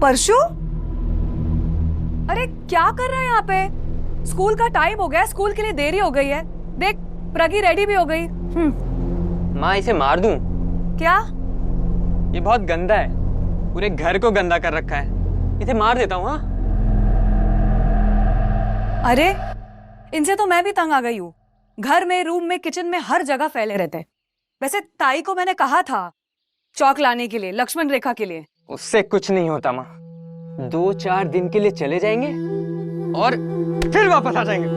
परशु, अरे क्या कर रहा है यहाँ पे? स्कूल का टाइम हो गया, स्कूल के लिए देरी हो गई है। देख प्रगी रेडी भी हो गई। माँ इसे मार दूं? क्या? ये बहुत गंदा है, पूरे घर को गंदा कर रखा है। इसे मार देता हूँ। हाँ अरे इनसे तो मैं भी तंग आ गई हूँ। घर में, रूम में, किचन में, हर जगह फैले रहते हैं। वैसे ताई को मैंने कहा था चौक लाने के लिए, लक्ष्मण रेखा के लिए। उससे कुछ नहीं होता माँ। 2-4 दिन के लिए चले जाएंगे और फिर वापस आ जाएंगे।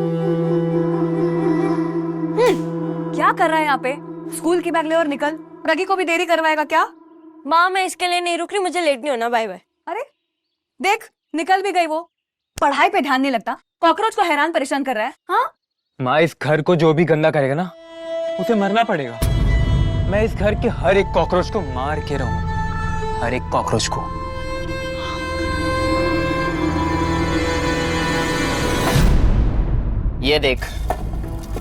क्या कर रहा है यहाँ पे? स्कूल की बैग ले और निकल। प्रगी को भी देरी करवाएगा क्या? माँ मैं इसके लिए नहीं रुक रही, मुझे लेट नहीं होना। Bye bye. अरे देख निकल भी गई वो। पढ़ाई पे ध्यान नहीं लगता, कॉकरोच को हैरान परेशान कर रहा है। हाँ माँ इस घर को जो भी गंदा करेगा ना, उसे मरना पड़ेगा। मैं इस घर के हर एक कॉकरोच को मार के रहूंगा, हर एक कॉकरोच को। ये देख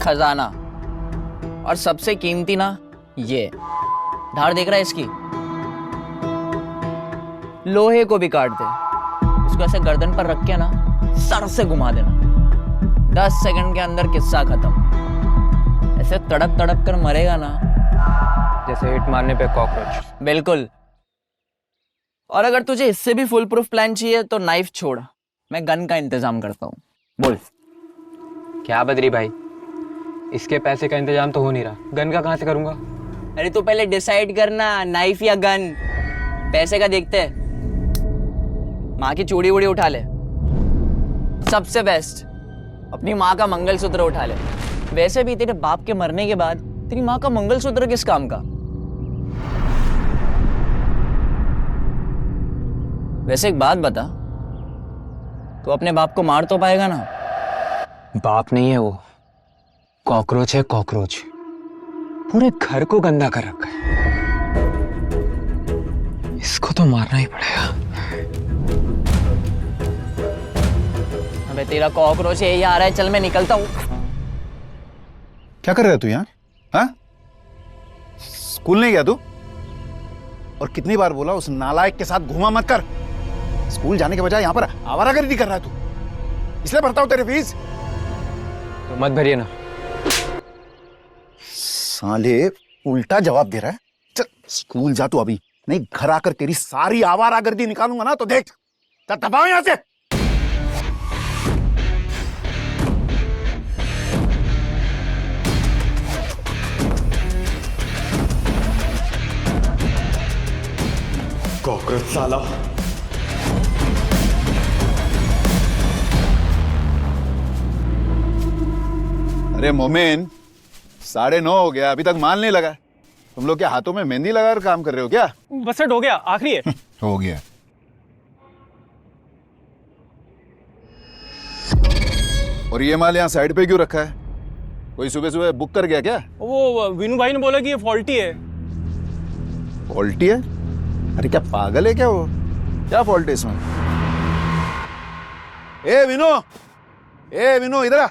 खजाना, और सबसे कीमती ना ये धार देख रहा है इसकी, लोहे को भी काट दे। इसको ऐसे गर्दन पर रख के ना सर से घुमा देना, 10 सेकंड के अंदर किस्सा खत्म। ऐसे तड़प तड़प कर मरेगा ना, जैसे हिट मारने पे कॉकरोच। बिल्कुल। और अगर तुझे इससे भी फुल प्रूफ प्लान चाहिए तो नाइफ छोड़, मैं गन का इंतजाम करता हूँ। बोल। क्या बद्री भाई, इसके पैसे का इंतजाम तो हो नहीं रहा, गन का कहाँ से करूंगा? अरे तो पहले डिसाइड करना, नाइफ या गन। पैसे का देखते हैं। माँ की चूड़ी वूड़ी उठा ले। सबसे बेस्ट अपनी माँ का मंगलसूत्र उठा ले। वैसे भी तेरे बाप के मरने के बाद तेरी माँ का मंगलसूत्र किस काम का? वैसे एक बात बता, तू अपने बाप को मार तो पाएगा ना? बाप नहीं है वो, कॉकरोच है कॉकरोच। पूरे घर को गंदा कर रखा है, इसको तो मारना ही पड़ेगा। अबे तेरा कॉकरोच यही आ रहा है, चल मैं निकलता हूँ। क्या कर रहा है तू यहाँ? हाँ? स्कूल नहीं गया तू? और कितनी बार बोला उस नालायक के साथ घूमा मत कर। स्कूल जाने के बजाय यहाँ पर आवारागर्दी कर रहा है तू, इसलिए भरता हूँ तेरे फीस। तो मत भरिए ना। साले उल्टा जवाब दे रहा है। चल स्कूल जा तू अभी, नहीं घर आकर तेरी सारी आवारागर्दी निकालूंगा ना तो देख। चल दबाओ यहाँ से। कॉकरोच साला। अरे मोमिन, 9:30 हो गया, अभी तक माल नहीं लगा। तुम लोग क्या हाथों में मेहंदी लगाकर काम कर रहे हो क्या? बस सेट हो गया, आखिरी है। हो गया। और ये माल यहाँ साइड पे क्यों रखा है? कोई सुबह सुबह बुक कर गया क्या? वो विनू भाई ने बोला कि ये फॉल्टी है। फॉल्टी है? अरे क्या पागल है क्या वो? क्या फॉल्ट है इसमें? ए विनो इधर आ।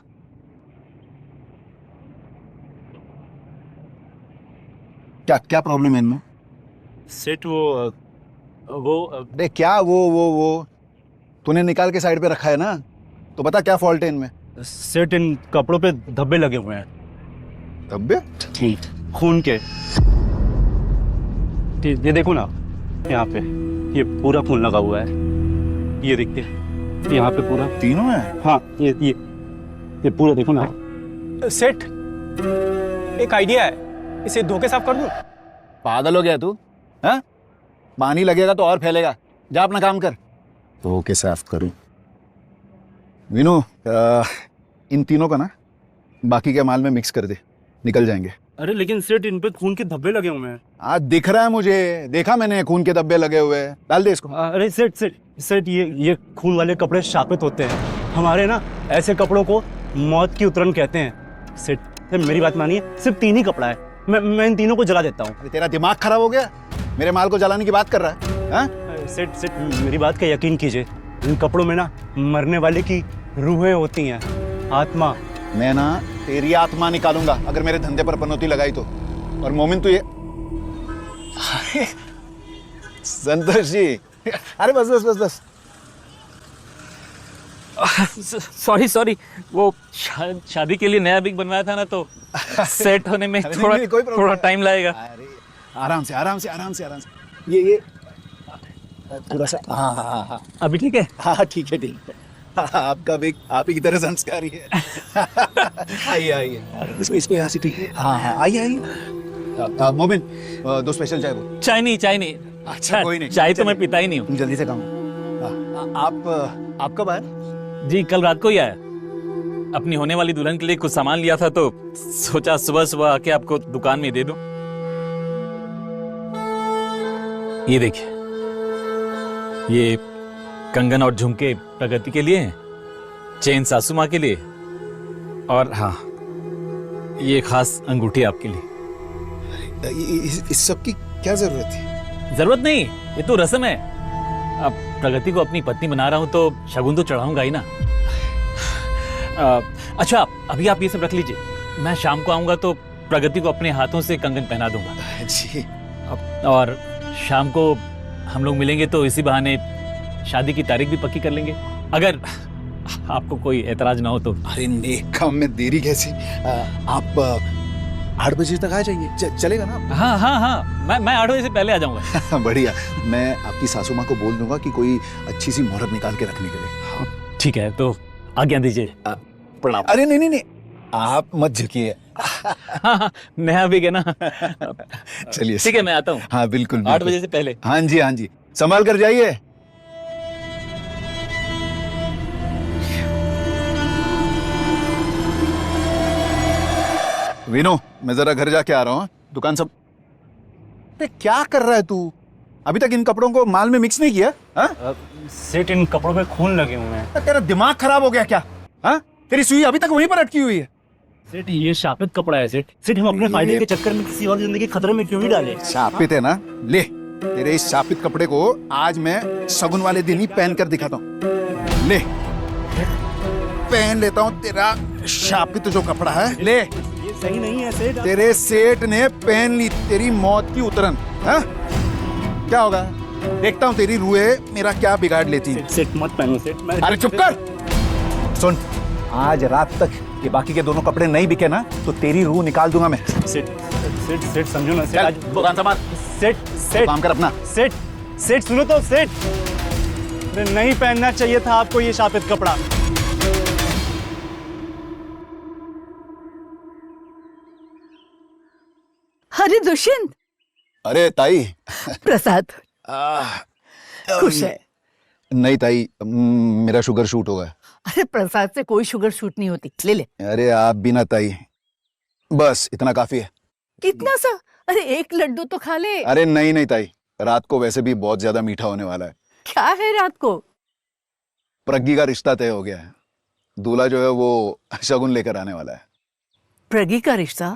क्या प्रॉब्लम है इनमें? सेट वो अरे क्या वो तूने निकाल के साइड पे रखा है ना, तो बता क्या फॉल्ट है इनमें? सेट इन कपड़ों पे धब्बे लगे हुए हैं। धब्बे? खून के। ये देखो ना, यहाँ पे ये पूरा खून लगा हुआ है। ये देखते यहाँ पे पूरा। तीनों है? हाँ ये पूरा देखो ना। सेठ एक आइडिया है, इसे धो के साफ कर दूं? पागल हो गया तू? हाँ? पानी लगेगा तो और फैलेगा। जा अपना काम कर। धो के साफ करूं? विनू इन तीनों का ना बाकी के माल में मिक्स कर दे, निकल जाएंगे। अरे लेकिन सेट इन पे खून के धब्बे लगे हुए हैं। आज दिख रहा है मुझे, देखा मैंने खून के धब्बे लगे हुए हैं। डाल दे इसको। अरे सेट ये खून वाले कपड़े शापित होते हैं हमारे ना। ऐसे कपड़ों को मौत की उतरन कहते हैं। सेट मेरी बात मानिए, सिर्फ 3 ही कपड़ा है। मैं इन तीनों को जला देता हूँ। तेरा दिमाग खराब हो गया? मेरे माल को जलाने की बात कर रहा है? हाँ? सेट मेरी बात का यकीन कीजिए, इन कपड़ों में ना मरने वाले की रूहें होती हैं, आत्मा। मैं ना तेरी आत्मा निकालूंगा अगर मेरे धंधे पर पनौती लगाई तो। और मोमिन तू ये संतोष जी अरे बस बस बस बस। सॉरी वो शादी के लिए नया बिग बनवाया था ना, तो सेट होने में अरे नहीं, कोई प्रॉब्लम थोड़ा नहीं। टाइम लगेगा। अरे आराम से आराम से आराम से आराम से। ये थोड़ा सा, हाँ हाँ हाँ हाँ अभी ठीक है? हाँ ठीक है ठीक है। आपका भी आप ही की तरह संस्कारी है। आइए आइए, इसको यहाँ से ठीक है। हाँ हाँ आइए आइए। मोबिन, दो स्पेशल चाय वो। चाय नहीं। अच्छा कोई नहीं, चाय तो मैं पीता ही नहीं हूँ। जल्दी से काम। आप कब आए? जी कल रात को ही आया। अपनी होने वाली दुल्हन के लिए कुछ सामान लिया था, तो सोचा सुबह सुबह आके आपको दुकान में दे दूं। ये देखिए, ये कंगन और झुमके प्रगति के लिए हैं, चेन सासू माँ के लिए, और हाँ ये खास अंगूठी आपके लिए। इस सब की क्या जरूरत थी? जरूरत नहीं, ये तो रस्म है। अब प्रगति को अपनी पत्नी बना रहा हूं तो शगुन तो चढ़ाऊंगा ही ना। अच्छा अभी आप ये सब रख लीजिए, मैं शाम को आऊंगा तो प्रगति को अपने हाथों से कंगन पहना दूंगा। जी। और शाम को हम लोग मिलेंगे तो इसी बहाने शादी की तारीख भी पक्की कर लेंगे, अगर आपको कोई एतराज ना हो तो। अरे नेक काम में देरी कैसी? आप 8 बजे तक आ जाइए, चलेगा ना? हाँ मैं 8 बजे से पहले आ जाऊंगा। बढ़िया, मैं आपकी सासू माँ को बोल दूंगा कि कोई अच्छी सी मुहूर्त निकाल के रखने के लिए। ठीक है, तो आज्ञा दीजिए। प्रणाम। अरे नहीं, आप मत झुकिए। हाँ, नया भी है ना। चलिए ठीक है, मैं आता हूँ। हाँ बिल्कुल 8 बजे से पहले। हाँ जी, संभाल कर जाइए। विनो, मैं जरा घर जाके आ रहा हूँ। दुकान सब क्या कर रहा है तू? अभी तक इन कपड़ों को माल में मिक्स नहीं किया? हाँ? सेठ इन कपड़ों पे खून लगे हुए हैं। तेरा दिमाग खराब हो गया क्या? हाँ? तेरी सुई अभी तक वहीं पर अटकी हुई है। सेठ ये शापित कपड़ा है सेठ हम अपने फायदे के चक्कर में किसी और की जिंदगी खतरे में क्यों ही डाले? शापित है ना? ले, तेरे इस शापित कपड़े को आज मैं शगुन वाले दिन ही पहन कर दिखाता हूँ। ले, पहन लेता हूँ तेरा शापित जो कपड़ा है। ले, ये सही नहीं है सेठ। तेरे सेठ ने पहन ली तेरी मौत की उतरन। हाँ? क्या होगा? देखता हूँ तेरी रूहें मेरा क्या बिगाड़ लेती है। सेठ मत पहनो सेठ। अरे चुप कर। सुन, आज रात तक ये बाकी के दोनों कपड़े नहीं बिके ना तो तेरी रूह निकाल दूंगा मैं। सेठ समझो ना सेठ। चल, आज दुकान संभाल। सेठ काम कर अपना। सेठ सुनो तो सेठ, नहीं पहनना चाहिए था आपको ये शापित कपड़ा। अरे दुष्यंत, अरे ताई। प्रसाद खुश है? नहीं ताई, मेरा शुगर शूट होगा। अरे प्रसाद से कोई शुगर शूट नहीं होती, ले ले। अरे आप भी ना ताई, बस इतना काफी है। कितना सा? अरे एक लड्डू तो खा ले। अरे नहीं ताई, रात को वैसे भी बहुत ज्यादा मीठा होने वाला है। क्या है रात को? प्रज्ञी का रिश्ता तय हो गया है। दूल्हा जो है वो शगुन लेकर आने वाला है। प्रज्ञी का रिश्ता?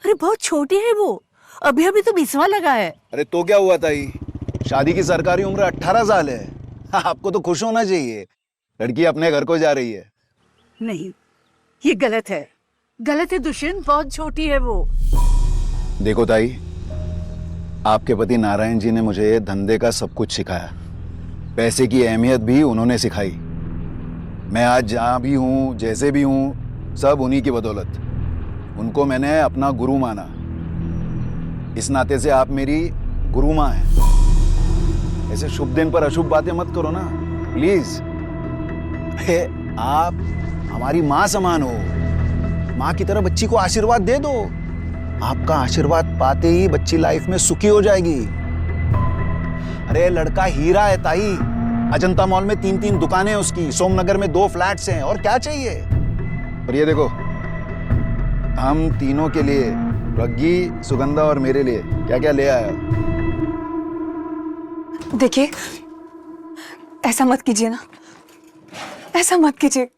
अरे बहुत छोटी है वो, अभी अभी तो 20वां लगा है। अरे तो क्या हुआ ताई, शादी की सरकारी उम्र 18 साल है। आपको तो खुश होना चाहिए, लड़की अपने घर को जा रही है। नहीं, ये गलत है, गलत है दुष्यंत, बहुत छोटी है वो। देखो ताई, आपके पति नारायण जी ने मुझे धंधे का सब कुछ सिखाया, पैसे की अहमियत भी उन्होंने सिखाई। मैं आज जहाँ भी हूँ, जैसे भी हूँ, सब उन्हीं की बदौलत। उनको मैंने अपना गुरु माना, इस नाते से आप मेरी गुरु माँ हैं। ऐसे शुभ दिन पर अशुभ बातें मत करो ना प्लीज। आप हमारी माँ समान हो, माँ की तरह बच्ची को आशीर्वाद दे दो। आपका आशीर्वाद पाते ही बच्ची लाइफ में सुखी हो जाएगी। अरे लड़का हीरा है ताई, अजंता मॉल में 3-3 दुकानें उसकी, सोमनगर में 2 फ्लैट्स हैं, और क्या चाहिए। और ये देखो, हम तीनों के लिए, प्रज्ञी, सुगंधा और मेरे लिए क्या क्या ले आया। देखिए, ऐसा मत कीजिए ना, ऐसा मत कीजिए।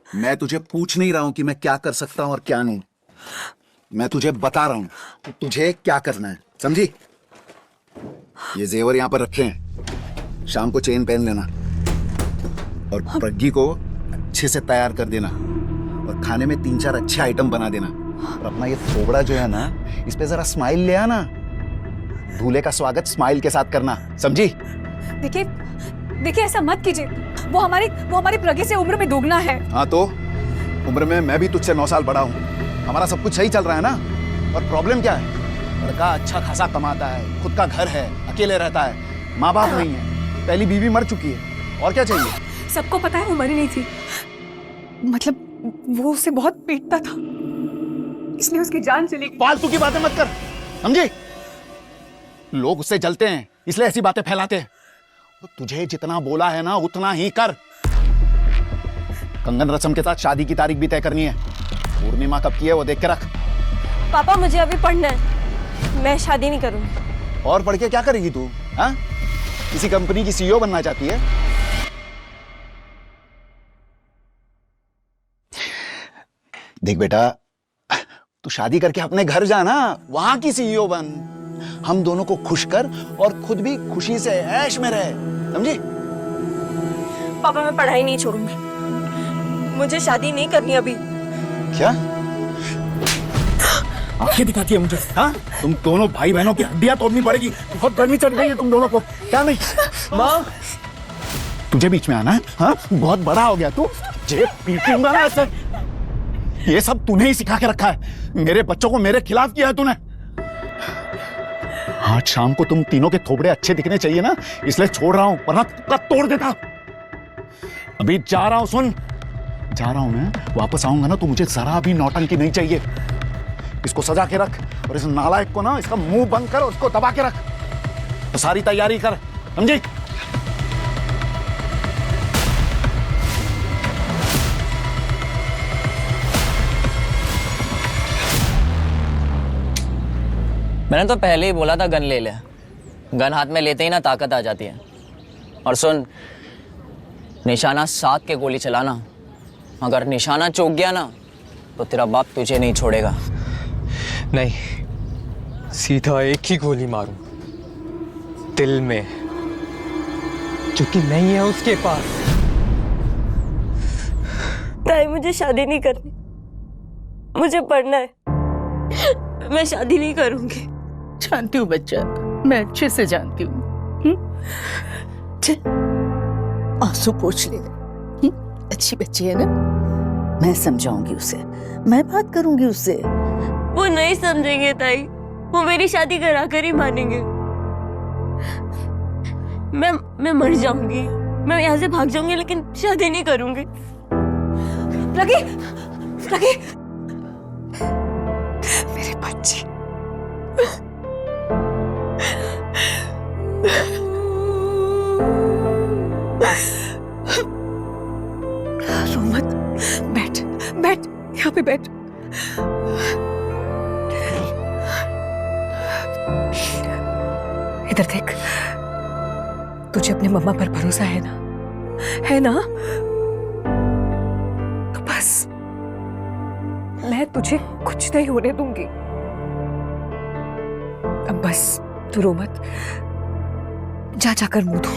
मैं तुझे पूछ नहीं रहा हूं कि मैं क्या कर सकता हूं और क्या नहीं, मैं तुझे बता रहा हूं कि तुझे क्या करना है, समझी? ये जेवर यहां पर रखे हैं, शाम को चेन पहन लेना और प्रज्ञी को अच्छे से तैयार कर देना और खाने में 3-4 अच्छे आइटम बना देना। और अपना ये थोबड़ा जो है ना, इस पे जरा स्माइल ले आना। दूल्हे का स्वागत स्माइल के साथ करना, समझी? देखिए देखिए, ऐसा मत कीजिए। वो हमारी प्रज्ञा से उम्र में दोगुना है। हाँ तो उम्र में मैं भी तुझसे 9 साल बड़ा हूँ। हमारा सब कुछ सही चल रहा है ना। और प्रॉब्लम क्या है? लड़का अच्छा खासा कमाता है, खुद का घर है, अकेले रहता है, माँ बाप नहीं है, पहली बीवी मर चुकी है, और क्या चाहिए? सबको पता है वो मरी नहीं थी। मतलब वो उसे बहुत पीटता था, इसलिए उसकी जान चली गई। फालतू की बातें मत कर, समझी? लोग उससे जलते हैं, इसलिए ऐसी बातें फैलाते हैं। तो तुझे जितना बोला है ना उतना ही कर। कंगन रसम के साथ शादी की तारीख भी तय करनी है। पूर्णिमा कब की है वो देख के रख। पापा मुझे अभी पढ़ना है, मैं शादी नहीं करूंगी। और पढ़ के क्या करेगी तू? हाँ, किसी कंपनी की सीईओ बनना चाहती है? देख बेटा, तू शादी करके अपने घर जाना, वहां की सीईओ बन। हम दोनों को खुश कर और खुद भी खुशी से ऐश में रहे, समझी? पापा मैं पढ़ाई नहीं छोड़ूंगी, मुझे शादी नहीं करनी अभी। क्या आंखें दिखाती है मुझे? हाँ, तुम दोनों भाई बहनों की हड्डियां तोड़नी पड़ेगी। बहुत गर्मी चढ़ गई है तुम दोनों को, क्या नहीं? माँ, तुझे बीच में आना है? हाँ, बहुत बड़ा हो गया तू। जेब पीटूंगा ना ऐसे। ये सब तूने ही सिखा के रखा है। मेरे बच्चों को मेरे खिलाफ किया है तूने। आज शाम को तुम तीनों के थोबड़े अच्छे दिखने चाहिए ना, इसलिए छोड़ रहा हूं, वरना तुक्का तोड़ देता। अभी जा रहा हूं, सुन, जा रहा हूं मैं। वापस आऊंगा ना तो मुझे जरा भी नौटंकी नहीं चाहिए। इसको सजा के रख और इस नालायक को ना इसका मुंह बंद कर और उसको दबा के रख। तो सारी तैयारी कर, समझी? मैंने तो पहले ही बोला था गन ले ले। गन हाथ में लेते ही ना ताकत आ जाती है। और सुन, निशाना साध के गोली चलाना। अगर निशाना चूक गया ना तो तेरा बाप तुझे नहीं छोड़ेगा। नहीं, सीधा एक ही गोली मारूं, दिल में, क्योंकि नहीं है उसके पास। ताई मुझे शादी नहीं करनी, मुझे पढ़ना है। मैं शादी नहीं करूंगी। जानती हूँ बच्चा, मैं अच्छे से जानती हूँ। आंसू पोंछ ले। अच्छी बच्ची है ना, मैं समझाऊंगी उसे, मैं बात करूंगी उससे। वो नहीं समझेंगे ताई, वो मेरी शादी करा कर ही मानेंगे। मैं मर जाऊंगी, मैं यहाँ से भाग जाऊंगी, लेकिन शादी नहीं करूंगी। प्रज्ञा, प्रज्ञा, मेरे बच्चे। रो मत, बैठ बैठ, यहाँ पे बैठ। इधर देख, तुझे अपने मम्मा पर भरोसा है ना? है ना? तो बस मैं तुझे कुछ नहीं होने दूंगी। अब बस तू रो मत, जा जाकर मुंह धो।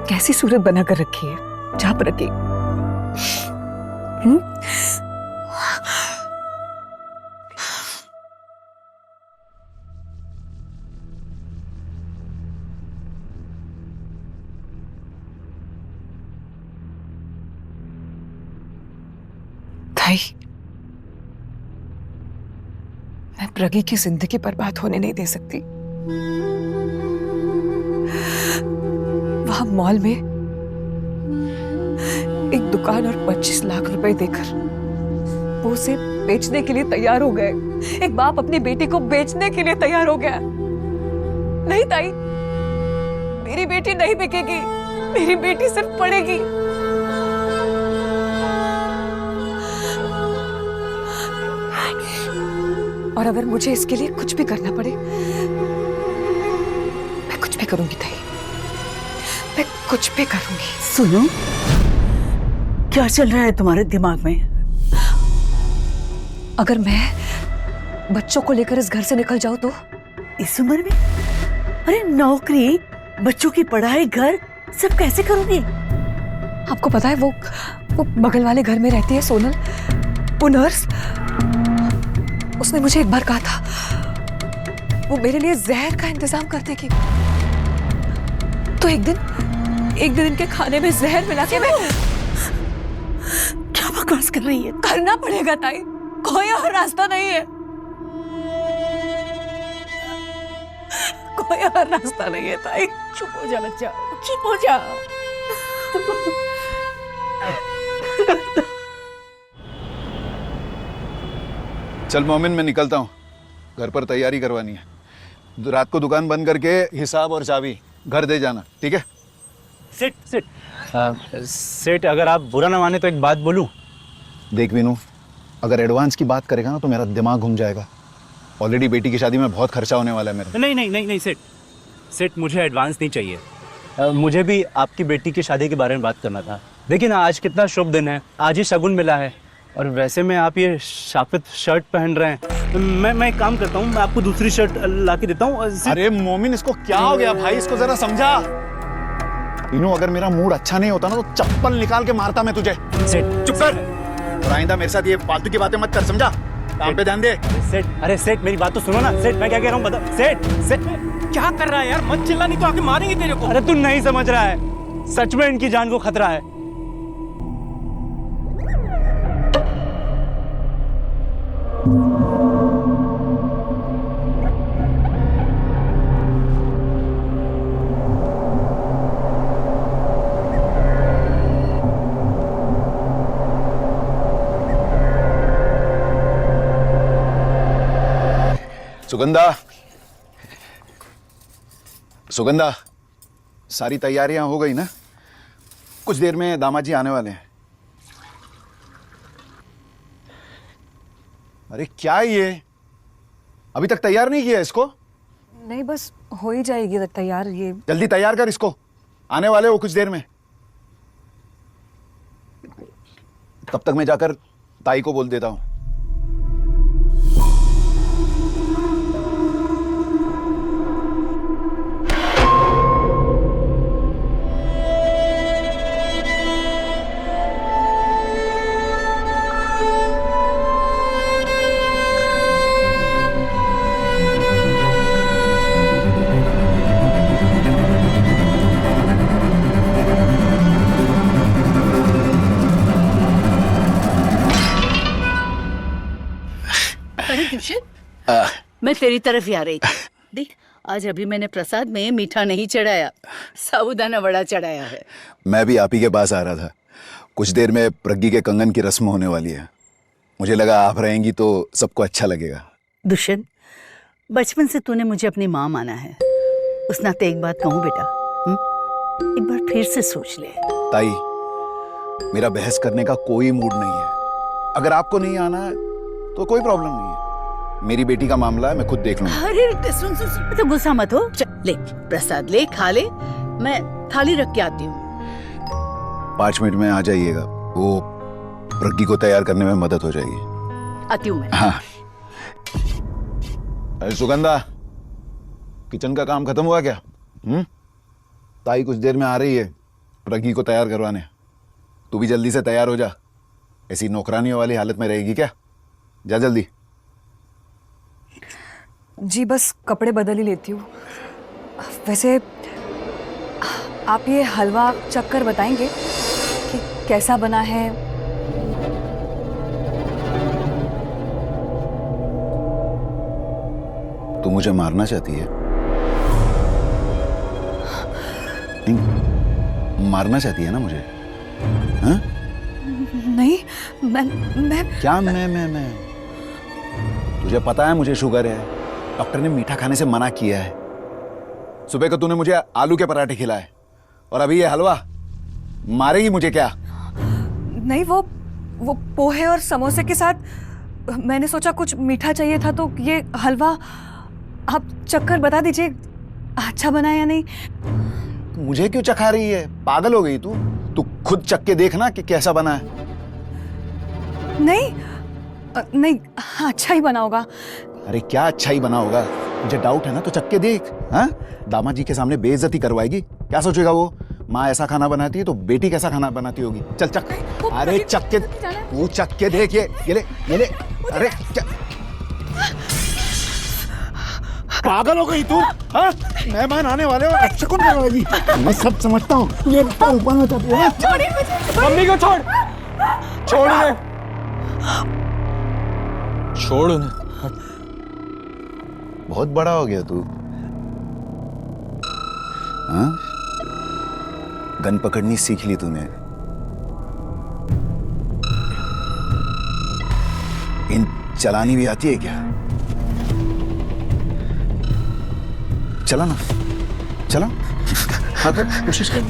कैसी सूरत बना कर रखी है, जा पर रखी। भाई, मैं प्रज्ञा की जिंदगी बर्बाद होने नहीं दे सकती। वहां मॉल में एक दुकान और 25 लाख रुपए देकर वो उसे बेचने के लिए तैयार हो गए। एक बाप अपनी बेटी को बेचने के लिए तैयार हो गया। नहीं ताई, मेरी बेटी नहीं बिकेगी, मेरी बेटी सिर्फ पढ़ेगी। और अगर मुझे इसके लिए कुछ भी करना पड़े, मैं कुछ भी करूंगी ताई, मैं कुछ भी करूंगी। सुनो, क्या चल रहा है तुम्हारे दिमाग में? अगर मैं बच्चों को लेकर इस घर से निकल जाऊं तो? इस उम्र में? अरे नौकरी, बच्चों की पढ़ाई, घर सब कैसे करोगी? आपको पता है वो बगल वाले घर में रहती है सोनल, वो नर्स। उसने मुझे एक बार कहा था वो मेरे लिए जहर का इंतजाम कर देगी। तो एक दिन इनके खाने में जहर मिला के मैं क्या बकवास कर रही है? करना पड़ेगा ताई, कोई और रास्ता नहीं है, कोई और रास्ता नहीं है ताई। चुप हो जा बच्चा, चुप हो जा। चल मोमिन, मैं निकलता हूँ, घर पर तैयारी करवानी है। रात को दुकान बंद करके हिसाब और चाबी घर दे जाना, ठीक है? सेठ अगर आप बुरा ना माने तो एक बात बोलूं? देख वीनू, अगर एडवांस की बात करेगा ना तो मेरा दिमाग घूम जाएगा। ऑलरेडी बेटी की शादी में बहुत खर्चा होने वाला है मेरा। नहीं सेठ मुझे एडवांस नहीं चाहिए। मुझे भी आपकी बेटी की शादी के बारे में बात करना था। देखिए ना, आज कितना शुभ दिन है, आज ही शगुन मिला है। और वैसे में आप ये शापित शर्ट पहन रहे हैं, तो मैं एक काम करता हूँ, मैं आपको दूसरी शर्ट ला के देता हूँ। अरे मोमिन, इसको क्या हो गया भाई, इसको जरा समझा। वीनू, अगर मेरा मूड अच्छा नहीं होता ना तो चप्पल निकाल के मारता मैं तुझे। सेठ चुप कर, और आइंदा मेरे साथ ये फालतू की बातें मत कर, समझा? काम पे ध्यान दे। सेठ मेरी बात तो सुनो ना। सेठ मैं क्या कह रहा हूँ बता। सेठ क्या कर रहा है यार, मत चिल्ला नहीं तो आके मारेंगे तेरे को। अरे तू नहीं समझ रहा है, सच में इनकी जान को खतरा है। सुगंधा, सारी तैयारियां हो गई ना? कुछ देर में दामाद जी आने वाले हैं। अरे क्या है ये, अभी तक तैयार नहीं किया इसको? नहीं, बस हो ही जाएगी तैयार। ये जल्दी तैयार कर इसको, आने वाले हो कुछ देर में। तब तक मैं जाकर ताई को बोल देता हूं। मैं तेरी तरफ ही आ रही थी। देख, आज अभी मैंने प्रसाद में मीठा नहीं चढ़ाया, साबूदाना वड़ा चढ़ाया है। मैं भी आप ही के पास आ रहा था। कुछ देर में प्रज्ञी के कंगन की रस्म होने वाली है, मुझे लगा आप रहेंगी तो सबको अच्छा लगेगा। दुष्यंत, बचपन से तूने मुझे अपनी माँ माना है, उस नाते एक बात कहूँ बेटा, एक बार फिर से सोच ले। ताई, मेरा बहस करने का कोई मूड नहीं है। अगर आपको नहीं आना है तो कोई प्रॉब्लम नहीं है, मेरी बेटी का मामला है, मैं खुद देख लूंगा। अरे सुन, तो गुस्सा मत हो। चल ले प्रसाद, ले खा ले, मैं थाली रख के आती हूँ। 5 मिनट में आ जाइएगा, वो प्रज्ञी को तैयार करने में मदद हो जाएगी। आती हूँ मैं। हाँ। अरे सुगंधा, किचन का काम खत्म हुआ क्या? ताई कुछ देर में आ रही है प्रज्ञी को तैयार करवाने, तू भी जल्दी से तैयार हो जा। ऐसी नौकरानियों वाली हालत में रहेगी क्या? जा जल्दी। जी बस कपड़े बदल ही लेती हूँ। वैसे आप ये हलवा चक्कर बताएंगे कि कैसा बना है? तू मुझे मारना चाहती है? नहीं, मारना चाहती है ना मुझे? हाँ? नहीं, मैं क्या मैं तुझे पता है मुझे शुगर है, डॉक्टर ने मीठा खाने से मना किया है। सुबह को तूने मुझे आलू के पराठे खिलाए और अभी ये हलवा, मारेगी मुझे क्या? नहीं, वो पोहे और समोसे के साथ मैंने सोचा कुछ मीठा चाहिए था, तो ये हलवा। आप चक्कर बता दीजिए अच्छा बना या नहीं। मुझे क्यों चखा रही है, पागल हो गई तू? तू खुद चख के देखना कि कैसा बना है। नहीं, अच्छा ही बना होगा। अरे क्या अच्छा ही बना होगा, मुझे डाउट है ना, तो चख के देख। हाँ, दामाद जी के सामने बेइज्जती करवाएगी, क्या सोचेगा वो? माँ ऐसा खाना बनाती है तो बेटी कैसा खाना बनाती होगी? चल चख। अरे चख के, वो चख के देख, ये ले। अरे क्या पागल हो गई तू? हाँ? मेहमान आने वाले हो, ऐसे कौन करवाएगी? मैं सब समझता हूँ। ये ऊपर मत आती है। मम्मी को छोड़, छोड़ उन्हें, छोड़ उन्हें। बहुत बड़ा हो गया तू। हाँ? गन पकड़नी सीख ली तूने। इन चलानी भी आती है क्या? चला ना, चला। हाँ कर, कोशिश कर,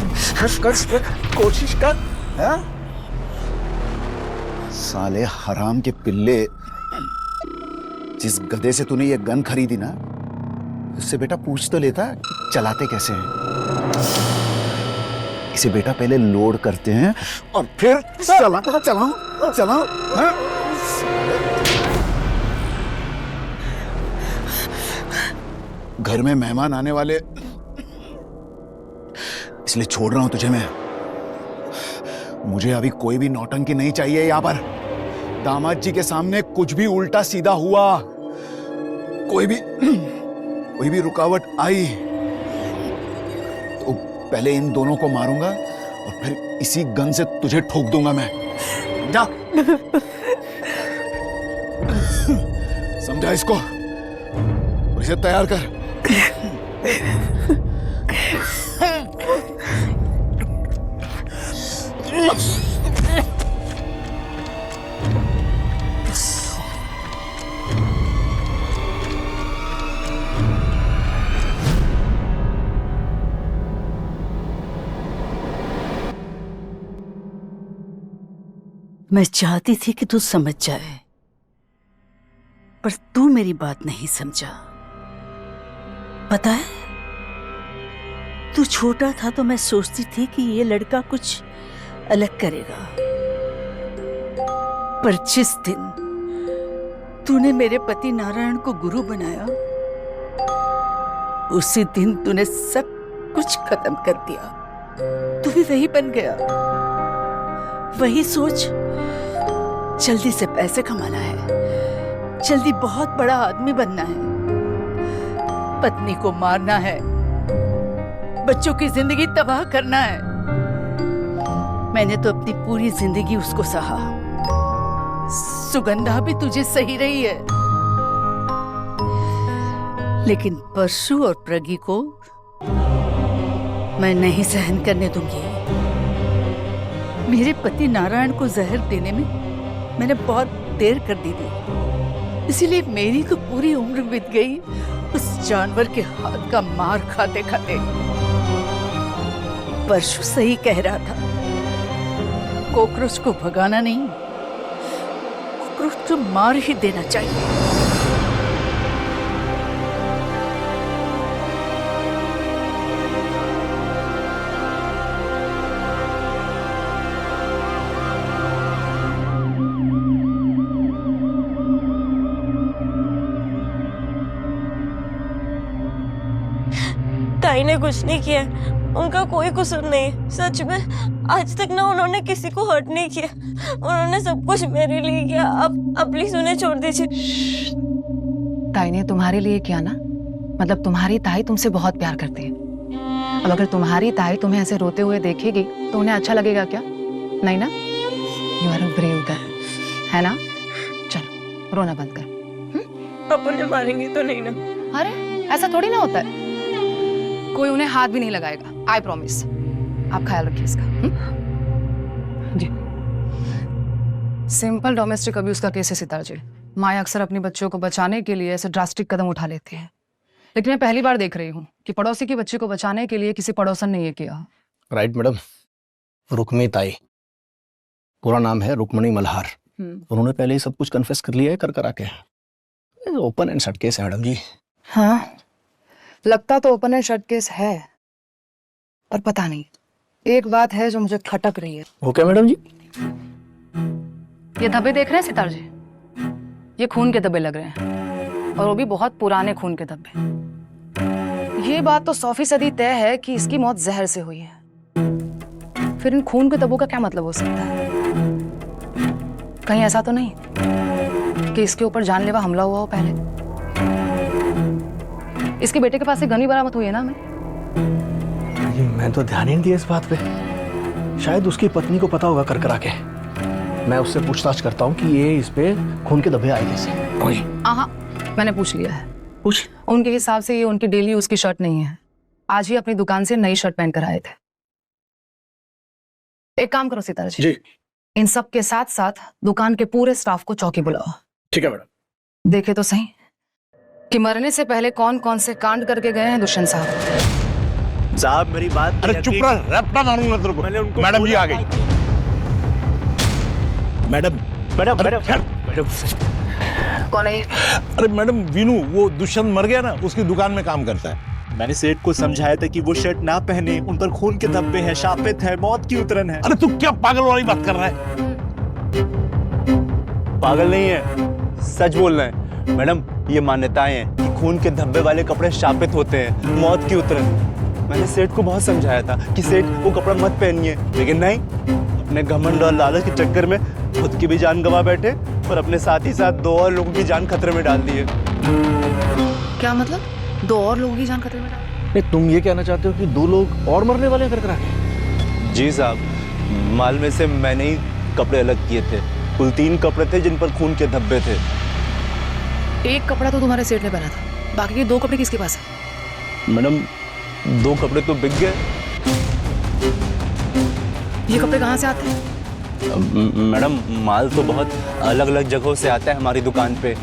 कोशिश कर। हाँ? साले हराम के पिल्ले, जिस गधे से तूने ये गन खरीदी ना, उससे बेटा पूछ तो लेता चलाते कैसे हैं। इसे बेटा पहले लोड करते हैं और फिर चलाओ। हाँ? घर में मेहमान आने वाले, इसलिए छोड़ रहा हूं तुझे मैं। मुझे अभी कोई भी नौटंकी नहीं चाहिए यहां पर। दामाद जी के सामने कुछ भी उल्टा सीधा हुआ, कोई भी रुकावट आई तो पहले इन दोनों को मारूंगा और फिर इसी गन से तुझे ठोक दूंगा मैं। जा। समझा इसको? और इसे तैयार कर। मैं चाहती थी कि तू समझ जाए, पर तू मेरी बात नहीं समझा। पता है, तू छोटा था तो मैं सोचती थी कि ये लड़का कुछ अलग करेगा, पर जिस दिन तूने मेरे पति नारायण को गुरु बनाया, उसी दिन तूने सब कुछ खत्म कर दिया। तू भी वही बन गया। वही सोच, जल्दी से पैसे कमाना है, जल्दी बहुत बड़ा आदमी बनना है, पत्नी को मारना है, बच्चों की जिंदगी तबाह करना है। मैंने तो अपनी पूरी जिंदगी उसको सहा। सुगंधा भी तुझे सही रही है, लेकिन परशु और प्रगी को मैं नहीं सहन करने दूंगी। मेरे पति नारायण को जहर देने में मैंने बहुत देर कर दी थी, इसीलिए मेरी तो पूरी उम्र बीत गई उस जानवर के हाथ का मार खाते खाते। परशु सही कह रहा था, कॉकरोच को भगाना नहीं, कॉकरोच को मार ही देना चाहिए। ताई ने कुछ नहीं किया, उनका कोई कसूर नहीं। सच में आज तक ना उन्होंने किसी को हर्ट नहीं किया, उन्होंने सब कुछ मेरे लिए किया। अब प्लीज उन्हें छोड़ दीजिए। ताई ने तुम्हारे लिए किया ना, मतलब तुम्हारी ताई तुमसे बहुत प्यार करती है। अब अगर तुम्हारी ताई तुम्हें ऐसे रोते हुए देखेगी तो उन्हें अच्छा लगेगा क्या? नहीं ना? You are a brave girl, है ना? चलो रोना बंद कर। अब उन्हें मारेंगे तो नहीं ना? अरे ऐसा थोड़ी ना होता है, कोई उन्हें हाथ भी नहीं लगाएगा, आई प्रॉमिस। आप ख्याल रखिए इसका। जी। सिंपल डोमेस्टिक अब्यूज का केस है सितार जी। माँ अक्सर अपनी बच्चों को बचाने के लिए ऐसे ड्रास्टिक कदम उठा लेती है, लेकिन मैं पहली बार देख रही हूँ कि पड़ोसी की बच्ची को बचाने के लिए किसी पड़ोसन ने ये किया। Right madam. रुक्मी ताई, पूरा नाम है रुक्मणी मल्हार। उन्होंने पहले ही सब कुछ कन्फेस कर लिया है, कर करा के। ओपन एंड शट केस है मैडम जी। हाँ, लगता तो ओपन एंड शट केस है, पर पता नहीं, एक बात है जो मुझे खटक रही है। ओके मैडम जी। ये धब्बे देख रहे हैं सितार जी? ये खून के धब्बे लग रहे हैं, और वो भी बहुत पुराने खून के धब्बे। ये बात तो 100% तय है कि इसकी मौत जहर से हुई है। फिर इन खून के धब्बों का क्या मतलब हो सकता है? कहीं ऐसा तो नहीं कि इसके ऊपर जानलेवा हमला हुआ हो पहले? इसके बेटे के पास से गन ही बरामद हुई है ना हमें। मैं तो ध्यान ही नहीं दिया इस बात पे। शायद उसकी पत्नी को पता होगा कर करा के। मैं उससे पूछताछ करता हूँ कि ये इस पे खून के धब्बे आए कैसे। हाँ, मैंने पूछ लिया है। पूछ। उनके हिसाब से ये उनकी डेली यूज की शर्ट नहीं है। आज ही अपनी दुकान से नई शर्ट पहन कर आए थे। एक काम करो सितारा जी, इन सब के साथ साथ दुकान के पूरे स्टाफ को चौकी बुलाओ। ठीक है मैडम। देखे तो सही कि मरने से पहले कौन कौन से कांड करके गए हैं दुष्यंत साहब। मेरी बात। अरे चुप रह, रैप्टा मारूंगा तेरे को। मैडम जी आ गई। मैडम मैडम मैडम कौन है ये? अरे मैडम वीनू, वो दुष्यंत मर गया ना, उसकी दुकान में काम करता है। मैंने सेठ को समझाया था कि वो शर्ट ना पहने, उन पर खून के धब्बे हैं, शापित है, मौत की उतरन है। अरे तू क्या पागल वाली बात कर रहा है? पागल नहीं है, सच बोल रहे हैं मैडम। ये मान्यताएं हैं कि खून के धब्बे वाले कपड़े शापित होते हैं, मौत की उतरन। मैंने सेठ को बहुत समझाया था कि सेठ वो कपड़ा मत पहनिए, लेकिन नहीं, अपने घमंड और लालच के चक्कर में खुद की भी जान गंवा बैठे और अपने साथ ही साथ 2 और लोगों की जान खतरे में डाल दी है। क्या मतलब 2 और लोगों की जान खतरे में डाल? तुम ये कहना चाहते हो कि 2 लोग और मरने वाले हैं कर? जी साहब, माल में से मैंने ही कपड़े अलग किए थे। कुल 3 कपड़े थे जिन पर खून के धब्बे थे। एक कपड़ा तो तुम्हारे सेठ ने पहना था, बाकी के 2 कपड़े किसके पास है? मैडम 2 कपड़े तो बिक गए। ये कपड़े कहाँ से आते हैं? मैडम माल तो बहुत अलग अलग जगहों से आता है हमारी दुकान पे।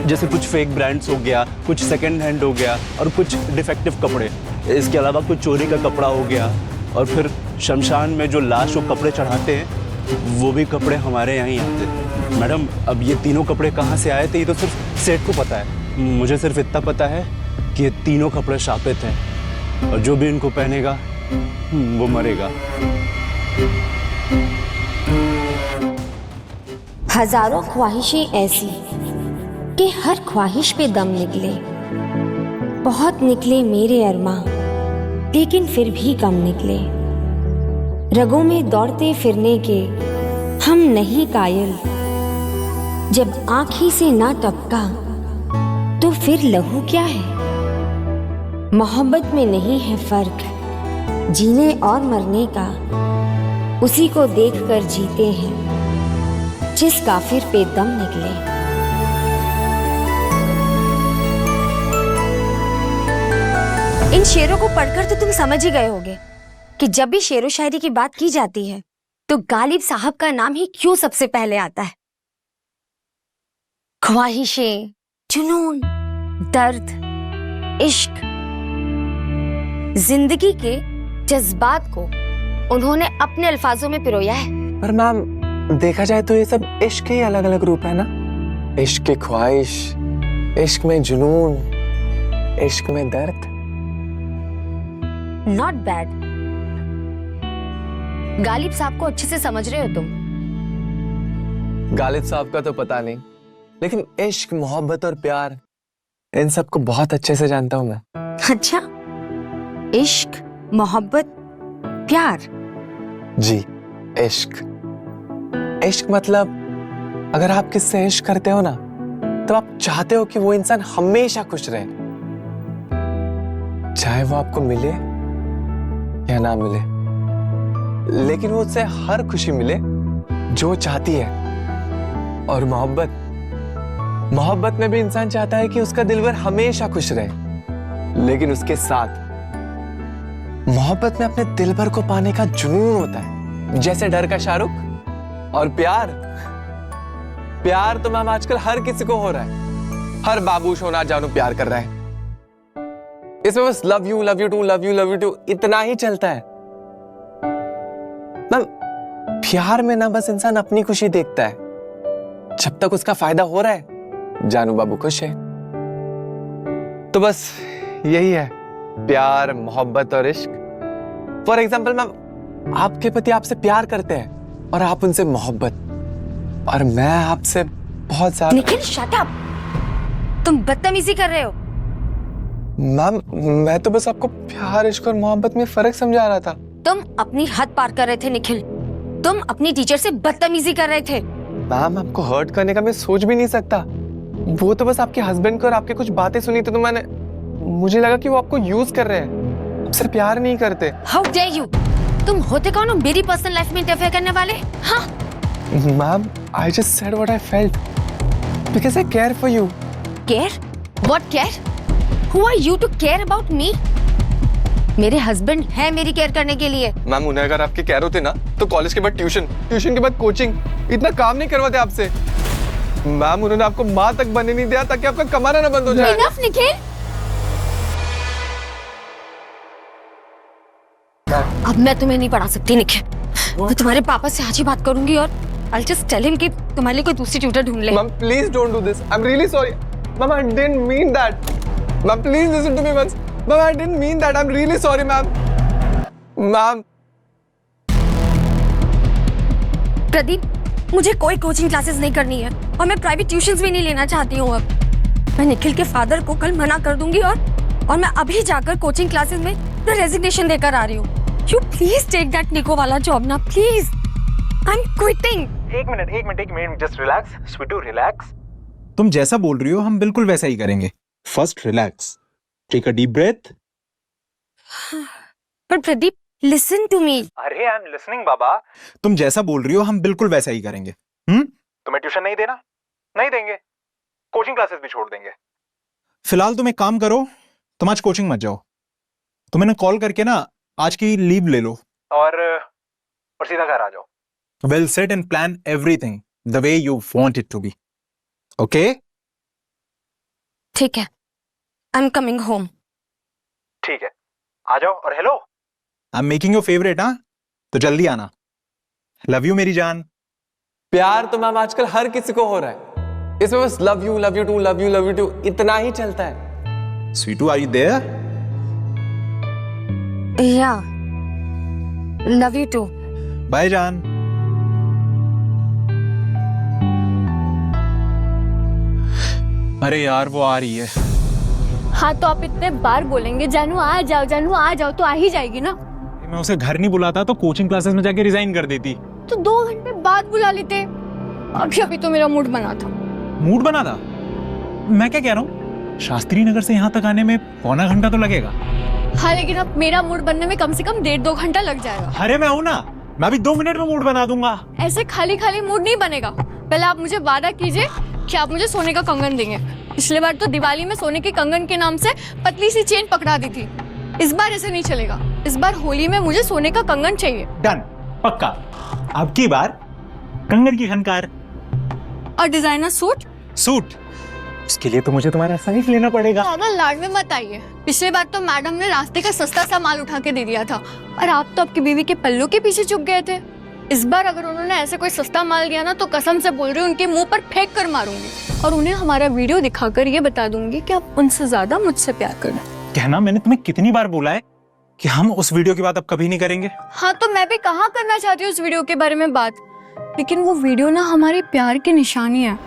जैसे कुछ फेक ब्रांड्स हो गया, कुछ सेकंड हैंड हो गया और कुछ डिफेक्टिव कपड़े। इसके अलावा कुछ चोरी का कपड़ा हो गया और फिर शमशान में जो लाश को कपड़े चढ़ाते हैं वो भी कपड़े हमारे यहाँ ही आते हैं। मैडम अब ये तीनों कपड़े कहाँ से आए थे ये तो सिर्फ सेठ को पता है। मुझे सिर्फ इतना पता है कि ये तीनों कपड़े शापित हैं और जो भी इनको पहनेगा वो मरेगा। हजारों ख्वाहिशें ऐसी कि हर ख्वाहिश पे दम निकले। बहुत निकले मेरे अरमा, लेकिन फिर भी कम निकले। रगों में दौड़ते फिरने के हम नहीं कायल। जब आँख ही से ना टपका तो फिर लहू क्या है। मोहब्बत में नहीं है फर्क जीने और मरने का। उसी को देखकर जीते हैं जिस काफिर पे दम निकले। इन शेरों को पढ़कर तो तुम समझ ही गए होगे कि जब भी शेरो शायरी की बात की जाती है तो गालिब साहब का नाम ही क्यों सबसे पहले आता है। ख्वाहिशें, जुनून, दर्द, इश्क, जिंदगी के जज्बात को उन्होंने अपने अल्फाजों में पिरोया है। पर मैम देखा जाए तो ये सब इश्क के अलग अलग रूप है ना। इश्क की ख्वाहिश, इश्क में जुनून, इश्क में दर्द। Not bad. गालिब साहब को अच्छे से समझ रहे हो तुम। गालिब साहब का तो पता नहीं, लेकिन इश्क, मोहब्बत और प्यार इन सब को बहुत अच्छे से जानता हूं मैं। अच्छा, इश्क, मोहब्बत, प्यार। जी, इश्क। इश्क मतलब अगर आप किससे इश्क करते हो ना तो आप चाहते हो कि वो इंसान हमेशा खुश रहे, चाहे वो आपको मिले या ना मिले, लेकिन वो उससे हर खुशी मिले जो चाहती है। और मोहब्बत में भी इंसान चाहता है कि उसका दिलबर हमेशा खुश रहे, लेकिन उसके साथ मोहब्बत में अपने दिलबर को पाने का जुनून होता है, जैसे डर का शाहरुख। और प्यार तो मैम आजकल हर किसी को हो रहा है। हर बाबू सोना जानू प्यार कर रहा है। इसमें बस लव यू टू इतना ही चलता है। मैम प्यार में ना बस इंसान अपनी खुशी देखता है, जब तक उसका फायदा हो रहा है जानू बाबू खुश है। तो बस यही है प्यार, मोहब्बत और इश्क। फॉर एग्जाम्पल मैम आपके पति आपसे प्यार करते हैं और आप उनसे मोहब्बत, और मैं आपसे बहुत ज्यादा। निखिल शट अप, तुम बदतमीजी कर रहे हो। मैम मैं तो बस आपको प्यार, इश्क और मोहब्बत में फर्क समझा रहा था। तुम अपनी हद पार कर रहे थे निखिल। तुम अपनी टीचर से बदतमीजी कर रहे थे। मैम आपको हर्ट करने का मैं सोच भी नहीं सकता। वो तो बस आपके हस्बैंड को और आपकी कुछ बातें सुनी थी तो मैंने मुझे लगा कि वो आपको यूज कर रहे हैं, सिर्फ प्यार नहीं करते। हाउ डेयर यू, तुम होते कौन हो मेरी पर्सनल लाइफ में इंटरफेयर करने वाले? हाँ ma'am, I just said what I felt because I care for you. Care? What care? Who are you to care about me? मेरे हस्बैंड है मेरी केयर करने के लिए। मैम, उन्हें अगर आपके केयर होते ना तो कॉलेज के बाद ट्यूशन, ट्यूशन के बाद कोचिंग, इतना काम नहीं करवाते आपसे। मैम, उन्होंने आपको माँ तक बनने नहीं दिया ताकि आपका कमाना ना बंद हो जाए। इनफ निखिल, अब मैं तुम्हें नहीं पढ़ा सकती निखिल। मैं तुम्हारे पापा से आज ही बात करूंगी और I'll just tell him कि तुम्हारे लिए कोई दूसरी ट्यूटर ढूंढ ले। Ma'am, please don't do this. I'm really sorry. Ma'am, I didn't mean that. Ma'am, please listen to me once. Ma'am, I didn't mean that. I'm really sorry, ma'am. Ma'am, Pradeep, मुझे कोई coaching classes नहीं करनी है और मैं private tuitions भी नहीं लेना चाहती हूँ। अब मैं निखिल के फादर को कल मना कर दूंगी और मैं अभी जाकर कोचिंग क्लासेस में रेजिग्नेशन देकर आ रही हूँ। यू प्लीज टेक दैट निको वाला जॉब ना, प्लीज। I am quitting. एक minute, just relax Sweetu, relax. तुम जैसा बोल रही हो हम बिल्कुल वैसा ही करेंगे। First relax, take a deep breath. पर प्रदीप, लिसन टू मी। अरे आई एम लिसनिंग बाबा। तुम जैसा बोल रही हो हम बिल्कुल वैसा ही करेंगे। तुम्हें ट्यूशन नहीं देना? नहीं देंगे। कोचिंग क्लासेस भी छोड़ देंगे। फिलहाल तुम एक काम करो, तुम आज कोचिंग मत जाओ। तुम इन्हें कॉल करके ना आज की लीव ले लो और सीधा घर आ जाओ। We'll sit and plan everything the way you want it to be. Okay? ठीक है, आई एम कमिंग होम। ठीक है, आ जाओ। और hello, I'm making your favorite, हाँ? तो जल्दी आना। लव यू मेरी जान। प्यार तो मैम आजकल हर किसी को हो रहा है। इसमें बस love you too, love you too इतना ही चलता है। स्वीटू, are you there? Yeah, love you too. Bye जान। अरे यार, वो आ रही है। हाँ तो आप इतने बार बोलेंगे जानू आ जाओ, जानू आ जाओ, तो आ ही जाएगी ना। मैं उसे घर नहीं बुलाता तो कोचिंग क्लासेस में जाके रिजाइन कर देती। तो 2 घंटे बाद बुला लेते। अभी तो मेरा मूड बना था। मूड बना था? मैं क्या कह रहा हूँ, शास्त्री नगर से यहाँ तक आने में पौना घंटा तो लगेगा। हाँ, लेकिन अब मेरा मूड बनने में कम से कम 1.5-2 घंटा लग जाएगा। अरे मैं हूँ ना, मैं भी 2 मिनट में मूड बना दूंगा। ऐसे खाली खाली मूड नहीं बनेगा। पहले आप मुझे वादा कीजिए कि आप मुझे सोने का कंगन देंगे। पिछले बार तो दिवाली में सोने के कंगन के नाम से पतली सी चेन पकड़ा दी थी। इस बार ऐसे नहीं चलेगा। इस बार होली में मुझे सोने का कंगन चाहिए। डन, पक्का। अब की बार कंगन की खनकार। और डिजाइनर सूट। इसके लिए तो मुझे तुम्हारा साइज लेना पड़ेगा। ज्यादा लाड में मत आइए। पिछली बार तो मैडम ने रास्ते का सस्ता सा माल उठा के दे दिया था और आप तो आपकी बीवी के पल्लों के पीछे चुप गए थे। इस बार अगर उन्होंने ऐसे कोई सस्ता माल दिया ना तो कसम से बोल रही हूँ उनके मुंह पर फेंक कर मारूंगी और उन्हें हमारा वीडियो दिखाकर ये बता दूंगी कि आप उनसे ज्यादा मुझसे प्यार करना। कहना, मैंने तुम्हें कितनी बार बोला है कि हम उस वीडियो की बात अब कभी नहीं करेंगे। हाँ तो मैं भी कहाँ करना चाहती हूँ उस वीडियो के बारे में बात, लेकिन वो वीडियो ना हमारे प्यार की निशानी है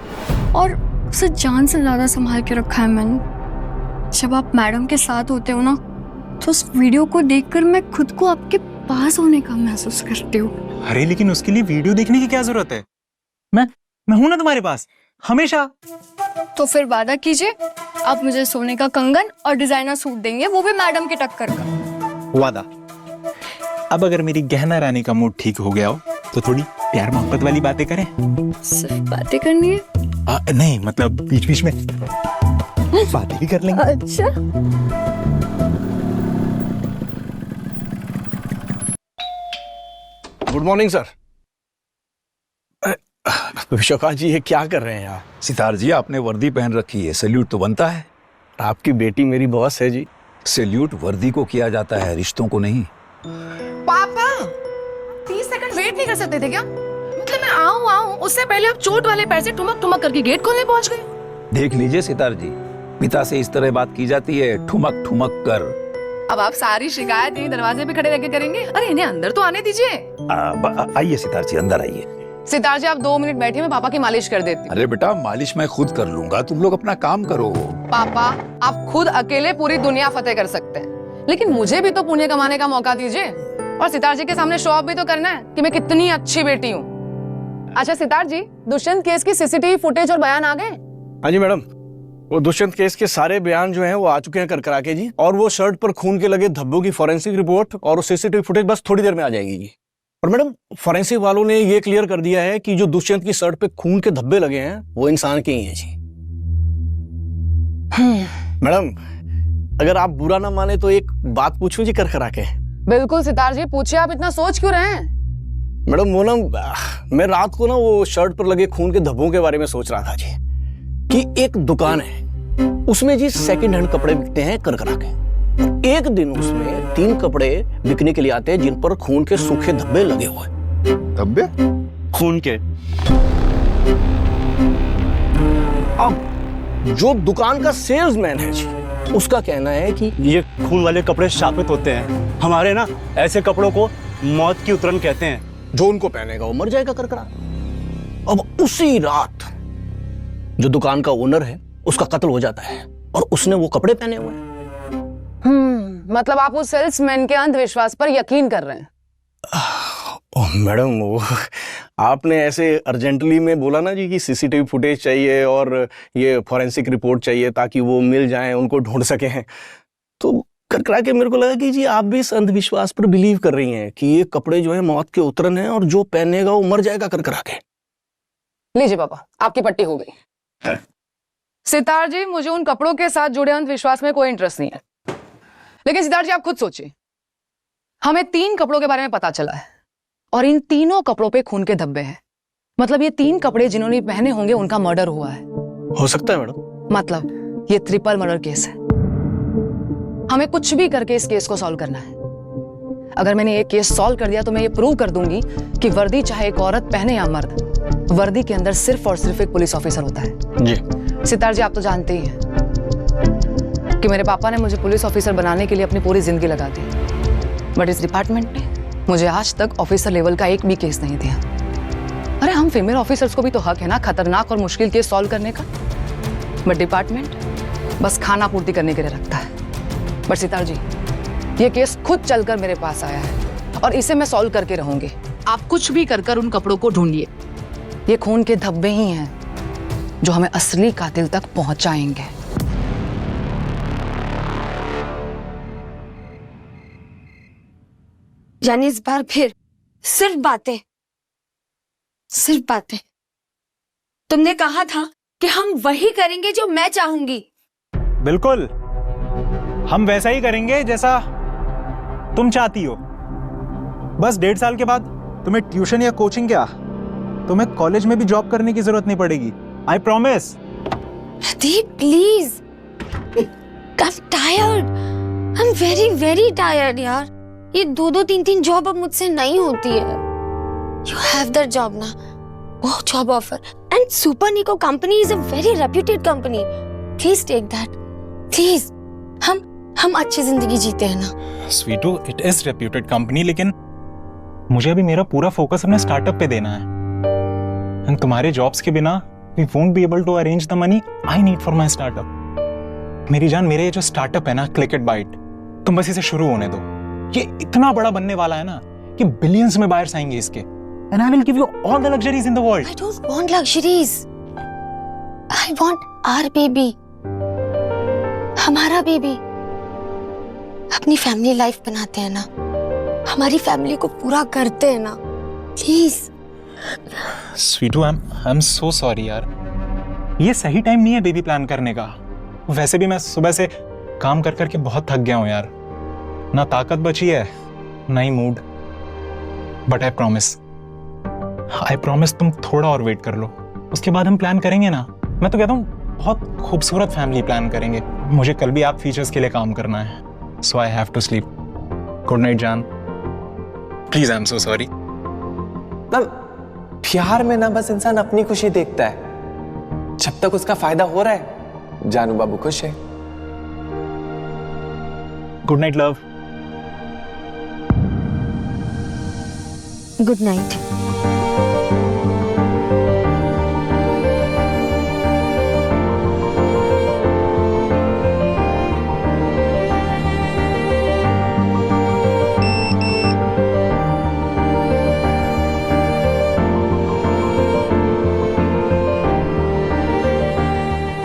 और उसे जान से ज्यादा संभाल के रखा है मैंने। जब आप मैडम के साथ होते हो ना तो उस वीडियो को देखकर मैं खुद को आपके पास होने का महसूस करती हूँ। अरे लेकिन उसके लिए वीडियो देखने की क्या जरूरत है? मैं हूं ना तुम्हारे पास हमेशा। तो फिर वादा कीजिए आप मुझे सोने का कंगन और डिजाइनर सूट देंगे, वो भी मैडम के टक्कर का। वादा। अब अगर मेरी गहना रानी का मूड ठीक हो गया हो तो थोड़ी प्यार मोहब्बत वाली बातें करें। सिर्फ बातें करनी है? नहीं, मतलब बीच बीच में बातें भी कर लेंगे। अच्छा। Good morning sir. विश्वका जी, ये क्या कर रहे हैं आप? सितार जी, आपने वर्दी पहन रखी है, सैल्यूट तो बनता है। आपकी बेटी मेरी बॉस है जी। सैल्यूट वर्दी को किया जाता है, रिश्तों को नहीं। पापा 30 सेकंड वेट नहीं कर सकते थे क्या? मतलब मैं आऊं उससे पहले आप चोट वाले पैर से ठुमक ठुमक करके गेट खोलने पहुंच गए। देख लीजिए सितार जी, पिता से इस तरह बात की जाती है, ठुमक ठुमक कर। अब आप सारी शिकायत यहीं दरवाजे पे खड़े रहकर करेंगे? अरे इन्हें अंदर तो आने दीजिए। आइए सितार जी, अंदर आइए। सितार जी, आप 2 मिनट बैठिए, मैं पापा की मालिश कर देती हूँ। अरे बेटा, मालिश मैं खुद कर लूंगा, तुम लोग अपना काम करो। पापा, आप खुद अकेले पूरी दुनिया फतेह कर सकते हैं, लेकिन मुझे भी तो पुण्य कमाने का मौका दीजिए और सितार जी के सामने शो ऑफ भी तो करना है कि मैं कितनी अच्छी बेटी हूँ। अच्छा सितार जी, दुष्यंत केस की सीसीटीवी फुटेज और बयान आ गए? हाँ जी मैडम, वो दुष्यंत केस के सारे बयान जो हैं वो आ चुके हैं करकरा के जी, और वो शर्ट पर खून के लगे धब्बों की फॉरेंसिक रिपोर्ट और सीसीटीवी फुटेज बस थोड़ी देर में आ जाएगी जी। और मैडम फॉरेंसिक वालों ने ये क्लियर कर दिया है कि जो दुष्यंत की शर्ट पे खून के धब्बे लगे हैं वो इंसान के ही हैं जी। मैडम अगर आप बुरा ना माने तो एक बात पूछूं जी करकरा के। बिल्कुल सितार जी, पूछिए, आप इतना सोच क्यों रहे हैं? मैडम वो ना, मैं रात को ना वो शर्ट पर लगे खून के धब्बों के बारे में सोच रहा था जी, कि एक दुकान है उसमें जी सेकंड हैंड कपड़े बिकते हैं करकरा के। एक दिन उसमें 3 कपड़े बिकने के लिए आते हैं जिन पर खून के सूखे धब्बे लगे हुए। धब्बे? खून के। अब जो दुकान का सेल्समैन है जी उसका कहना है कि ये खून वाले कपड़े शापित होते हैं। हमारे ना ऐसे कपड़ों को मौत की उतरन कहते हैं। जो उनको पहनेगा वो मर जाएगा करकरा। अब उसी रात जो दुकान का ओनर है उसका कत्ल हो जाता है और उसने वो कपड़े पहने हुए हैं। मतलब आप उस सेल्समैन के अंधविश्वास पर यकीन कर रहे हैं? ओह मैडम, वो आपने ऐसे अर्जेंटली में बोला ना जी कि सीसीटीवी फुटेज चाहिए और ये फॉरेंसिक रिपोर्ट चाहिए ताकि वो मिल जाएं, उनको ढूंढ सके हैं, तो करकरा के मेरे को लगा कि जी आप भी इस अंधविश्वास पर बिलीव कर रही हैं कि ये कपड़े जो है मौत के उतरन है और जो पहनेगा वो मर जाएगा करकरा के। लीजिए पापा, आपकी पट्टी हो गई। सितार जी, मुझे उन कपड़ों के साथ जुड़े अंधविश्वास में कोई इंटरेस्ट नहीं है। लेकिन सितार जी आप खुद सोचिए, हमें 3 कपड़ों के बारे में पता चला है और इन तीनों कपड़ों पे खून के धब्बे हैं। मतलब ये 3 कपड़े जिन्होंने पहने होंगे उनका मर्डर हुआ है। हो सकता है मैडम। मतलब ये ट्रिपल मर्डर केस है। हमें कुछ भी करके इस केस को सॉल्व करना है। अगर मैंने ये केस सॉल्व कर दिया तो मैं ये प्रूव कर दूंगी कि वर्दी चाहे एक औरत पहने या मर्द, वर्दी के अंदर सिर्फ और सिर्फ एक पुलिस ऑफिसर होता है जी। सितार जी आप तो जानते ही हैं कि मेरे पापा ने मुझे पुलिस ऑफिसर बनाने के लिए अपनी पूरी जिंदगी लगा दी, बट इस डिपार्टमेंट ने मुझे आज तक ऑफिसर लेवल का एक भी केस नहीं दिया। अरे हम फीमेल ऑफिसर्स को भी तो हक है ना खतरनाक और मुश्किल केस सॉल्व करने का, बट डिपार्टमेंट बस खाना पूर्ति करने के लिए रखता है। बट सितार जी ये केस खुद चलकर मेरे पास आया है और इसे मैं सॉल्व करके रहूंगी। आप कुछ भी कर उन कपड़ों को ढूंढिए, ये खून के धब्बे ही हैं जो हमें असली कातिल तक पहुंचाएंगे। यानी इस बार फिर सिर्फ बातें, सिर्फ बातें। तुमने कहा था कि हम वही करेंगे जो मैं चाहूंगी। बिल्कुल, हम वैसा ही करेंगे जैसा तुम चाहती हो। बस 1.5 साल के बाद तुम्हें ट्यूशन या कोचिंग क्या, तुम्हें कॉलेज में भी जॉब करने की जरूरत नहीं पड़ेगी। I promise. Pradeep please, I am tired, I am very very tired यार। ये 2-2 3-3 जॉब अब मुझसे नहीं होती है। यू हैव दैट जॉब ना, वो job offer, and super Nico company is a very reputed company. Please take that please. हम अच्छी जिंदगी जीते हैं ना। स्वीटू, इट इज रेप्यूटेड कंपनी, लेकिन मुझे अभी मेरा पूरा फोकस अपने स्टार्टअप पे देना है। एंड तुम्हारे जॉब्स के बिना we won't be able to arrange the money I need for my startup. मेरी जान, मेरे ये जो स्टार्टअप है ना, क्लिक इट बाइट, तुम बस इसे शुरू होने दो। ये इतना बड़ा बनने वाला है ना कि बिलियंस में बायर्स आएंगे इसके। And I will give you all the luxuries in the world. I don't want luxuries, I want our baby, हमारा बेबी। अपनी फैमिली लाइफ बनाते हैं ना, हमारी फैमिली को पूरा करते हैं ना, please. Sweetu, I am so sorry यार, ये सही टाइम नहीं है बेबी प्लान करने का। वैसे भी मैं सुबह से काम कर करके बहुत थक गया हूं यार, ना ताकत बची है ना ही मूड। बट आई प्रॉमिस तुम थोड़ा और वेट कर लो, उसके बाद हम प्लान करेंगे ना। मैं तो कहता हूँ बहुत खूबसूरत फैमिली प्लान करेंगे। मुझे कल भी आप फीचर्स के लिए काम करना है, so I have to sleep. Good night जान, please. I am so sorry. प्यार में ना बस इंसान अपनी खुशी देखता है। जब तक उसका फायदा हो रहा है, जानू बाबू खुश है। Good night love. Good night.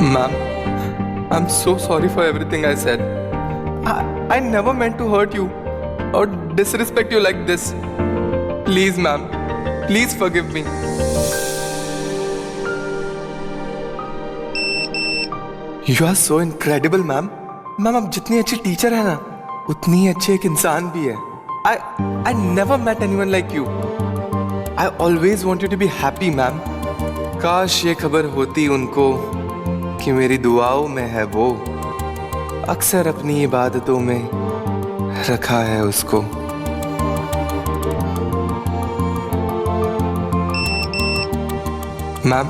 Ma'am, so sorry for everything I said. I never meant to hurt you or disrespect you like this. Please, ma'am, please forgive me. You are so incredible, ma'am. Ma'am आप जितनी अच्छी teacher है ना, उतनी अच्छी एक इंसान भी है. I never met anyone like you. I always want you to be happy, ma'am. काश ये खबर होती उनको कि मेरी दुआओं में है वो. अक्सर अपनी इबादतों में रखा है उसको. Ma'am,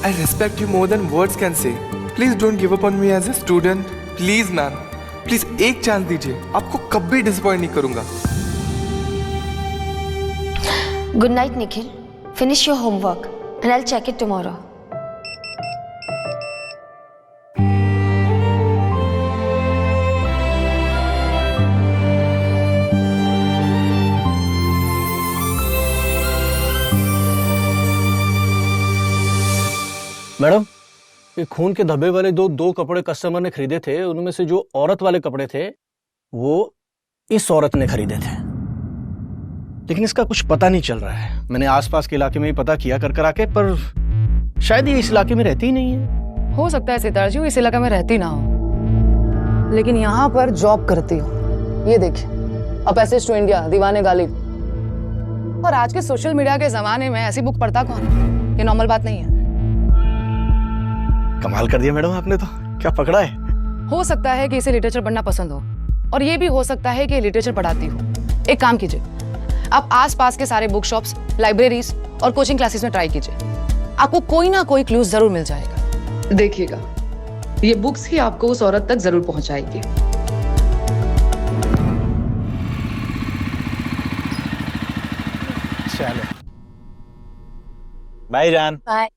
I respect you more than words can say. Please don't give up on me as a student. Please, ma'am. Please एक चांस दीजिए. आपको कभी डिसअपॉइंट नहीं करूंगा. Good night Nikhil. Finish your homework and I'll check it tomorrow. Madam, ये खून के धब्बे वाले दो कपड़े कस्टमर ने खरीदे थे, उनमें से जो औरत वाले कपड़े थे वो इस औरत ने खरीदे थे, लेकिन इसका कुछ पता नहीं चल रहा है. मैंने आसपास के इलाके में ही पता किया कर आके, पर शायद ये इस इलाके में रहती ही नहीं है. हो सकता है सितार जी इस इलाके में रहती ना हो, लेकिन यहाँ पर जॉब करती हो. ये देखिए, अ पैसेज टू इंडिया, दीवाने गालिब. और आज के सोशल मीडिया के जमाने में ऐसी बुक पढ़ता कौन? ये नॉर्मल बात नहीं है. कमाल कर दिया मैडम आपने तो. क्या पकड़ा है? हो सकता है कि इसे लिटरेचर पढ़ना पसंद हो, और ये भी हो सकता है कि लिटरेचर पढ़ाती हो. एक काम कीजिए, आप आसपास के सारे बुक शॉप्स, लाइब्रेरीज और कोचिंग क्लासेस में ट्राई कीजिए. आपको कोई ना कोई क्लू जरूर मिल जाएगा. देखिएगा, ये बुक्स ही आपको उस औरत तक जरूर पहुंचाएगी. चलो बाय जान. बाय.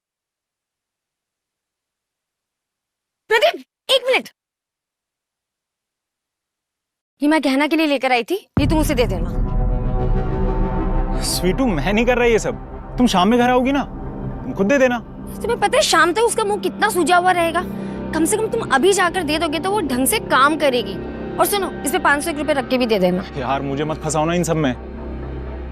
प्रदीप, एक मिनट. ये मैं गहना के लिए लेकर आई थी, ये तुम उसे दे देना. स्वीटू, मैं नहीं कर रहा ये सब. तुम शाम में घर आओगी ना, तुम खुद दे देना. तुम्हें पता है शाम तक उसका मुंह कितना सूजा हुआ रहेगा? कम से कम तुम अभी जाकर दे दोगे तो वो ढंग से काम करेगी. और सुनो, इसमें 501 रुपए रख के भी दे देना. यार मुझे मत फंसाओ ना इन सब में.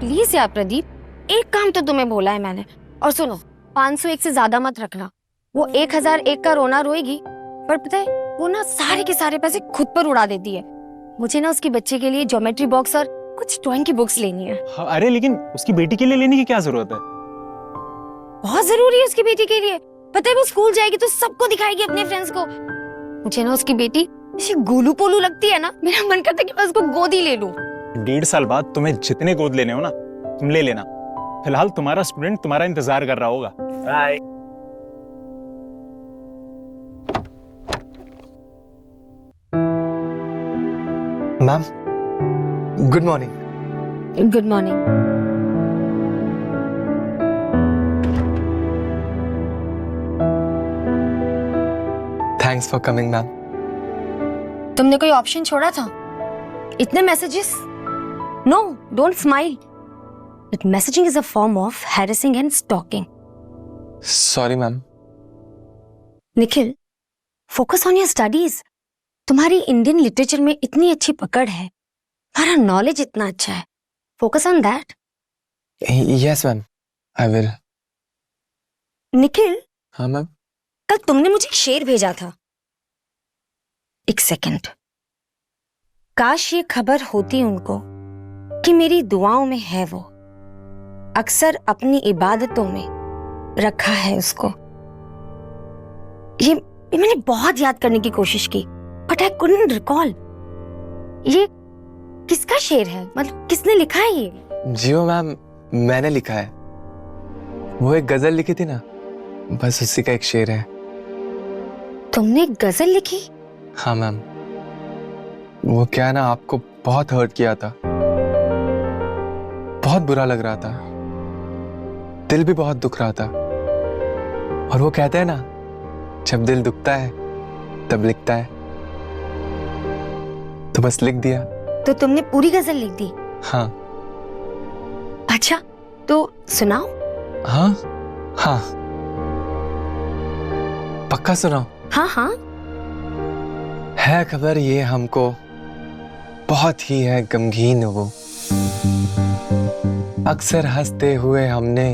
प्लीज यार प्रदीप, एक काम तो तुम्हें बोला है मैंने. और सुनो, 501 से ज्यादा मत रखना. वो 1001 का रोना रोएगी, पर पता है वो ना सारे के सारे पैसे खुद पर उड़ा देती है. मुझे ना उसकी बच्चे के लिए ज्योमेट्री बॉक्स और कुछ ड्राइंग की बुक्स लेनी है. अरे लेकिन उसकी बेटी के लिए लेने की क्या जरूरत है? बहुत जरूरी है उसकी बेटी के लिए. पता है वो स्कूल जाएगी तो सबको दिखाएगी अपने फ्रेंड्स को. मुझे ना उसकी बेटी ऐसी गोलू पोलू लगती है ना, मेरा मन करता है कि मैं उसको गोद ही ले लूं. 1.5 साल बाद तुम्हें जितने गोद लेने हो ना, तुम ले लेना. फिलहाल तुम्हारा स्टूडेंट तुम्हारा इंतजार कर रहा होगा. Bye. Ma'am, good morning. Good morning. Thanks for coming ma'am. तुमने कोई ऑप्शन छोड़ा था? इतने messages? No, don't smile. But messaging is a form of harassing and stalking. Sorry ma'am. Nikhil, focus on your studies. तुम्हारी इंडियन लिटरेचर में इतनी अच्छी पकड़ है, तुम्हारा नॉलेज इतना अच्छा है. Focus on that. Yes ma'am, I will. Nikhil, हाँ मैम. कल तुमने मुझे एक शेर भेजा था. एक सेकंड. काश ये खबर होती उनको कि मेरी दुआओं में है वो, अक्सर अपनी इबादतों में रखा है उसको. ये मैंने बहुत याद करने की कोशिश की, बट आई कुडंट रिकॉल. ये किसका शेर है? मतलब किसने लिखा है ये? जियो मैम, मैंने लिखा है. वो एक गजल लिखी थी ना, बस उसी का एक शेर है. तुमने एक गजल लिखी? हाँ मैम. वो क्या ना, आपको बहुत हर्ट किया था, बहुत बुरा लग रहा था, दिल भी बहुत दुख रहा था. और वो कहते हैं ना, जब दिल दुखता है तब लिखता है. तो बस लिख दिया. तो तुमने पूरी गजल लिख दी? हाँ. अच्छा, तो सुनाओ. हाँ हाँ, पक्का सुनाओ. हाँ हाँ. है खबर ये हमको बहुत ही है गमगीन वो। अक्सर हंसते हुए हमने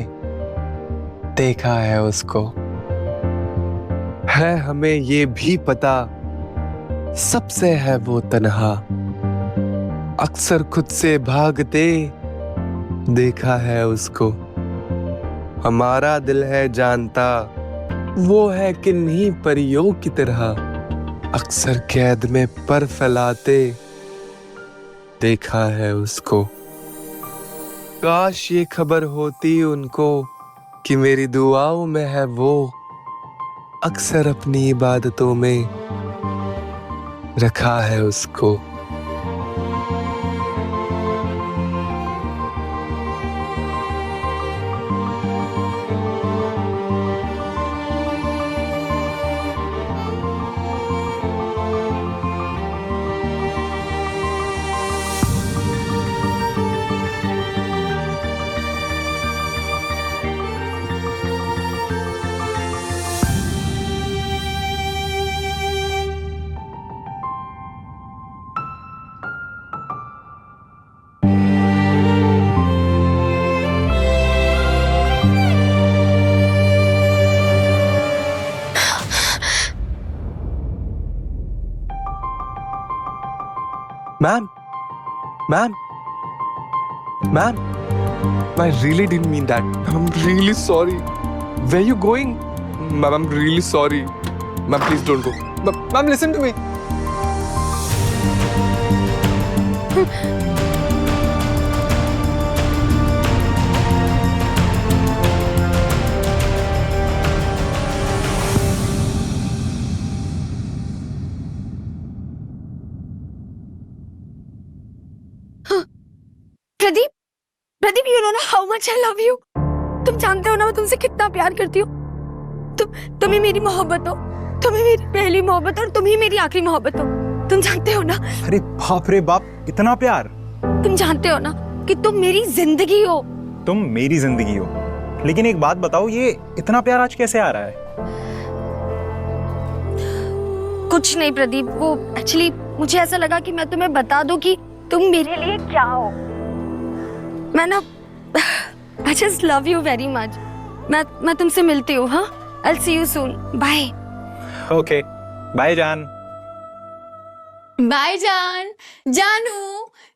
देखा है उसको। है हमें ये भी पता सबसे है वो तन्हा। अक्सर खुद से भागते देखा है उसको। हमारा दिल है जानता वो है किन्हीं परियों की तरह। अक्सर कैद में पर फैलाते देखा है उसको। काश ये खबर होती उनको कि मेरी दुआओं में है वो। अक्सर अपनी इबादतों में रखा है उसको। Ma'am, ma'am, ma'am, I really didn't mean that. I'm really sorry. Where are you going? Ma'am, I'm really sorry. Ma'am, please don't go. Ma'am, listen to me. Pradeep, Pradeep, you know ना how much I love you. तुम जानते हो ना मैं तुमसे कितना प्यार करती हूँ। तुम ही मेरी मोहब्बत हो, तुम ही मेरी पहली मोहब्बत और तुम ही मेरी आखिरी मोहब्बत हो। तुम जानते हो ना। अरे बाप रे बाप, इतना प्यार। तुम जानते हो ना कि तुम मेरी जिंदगी हो। तुम मेरी जिंदगी हो, लेकिन एक बात बताओ, ये इतना प्यार आज कैसे आ रहा है? कुछ नहीं प्रदीप, वो एक्चुअली मुझे ऐसा लगा कि मैं तुम्हें बता दूं कि तुम मेरे लिए क्या हो। मैं ना I just love you very much. मैं तुमसे मिलती हूँ। हाँ, I'll see you soon. Bye. Okay, bye जान। बाय जान, जानू,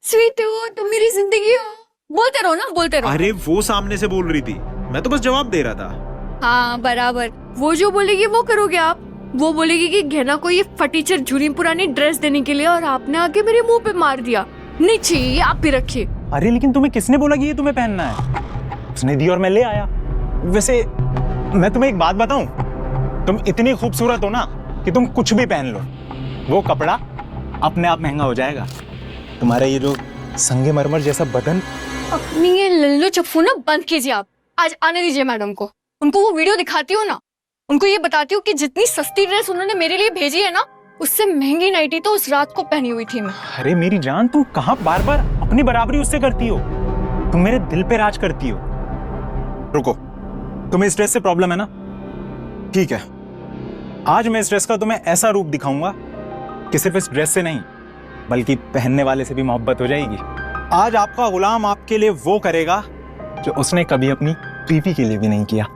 स्वीटू, तुम मेरी जिंदगी हो। बोलते रहो ना, बोलते रहो। अरे वो सामने से बोल रही थी, मैं तो बस जवाब दे रहा था। हाँ बराबर, वो जो बोलेगी वो करोगे आप। वो बोलेगी कि घेना को ये फटीचर झूरी पुरानी ड्रेस देने के लिए और आपने आके मेरे मुंह पे मार दिया। नहीं चाहिए, आप भी रखिए। अरे लेकिन तुम्हें किसने बोला कि ये तुम्हें पहनना है? उसने दी और मैं ले आया। वैसे मैं तुम्हें एक बात बताऊं, तुम इतनी खूबसूरत हो ना कि तुम कुछ भी पहन लो, वो कपड़ा अपने आप महंगा हो जाएगा। तुम्हारा ये जो संगमरमर जैसा बदन। अपनी ये लल्लू चप्पू ना बंद कीजिए आप। आज आने दीजिए मैडम को। उनको वो वीडियो दिखाती हो ना, उनको ये बताती हूँ कि जितनी सस्ती ड्रेस उन्होंने मेरे लिए भेजी है ना, उससे महंगी नाइटी तो उस रात को पहनी हुई थी मैं। अरे मेरी जान, तुम कहाँ बार बार अपनी बराबरी उससे करती हो? तुम मेरे दिल पे राज करती हो। रुको, तुम्हें इस ड्रेस से प्रॉब्लम है ना? ठीक है, आज मैं इस ड्रेस का तुम्हें ऐसा रूप दिखाऊंगा कि सिर्फ इस ड्रेस से नहीं बल्कि पहनने वाले से भी मोहब्बत हो जाएगी। आज आपका गुलाम आपके लिए वो करेगा जो उसने कभी अपनी बीवी के लिए भी नहीं किया।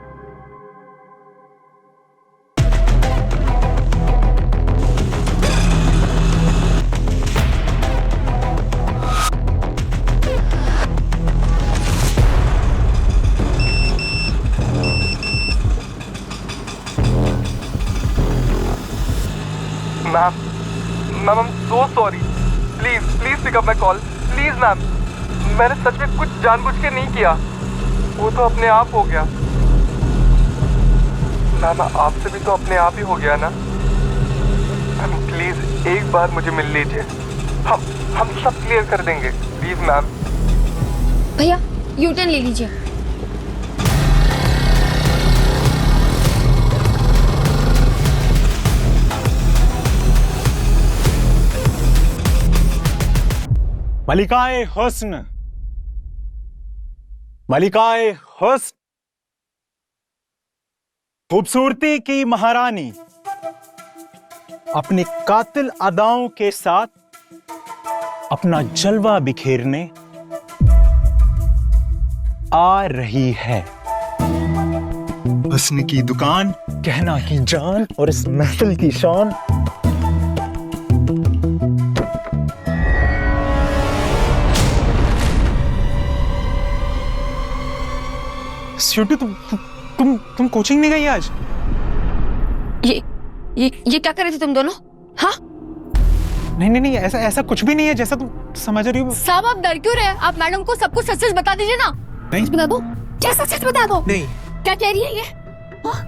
Ma'am, ma'am, I'm so sorry. Please pick up my call. Please ma'am, मैंने सच में कुछ जानबूझ के नहीं किया, वो तो अपने आप हो गया। मैम, आपसे भी तो अपने आप ही हो गया ना। मैम प्लीज एक बार मुझे मिल लीजिए, हम सब क्लियर कर देंगे। Please ma'am. भैया यू टर्न ले लीजिए। मलिकाए हुस्न, मलिकाए हुस्न, खूबसूरती की महारानी, अपनी कातिल अदाओं के साथ अपना जलवा बिखेरने आ रही है। हंसने की दुकान, कहना की जान और इस महफिल की शान। स्वीटी, तुम कोचिंग नहीं गई आज? ये क्या कर रहे थे तुम दोनों? हाँ? नहीं, ऐसा कुछ भी नहीं है जैसा तुम समझ रही हो। साहब आप डर क्यों रहे हैं? आप मैडम को सब कुछ सच सच बता दीजिए ना। नहीं बता दो, कैसा सच बता दो। नहीं, क्या कह रही है ये? हाँ?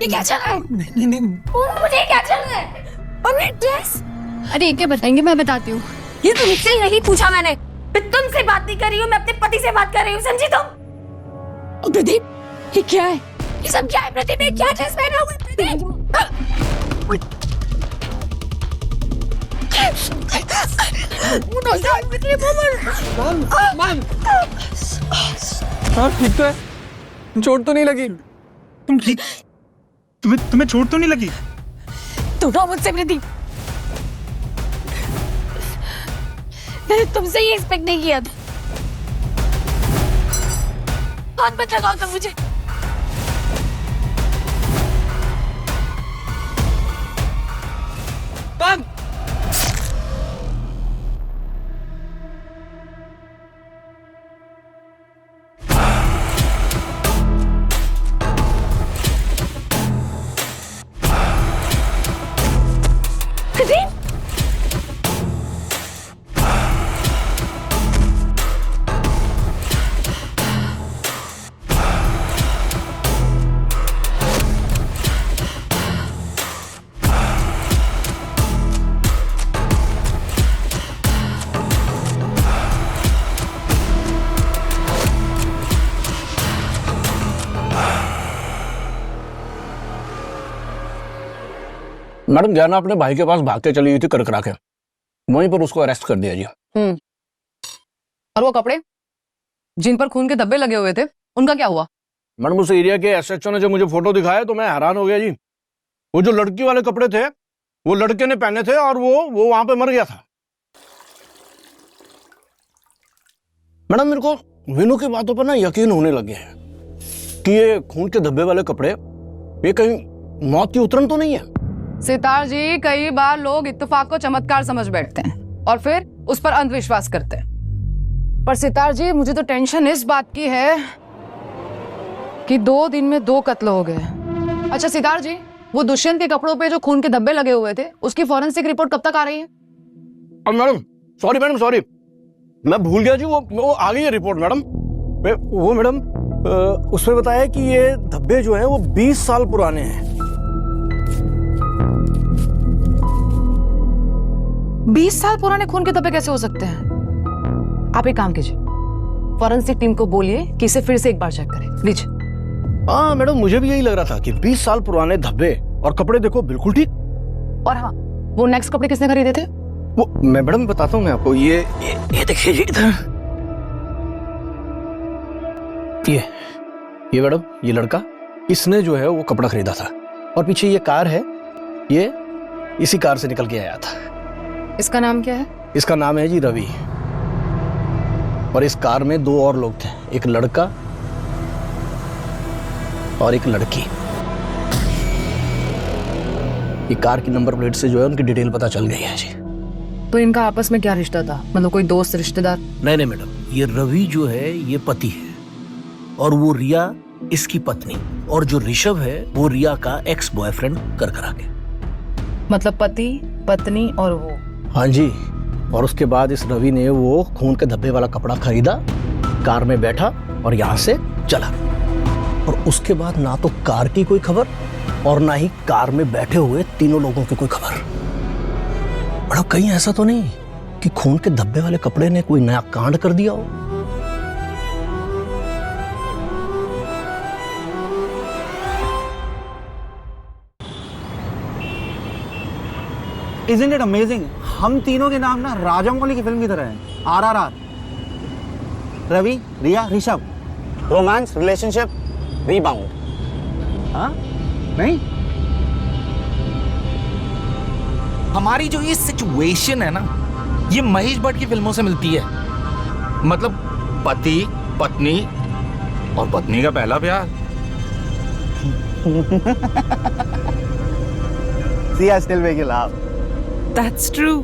ये क्या चल रहा है? नहीं। मुझे क्या चल रहा है? और मेरी ड्रेस? अरे ये क्या बताएंगे, मैं बताती हूँ। ये तुमसे ही नहीं पूछा मैंने। मैं तुमसे बात नहीं कर रही हूँ, मैं अपने पति से बात कर रही हूँ, समझी तुम? प्रदीप, ये क्या है? ये सब क्या है प्रदीप? ये क्या ड्रेस पहना हुआ है प्रदीप? ठीक तो है, चोट तो नहीं लगी? तुम्हें चोट तो नहीं लगी? तुम मुझसे प्रदीप, मैंने तुमसे ही एक्सपेक्ट नहीं किया था। हाथ मत लगाओ तुम मुझे। मैडम जाना अपने भाई के पास भाग के चली हुई थी करकरा के, वहीं पर उसको अरेस्ट कर दिया जी। और वो कपड़े जिन पर खून के धब्बे लगे हुए थे, उनका क्या हुआ? मैडम उस एरिया के एसएचओ ने जब मुझे फोटो दिखाया तो मैं हैरान हो गया जी। वो जो लड़की वाले कपड़े थे वो लड़के ने पहने थे और वो वहां पे मर गया था। मैडम मेरे को विनू की बातों पर ना यकीन होने लगे हैं कि ये खून के धब्बे वाले कपड़े ये कहीं मौत की उतरन तो नहीं है। सितार जी, कई बार लोग इत्तेफाक को चमत्कार समझ बैठते हैं और फिर उस पर अंधविश्वास करते हैं। पर सितार जी, मुझे तो टेंशन इस बात की है कि 2 दिन में 2 कत्ल हो गए। अच्छा सितार जी, वो दुष्यंत के कपड़ों पे जो खून के धब्बे लगे हुए थे, उसकी फॉरेंसिक रिपोर्ट कब तक आ रही है? मैडम सॉरी, मैं भूल गया जी। वो आ गई है रिपोर्ट मैडम। वो मैडम उसमें बताया कि ये धब्बे जो हैं वो 20 साल पुराने हैं। 20 साल पुराने खून के धब्बे कैसे हो सकते हैं? आप एक काम कीजिए, फॉरेंसिक टीम को बोलिए कि इसे फिर से एक बार चेक करें। लीजिए। हाँ मैडम, मुझे भी यही लग रहा था कि 20 साल पुराने धब्बे और कपड़े देखो बिल्कुल ठीक। और हाँ, वो नेक्स्ट कपड़े किसने खरीदे थे? वो मैं मैडम बताता हूँ मैं आपको। ये देखिए इधर, ये मैडम, ये लड़का, इसने जो है वो कपड़ा खरीदा था। और पीछे ये कार है, ये इसी कार से निकल के आया था। इसका नाम क्या है? इसका नाम है जी रवि। और इस कार में 2 और लोग थे, एक लड़का और एक लड़की। ये कार की नंबर प्लेट से जो है उनकी डिटेल पता चल गई है जी। तो इनका आपस में क्या रिश्ता था? मतलब कोई दोस्त रिश्तेदार? नहीं मैडम, ये रवि जो है ये पति है और वो रिया इसकी पत्नी, और जो ऋषभ है वो रिया का एक्स बॉयफ्रेंड कर के। मतलब पति, पत्नी और वो। हाँ जी। और उसके बाद इस रवि ने वो खून के धब्बे वाला कपड़ा खरीदा, कार में बैठा और यहाँ से चला। और उसके बाद ना तो कार की कोई खबर और ना ही कार में बैठे हुए 3 लोगों की कोई खबर। बड़ा कहीं ऐसा तो नहीं कि खून के धब्बे वाले कपड़े ने कोई नया कांड कर दिया हो? Isn't it amazing? हम तीनों के नाम ना राजामौली की फिल्म की तरह हैं। RRR, Ravi, Riya, Rishabh. Romance, relationship, rebound. हाँ? नहीं? हमारी जो ये सिचुएशन है ना, ये महेश भट्ट की फिल्मों से मिलती है। मतलब पति पत्नी और पत्नी का पहला प्यार। See, I still make you laugh. That's true.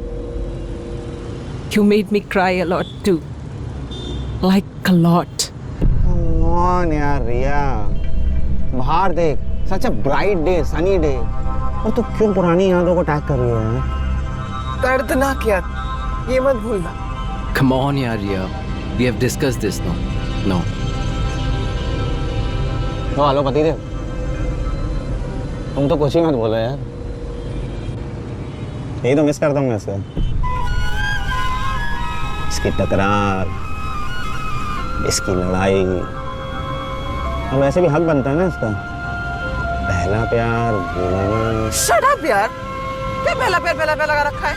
You made me cry a lot too. Like a lot. कौन यार रिया, बाहर देख, such a bright day, sunny day, और तू क्यों पुरानी यादों को टैग कर रही है? दर्दनाक याद, ये मत भूलना। Come on यार रिया, we have discussed this now. No. तो हेलो पतिदेव, तुम तो कुछ ही मत बोलो यार। यही तो मिस करता हूँ मैं इसे। इसकी टकरार, इसकी लड़ाई, अब वैसे भी हक बनता है ना इसका। पहला प्यार, बोलना। Shut up यार, क्या पहला प्यार लगा रखा है?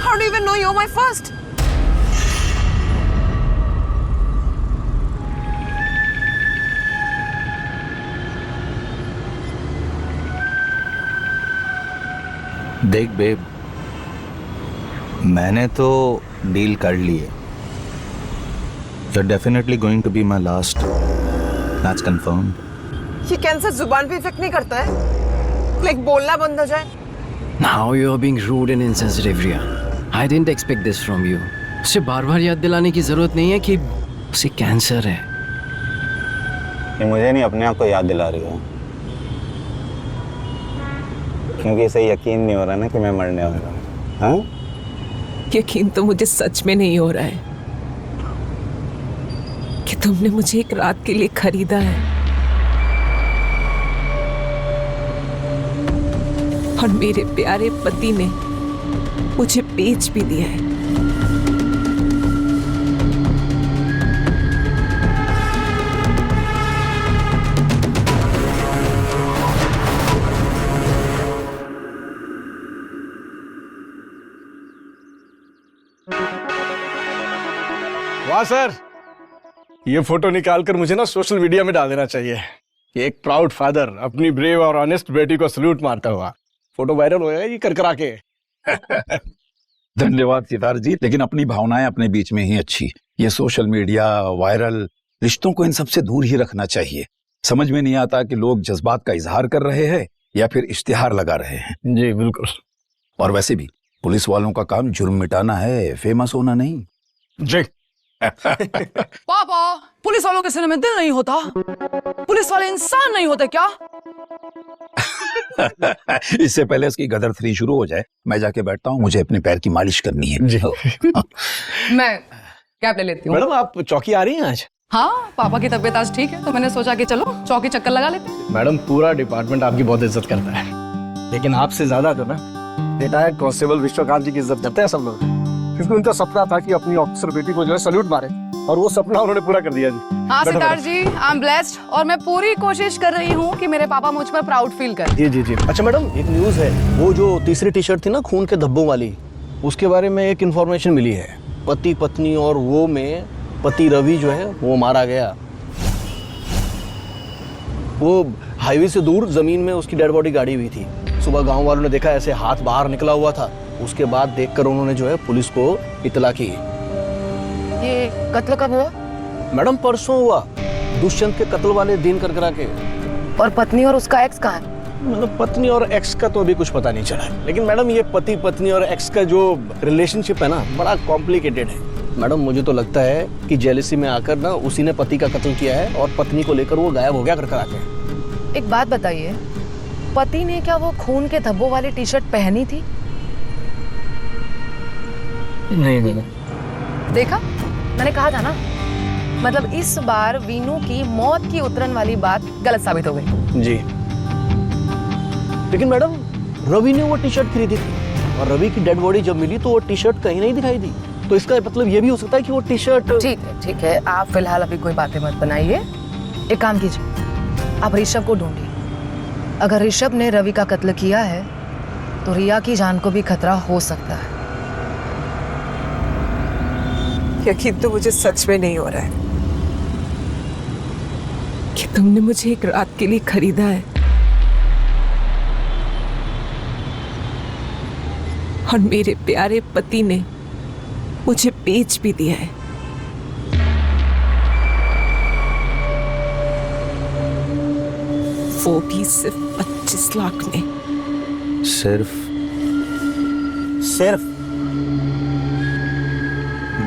How do you even know you're my first? देख बेब, मैंने तो डील कर ली है। You're definitely going to be my last. That's confirmed. ये कैंसर जुबान पे इफेक्ट नहीं करता है? Like बोलना बंद हो जाए? Now you are being rude and insensitive, Riya. I didn't expect this from you. उसे बार-बार याद दिलाने की जरूरत नहीं है कि उसे कैंसर है। ये मुझे नहीं, अपने आप को याद दिला रही हो, क्योंकि इसे यकीन नहीं हो रहा ना कि मैं मरने वाला हूँ। हाँ? यकीन तो मुझे सच में नहीं हो रहा है कि तुमने मुझे एक रात के लिए खरीदा है और मेरे प्यारे पति ने मुझे बेच भी दिया है। वाह सर, ये फोटो निकालकर मुझे ना सोशल मीडिया में डाल देना चाहिए कि एक प्राउड फादर अपनी ब्रेव और ऑनेस्ट बेटी को सल्यूट मारता हुआ। फोटो वायरल हो जाएगी कर के। धन्यवाद सितार जी, लेकिन अपनी भावनाएं अपने बीच में ही अच्छी। ये सोशल मीडिया, वायरल, रिश्तों को इन सबसे दूर ही रखना चाहिए। समझ में नहीं आता कि लोग जज्बात का इजहार कर रहे हैं या फिर इश्तिहार लगा रहे हैं। जी बिल्कुल। और वैसे भी पुलिस वालों का काम जुर्म मिटाना है, फेमस होना नहीं। जी। पापा, पुलिस वालों के सिर में दिल नहीं होता? पुलिस वाले इंसान नहीं होते क्या? इससे पहले इसकी गदर 3 शुरू हो जाए, मैं जाके बैठता हूँ, मुझे अपने पैर की मालिश करनी है। जी। मैं कैब ले लेती हूँ। मैडम आप चौकी आ रही हैं आज? हाँ, पापा की तबीयत आज ठीक है, तो मैंने सोचा कि चलो चौकी चक्कर लगा लेते हैं। मैडम पूरा डिपार्टमेंट आपकी बहुत इज्जत करता है, लेकिन आपसे ज्यादा तो ना रिटायर्ड कांस्टेबल विश्वकांत जी की इज्जत करते हैं सब लोग, क्योंकि उनका सपना था कि अपनी ऑफिसर बेटी को जो है सल्यूट मारे, और वो सपना उन्होंने पूरा कर दिया जी। हाँ सितार जी, आई एम ब्लेस्ड और मैं पूरी कोशिश कर रही हूँ कि मेरे पापा मुझ पर प्राउड फील करें। जी जी जी। अच्छा मैडम, एक न्यूज़ है, वो जो तीसरी टी शर्ट थी ना खून के धब्बों वाली, उसके बारे में एक इन्फॉर्मेशन मिली है। पति पत्नी और वो में पति रवि जो है वो मारा गया। वो हाईवे से दूर जमीन में उसकी डेड बॉडी गाड़ी हुई थी। सुबह गांव वालों ने देखा, ऐसे हाथ बाहर निकला हुआ था। उसके बाद देखकर उन्होंने जो है पुलिस को इतला की। ये कत्ल कब हुआ? मैडम परसों हुआ, दुष्यंत के कत्ल वाले दिन कर करा के। और पत्नी और उसका एक्स कहाँ है? मतलब पत्नी और एक्स का तो अभी कुछ पता नहीं चला है, लेकिन मैडम ये पति पत्नी और एक्स का जो रिलेशनशिप है ना, बड़ा कॉम्प्लिकेटेड है। मैडम मुझे तो लगता है कि जेलसी में आकर ना उसी ने पति का कत्ल किया है और पत्नी को लेकर वो गायब हो गया कर करा के। एक बात बताइए, पति ने क्या वो खून के धब्बों वाली टी शर्ट पहनी थी? नहीं। देखा, मैंने कहा था ना। मतलब इस बार वीनू की मौत की उतरन वाली बात गलत साबित हो गई। जी, लेकिन मैडम रवि ने वो टी शर्ट खरीदी थी और रवि की डेड बॉडी जब मिली तो वो टी शर्ट कहीं नहीं दिखाई दी। तो इसका मतलब ये भी हो सकता है कि वो टी शर्ट। ठीक है, आप फिलहाल अभी कोई बातें मत बनाइए। एक काम कीजिए, आप ऋषभ को ढूंढिए। अगर ऋषभ ने रवि का कत्ल किया है तो रिया की जान को भी खतरा हो सकता है। यकीन तो मुझे सच में नहीं हो रहा है कि तुमने मुझे एक रात के लिए खरीदा है और मेरे प्यारे पति ने मुझे बेच भी दिया है। वो भी सिर्फ 25 लाख में। सिर्फ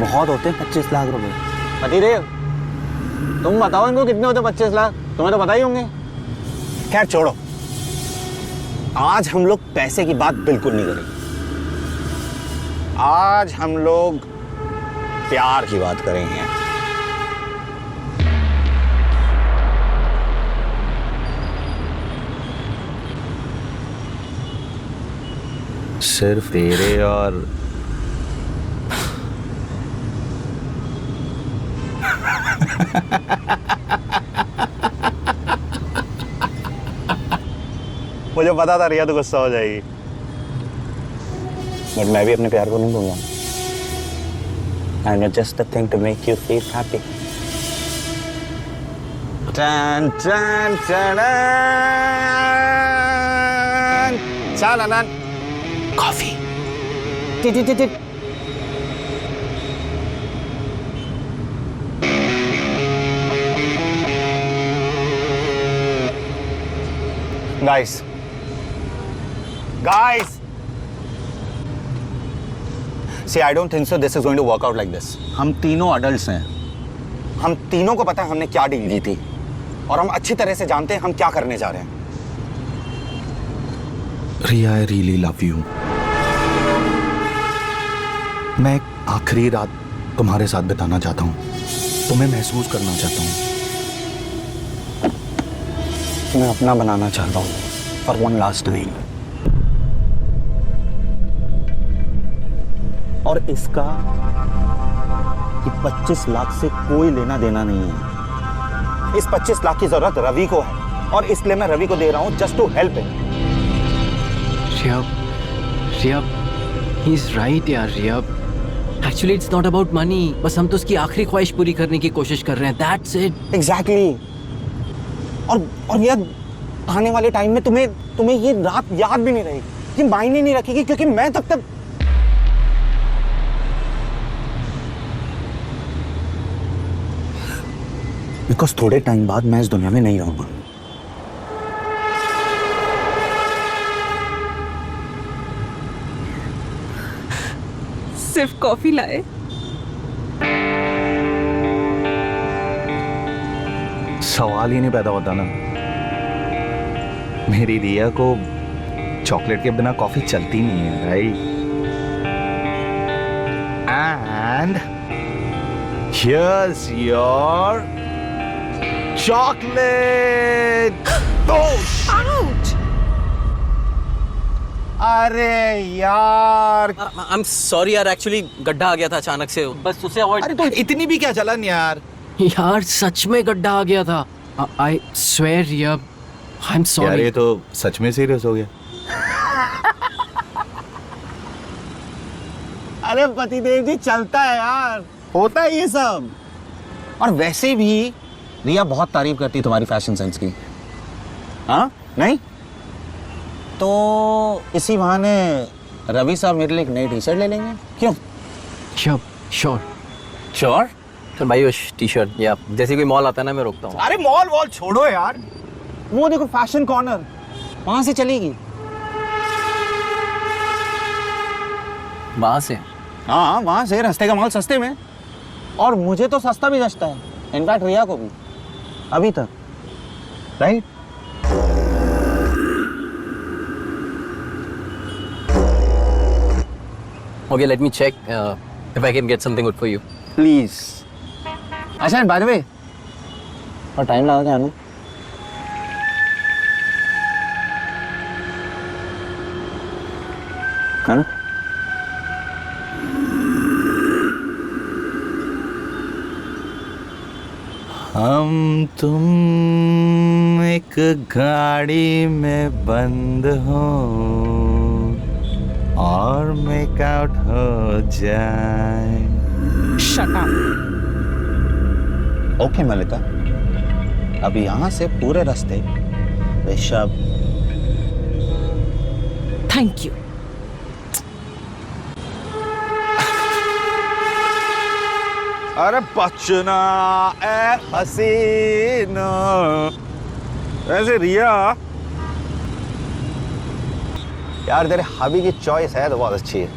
बहुत होते 25 लाख रुपए। पतिदेव, तुम बताओ इनको कितने होते 25 लाख? तुम्हें तो पता ही होंगे। खैर छोड़ो, आज हम लोग पैसे की बात बिल्कुल नहीं करेंगे। आज हम लोग प्यार की बात करेंगे। सिर्फ तेरे और मुझे पता था रिया तो गुस्सा हो जाएगी, बट मैं भी अपने प्यार को नहीं दूंगा। And just the thing to make you feel happy. Dun, dun, dun, dun. Coffee. Tit. Guys. See, I don't think so this is going to work out like this. हम तीनों adults हैं। हम तीनों को पता है हमने क्या डील की थी और हम अच्छी तरह से जानते हैं हम क्या करने जा रहे हैं। रिया, I really love you. मैं एक आखिरी रात तुम्हारे साथ बिताना चाहता हूँ, तुम्हें महसूस करना चाहता हूँ, तुम्हें अपना बनाना चाहता हूँ for one last time. और इसका कि 25 लाख से कोई लेना देना नहीं है। इस 25 लाख की जरूरत रवि को है और इसलिए मैं रवि को दे रहा हूं just to help him. Riya, he is right यार। Riya, actually it's not about money, बस हम तो उसकी आखिरी ख्वाहिश पूरी करने की कोशिश कर रहे हैं, दैट्स इट। एग्जैक्टली। और यार आने वाले टाइम में तुम्हें ये रात याद भी नहीं रहेगी, ये मायने नहीं रखेगी, क्योंकि मैं तब बिकॉज थोड़े टाइम बाद मैं इस दुनिया में नहीं रहूंगा। सिर्फ कॉफी लाए? सवाल ही नहीं पैदा होता ना। मेरी रिया को चॉकलेट के बिना कॉफी चलती नहीं है, right? And here's your chocolate. Out! अरे यार, आई एम सॉरी यार, एक्चुअली गड्ढा आ गया था अचानक से, बस उसे अवॉइड। अरे तो इतनी भी क्या जलन यार। यार सच में गड्ढा आ गया था। I swear Riya, I am sorry. यार ये तो सच में सीरियस हो गया। अरे पतिदेव जी, चलता है यार, होता है ये सब। और वैसे भी रिया बहुत तारीफ करती है तुम्हारी फैशन सेंस की। हाँ नहीं तो इसी बहाने रवि साहब मेरे लिए एक नई टी शर्ट ले लेंगे, क्यों? श्योर। चल भाई वो टी शर्ट, या जैसे कोई मॉल आता है ना मैं रोकता हूँ। अरे मॉल वॉल छोड़ो यार, वो देखो फैशन कॉर्नर, वहां से चलेगी। वहां से? हाँ वहां से, रास्ते का माल सस्ते में, और मुझे तो सस्ता भी जचता है, इनफैक्ट रिया को भी अभी तक, right? Okay, let me check if I can get something good for you. Please. अच्छा बाय द वे, और टाइम लगा क्या आने? है ना? हम तुम एक गाड़ी में बंद हो और मेकआउट हो जाए। Shut up. ओके मलिका, अब यहाँ से पूरे रास्ते ऋषभ। Thank you. अरे बचना ए हसीना। ऐसे रिया यार, तेरे हबी की चॉइस है तो बहुत अच्छी है,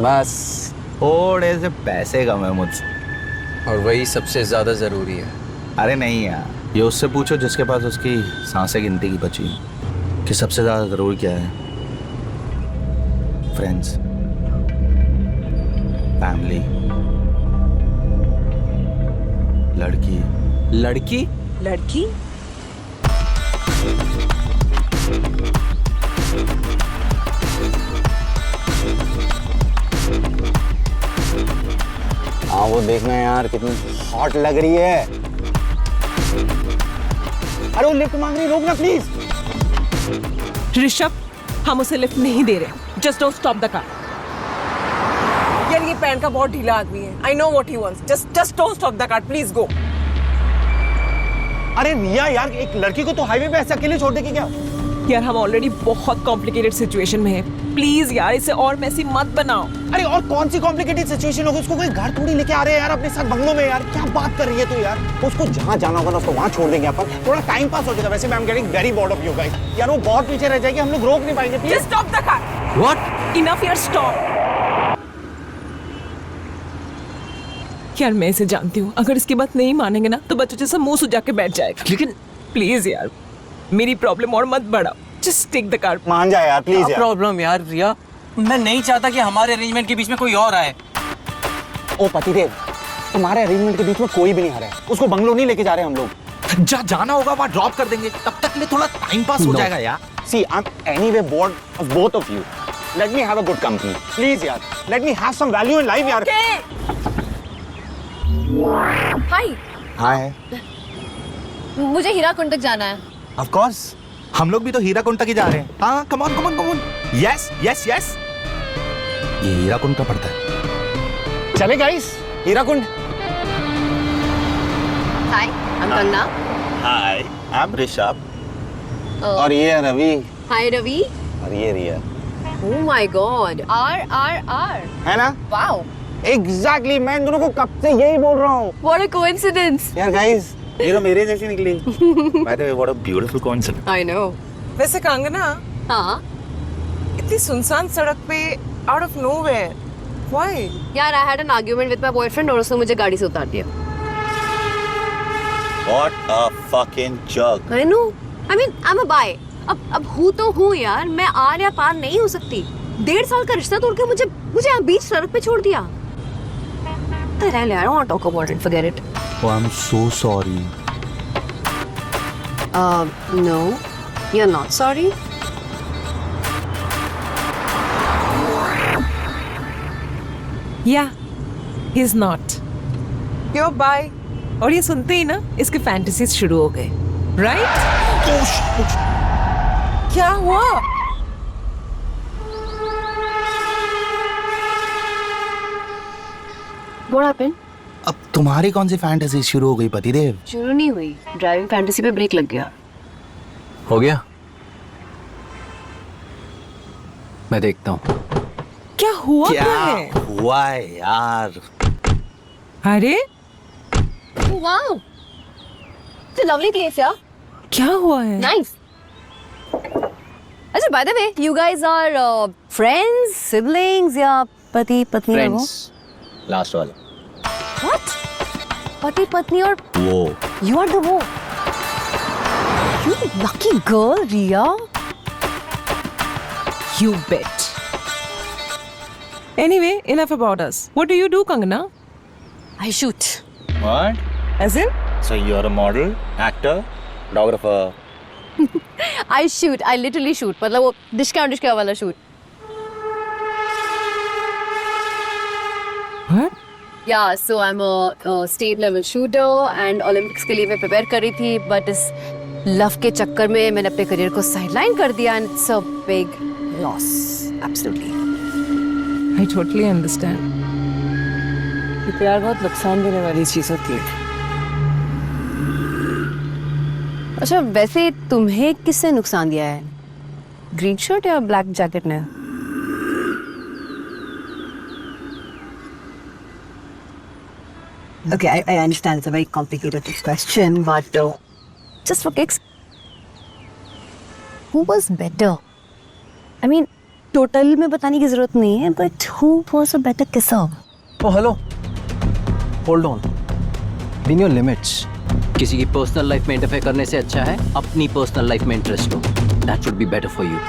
बस थोड़े से पैसे कम है मुझसे, और वही सबसे ज्यादा जरूरी है। अरे नहीं यार, ये उससे पूछो जिसके पास उसकी सांसें गिनती की बची कि सबसे ज्यादा जरूरी क्या है। फ्रेंड्स, फैमिली, लड़की। लड़की? लड़की? हाँ वो देखना यार कितनी हॉट लग रही है। अरे वो लिफ्ट मांग रही, रोकना प्लीज। ऋषभ, हम उसे लिफ्ट नहीं दे रहे। Just don't stop the car. यार ये पैंट का बहुत ढीला आदमी है। I know what he wants. Just don't stop the car, please go. अरे रिया यार, एक लड़की को तो हाईवे पे ऐसे अकेले छोड़ देगी क्या? यार हम ऑलरेडी बहुत कॉम्प्लिकेटेड सिचुएशन में हैं। प्लीज यार इसे और मैसी मत बनाओ। अरे और कौन सी कॉम्प्लिकेटेड सिचुएशन होगी? उसको कोई घर थोड़ी लेके आ रहे हैं यार अपने साथ बंगलों में। यार क्या बात कर रही है तू यार? उसको जहाँ जाना होगा ना उसको वहाँ छोड़ देंगे अपन, थोड़ा टाइम पास हो जाएगा। वैसे I am getting very bored of you guys. यार वो बहुत पीछे रह जाएगी, हम लोग रोक नहीं पाएंगे। Please stop the car. What? Enough यार, स्टॉप। यार मैं इसे जानती हूँ, अगर इसकी बात नहीं मानेंगे ना तो बच्चों जैसा मुंह सुजा के बैठ जाएगा। लेकिन प्लीज यार मेरी प्रॉब्लम और मत बढ़ाओ। Just take the car. मान जा यार प्लीज। यार प्रॉब्लम यार रिया, मैं नहीं चाहता कि हमारे अरेंजमेंट के बीच में कोई और आए। ओ पतिदेव, तुम्हारे अरेंजमेंट के बीच में कोई भी नहीं आ रहा है। उसको बंगलो नहीं लेके जा रहे हम लोग। जाना होगा वहाँ ड्रॉप कर देंगे, तब तक ले थोड़ा टाइम पास हो जाएगा यार। See, I'm anyway bored of both of you. Let me have a good company, please यार. Let me have some value in life यार. हाय, Hi. मुझे हीराकुंड तक जाना है। Of course. हम लोग भी तो हीराकुंड तक ही जा रहे हैं। हाँ, come on, come on, come on. Yes, yes, yes. ये हीराकुंड का पड़ता है। चले guys, Hirakud. Hi, I'm Kangana. Hi, I'm Rishabh. और ये है रवि. हाय रवि। और ये रिया. Oh my God, R. है ना? Wow. Exactly, मैं इन दोनों को कब से यही बोल रहा हूँ. What a coincidence. यार guys, ये तो मेरे जैसी निकली. By the way, what a beautiful coincidence. I know. वैसे कंगना, हाँ इतनी सुनसान सड़क पे out of nowhere, why? यार, I had an argument with my boyfriend और उसने मुझे गाड़ी से उतार दिया। What a fucking jerk. I know. I mean, I'm a bi. अब हूँ तो हूँ यार, मैं आर या पार नहीं हो सकती। 1.5 साल का रिश्ता तोड़ के मुझे यहाँ बीच सड़क पे छोड़ दिया। I don't want to talk about it. Forget it. Oh, I'm so sorry. No, you're not sorry. Yeah, he's not. You're bi. और ये सुनते ही ना इसके फैंटेसीज शुरू हो गए, right? क्या हुआ? What happened? अब तुम्हारी कौन सी फैंटेसी शुरू हो गई पतिदेव? शुरू नहीं हुई, ड्राइविंग फैंटेसी पे ब्रेक लग गया। हो गया? मैं देखता हूँ। क्या हुआ? क्या है? हुआ है यार? अरे Wow, it's a lovely place, yeah. क्या हुआ है? Nice. अच्छा, by the way, you guys are friends, siblings या पति पत्नी? Friends. लास्ट वाला. What? पति पत्नी और वो. you are the वो. You lucky girl, Riya. You bet. Anyway, enough about us. What do you do, Kangana? I shoot. What? As in? So you're a model, actor, photographer. I shoot. I literally shoot. मतलब वो डिस्का वाला shoot. What? Yeah, so I'm a state level shooter and Olympics के लिए मैं prepare कर रही थी, but इस love के चक्कर में मैंने अपने career को sideline कर दिया and it's a big loss. Absolutely. I totally understand. ये प्यार बहुत नुकसान देने वाली चीज होती है। अच्छा, वैसे तुम्हें किसने नुकसान दिया है? ग्रीन शर्ट या ब्लैक जैकेट ने? Okay, I understand it's a very complicated question, but Just for kicks. Who was better? I mean, total में बताने की जरूरत नहीं है, but who was a better kisser? Oh, hello. Hold on. Be in your limits. किसी की personal life में interfere करने से अच्छा है अपनी पर्सनल लाइफ में interest low. That would be better for you.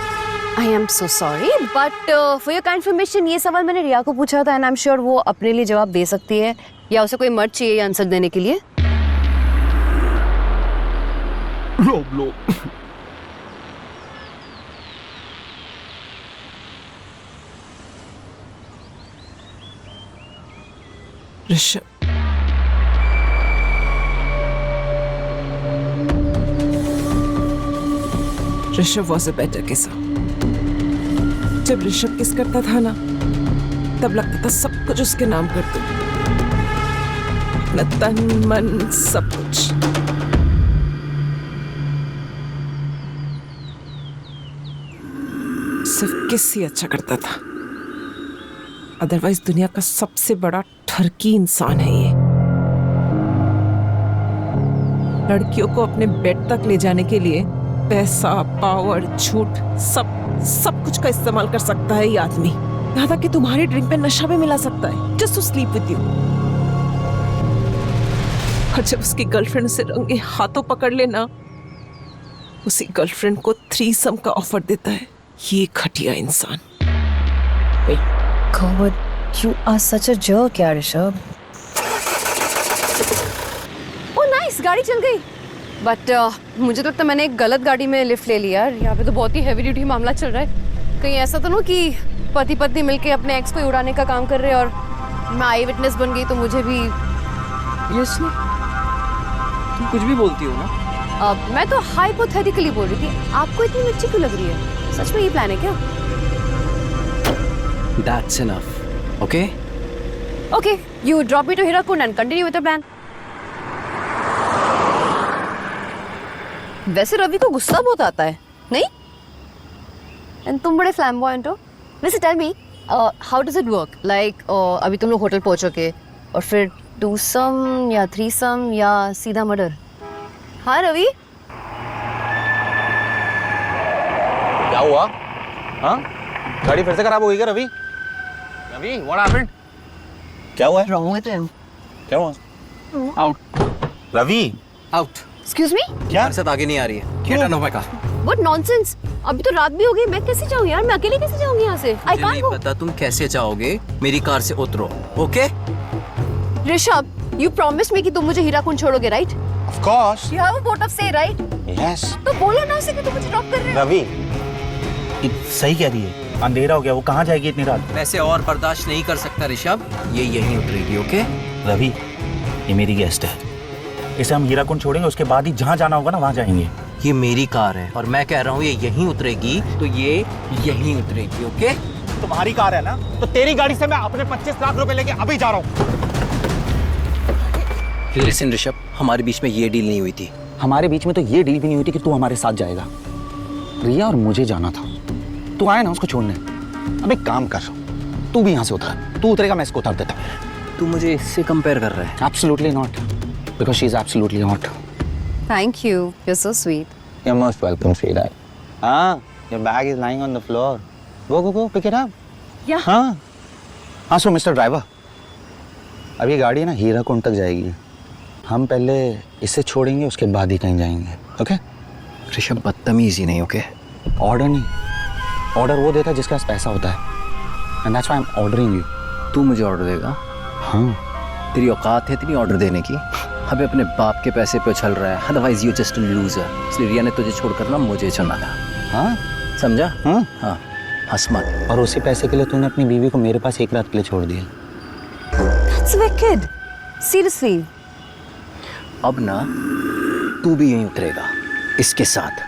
I am so sorry, but for your confirmation, ये सवाल मैंने रिया को पूछा था, and I'm sure वो अपने लिए जवाब दे सकती है, या उसे कोई मर्द चाहिए आंसर देने के लिए. लो. Rishabh, Rishabh was a better kisser. जब ऋषभ किस करता था ना, तब लगता था सब कुछ उसके नाम कर दूं, अपना तन मन सब कुछ. सिर्फ किस ही अच्छा करता था, अदरवाइज दुनिया का सबसे बड़ा ठरकी इंसान है ये. लड़कियों को अपने बेड तक ले जाने के लिए पैसा, पावर, झूठ, सब कुछ का इस्तेमाल कर सकता है ये आदमी. यहाँ तक कि तुम्हारी ड्रिंक पे नशा भी मिला सकता है, just to sleep with you. और जब उसकी गर्लफ्रेंड उसे रंगे हाथों पकड़ लेना, उसी गर्लफ्रेंड को थ्रीसम का ऑफर देता है ये घटिया इंसान. God, you are such a jerk, यार ऋषभ. Oh nice, गाड़ी चल गई. But मुझे तो लगता है मैंने एक गलत गाड़ी में लिफ्ट ले लिया यार. यहाँ पे तो बहुत ही हैवी ड्यूटी मामला चल रहा है. कहीं ऐसा तो ना कि पति पत्नी मिलके अपने एक्स को उड़ाने का काम कर रहे हैं और मैं आई विटनेस बन गई तो मुझे भी. यस ना, तुम कुछ भी बोलती हो ना. मैं तो हाइपोथेटिकली बोल रही थी. आपको इतनी मिर्ची क्यों लग रही है? सच में ये प्लान है क्या? That's enough. Okay? Okay, you drop me to Hirakud and continue with the plan. वैसे रवि को गुस्सा बहुत आता है, नहीं? And तुम बड़े फ्लैम्बॉयंट हो. वैसे tell me, how does it work? Like, अभी तुम लोग होटल पहुंचोगे और फिर twosome या threesome या सीधा मर्डर? हाँ रवि? क्या हुआ? हाँ? गाड़ी फिर से खराब हो गई क्या रवि? Ravi, what happened? क्या हुआ? Wrong with him. क्या हुआ? Out. Ravi, Out. Excuse me? क्या? मेरे साथ आगे नहीं आ रही है. Get out of my car. What nonsense? अभी तो रात भी हो गई. मैं कैसे जाऊँ यार? मैं अकेले कैसे जाऊँगी यहाँ से? I मुझे can't नहीं go. पता तुम कैसे जाओगे. मेरी कार से उतरो. Okay? Rishabh, you promised me कि तुम मुझे हीराकुंड छोड़ोगे, right? of course. You have a vote of say, right? Yes. तो बोलो ना उसे कि तुम मुझे ड्रॉप कर रहे हो. रवि, सही कह रही है. अंधेरा हो गया, वो कहाँ जाएगी इतनी रात? वैसे और बर्दाश्त नहीं कर सकता ऋषभ. ये यहीं उतरेगी. ओके? रवि, ये मेरी गेस्ट है. इसे हम हीराकुंड छोड़ेंगे, उसके बाद ही जहाँ जाना होगा ना वहाँ जाएंगे. ये मेरी कार है और मैं कह रहा हूँ ये यहीं उतरेगी तो ये यहीं उतरेगी. ओके? तुम्हारी कार है ना, तो तेरी गाड़ी से मैं अपने 25 लाख रुपए लेके अभी जा रहा हूँ. लिसन ऋषभ, हमारे बीच में ये डील नहीं हुई थी. हमारे बीच में तो ये डील भी नहीं हुई थी कि तू हमारे साथ जाएगा. रिया और मुझे जाना था, तू आया ना उसको छोड़ने. अब एक काम कर, तू भी यहाँ से उतर. तू उतरेगा, मैं इसको उतार देता. तू मुझे इससे कंपेयर कर रहा है. Absolutely not, because she is absolutely not. Thank you. You're so sweet. You're most welcome, sweetheart. Your bag is lying on the floor. Go, pick it up. Yeah. हाँ, so Mr. Driver, अब ये गाड़ी ना हीराकुंड तक जाएगी. हम पहले इसे छोड़ेंगे, उसके बाद ही कहीं जाएंगे. ओके? ऋषभ, बदतमीजी नहीं. ओके? ऑर्डर नहीं, ऑर्डर वो देता है जिसके पास पैसा होता है. And that's why I am ordering you. तू मुझे ऑर्डर देगा? हाँ. तेरी औकात है इतनी ऑर्डर देने की? अबे अपने बाप के पैसे पे उछल रहा है. Otherwise you just a loser. इसलिए रिया ने तुझे छोड़कर ना मुझे चुना था. हाँ, समझा? हाँ, हाँ. हंस मत. और उसी पैसे के लिए तूने अपनी बीवी को मेरे पास एक रात के लिए छोड़ दिया. That's wicked. Seriously. अब ना तू भी यहीं उतरेगा इसके साथ.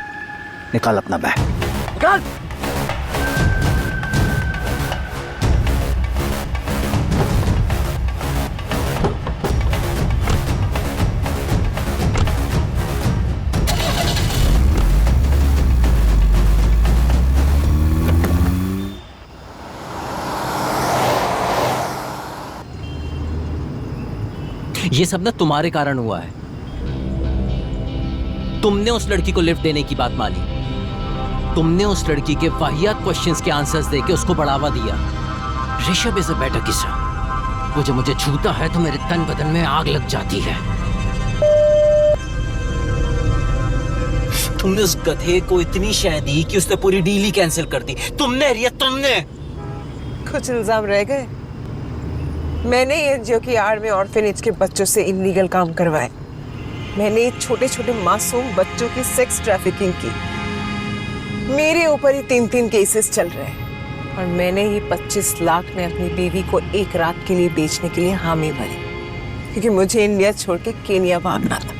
निकाल अपना बैग. निकाल. ये सब ना तुम्हारे कारण हुआ है। तुमने उस लड़की को लिफ्ट देने की बात मानी, तुमने उस लड़की के वाहियात क्वेश्चंस के आंसर्स देके उसको बढ़ावा दिया। Rishabh is a better kisser. वो जब मुझे छूता है तो मेरे तन बदन में आग लग जाती है। तुमने उस गधे को इतनी शह दी कि उसने पूरी डील ही कैंसिल कर दी। तुमने रिया, तुमने। कुछ इल्जाम रह गए। मैंने ये जो कि आड़ में ऑर्फेनेज के बच्चों से इलीगल काम करवाए। मैंने छोटे छोटे मासूम बच्चों की सेक्स ट्रैफिकिंग की। मेरे ऊपर ही 3-3 केसेस चल रहे हैं और मैंने ही 25 लाख में अपनी बीवी को एक रात के लिए बेचने के लिए हामी भरी, क्योंकि मुझे इंडिया छोड़ के केनिया भागना था।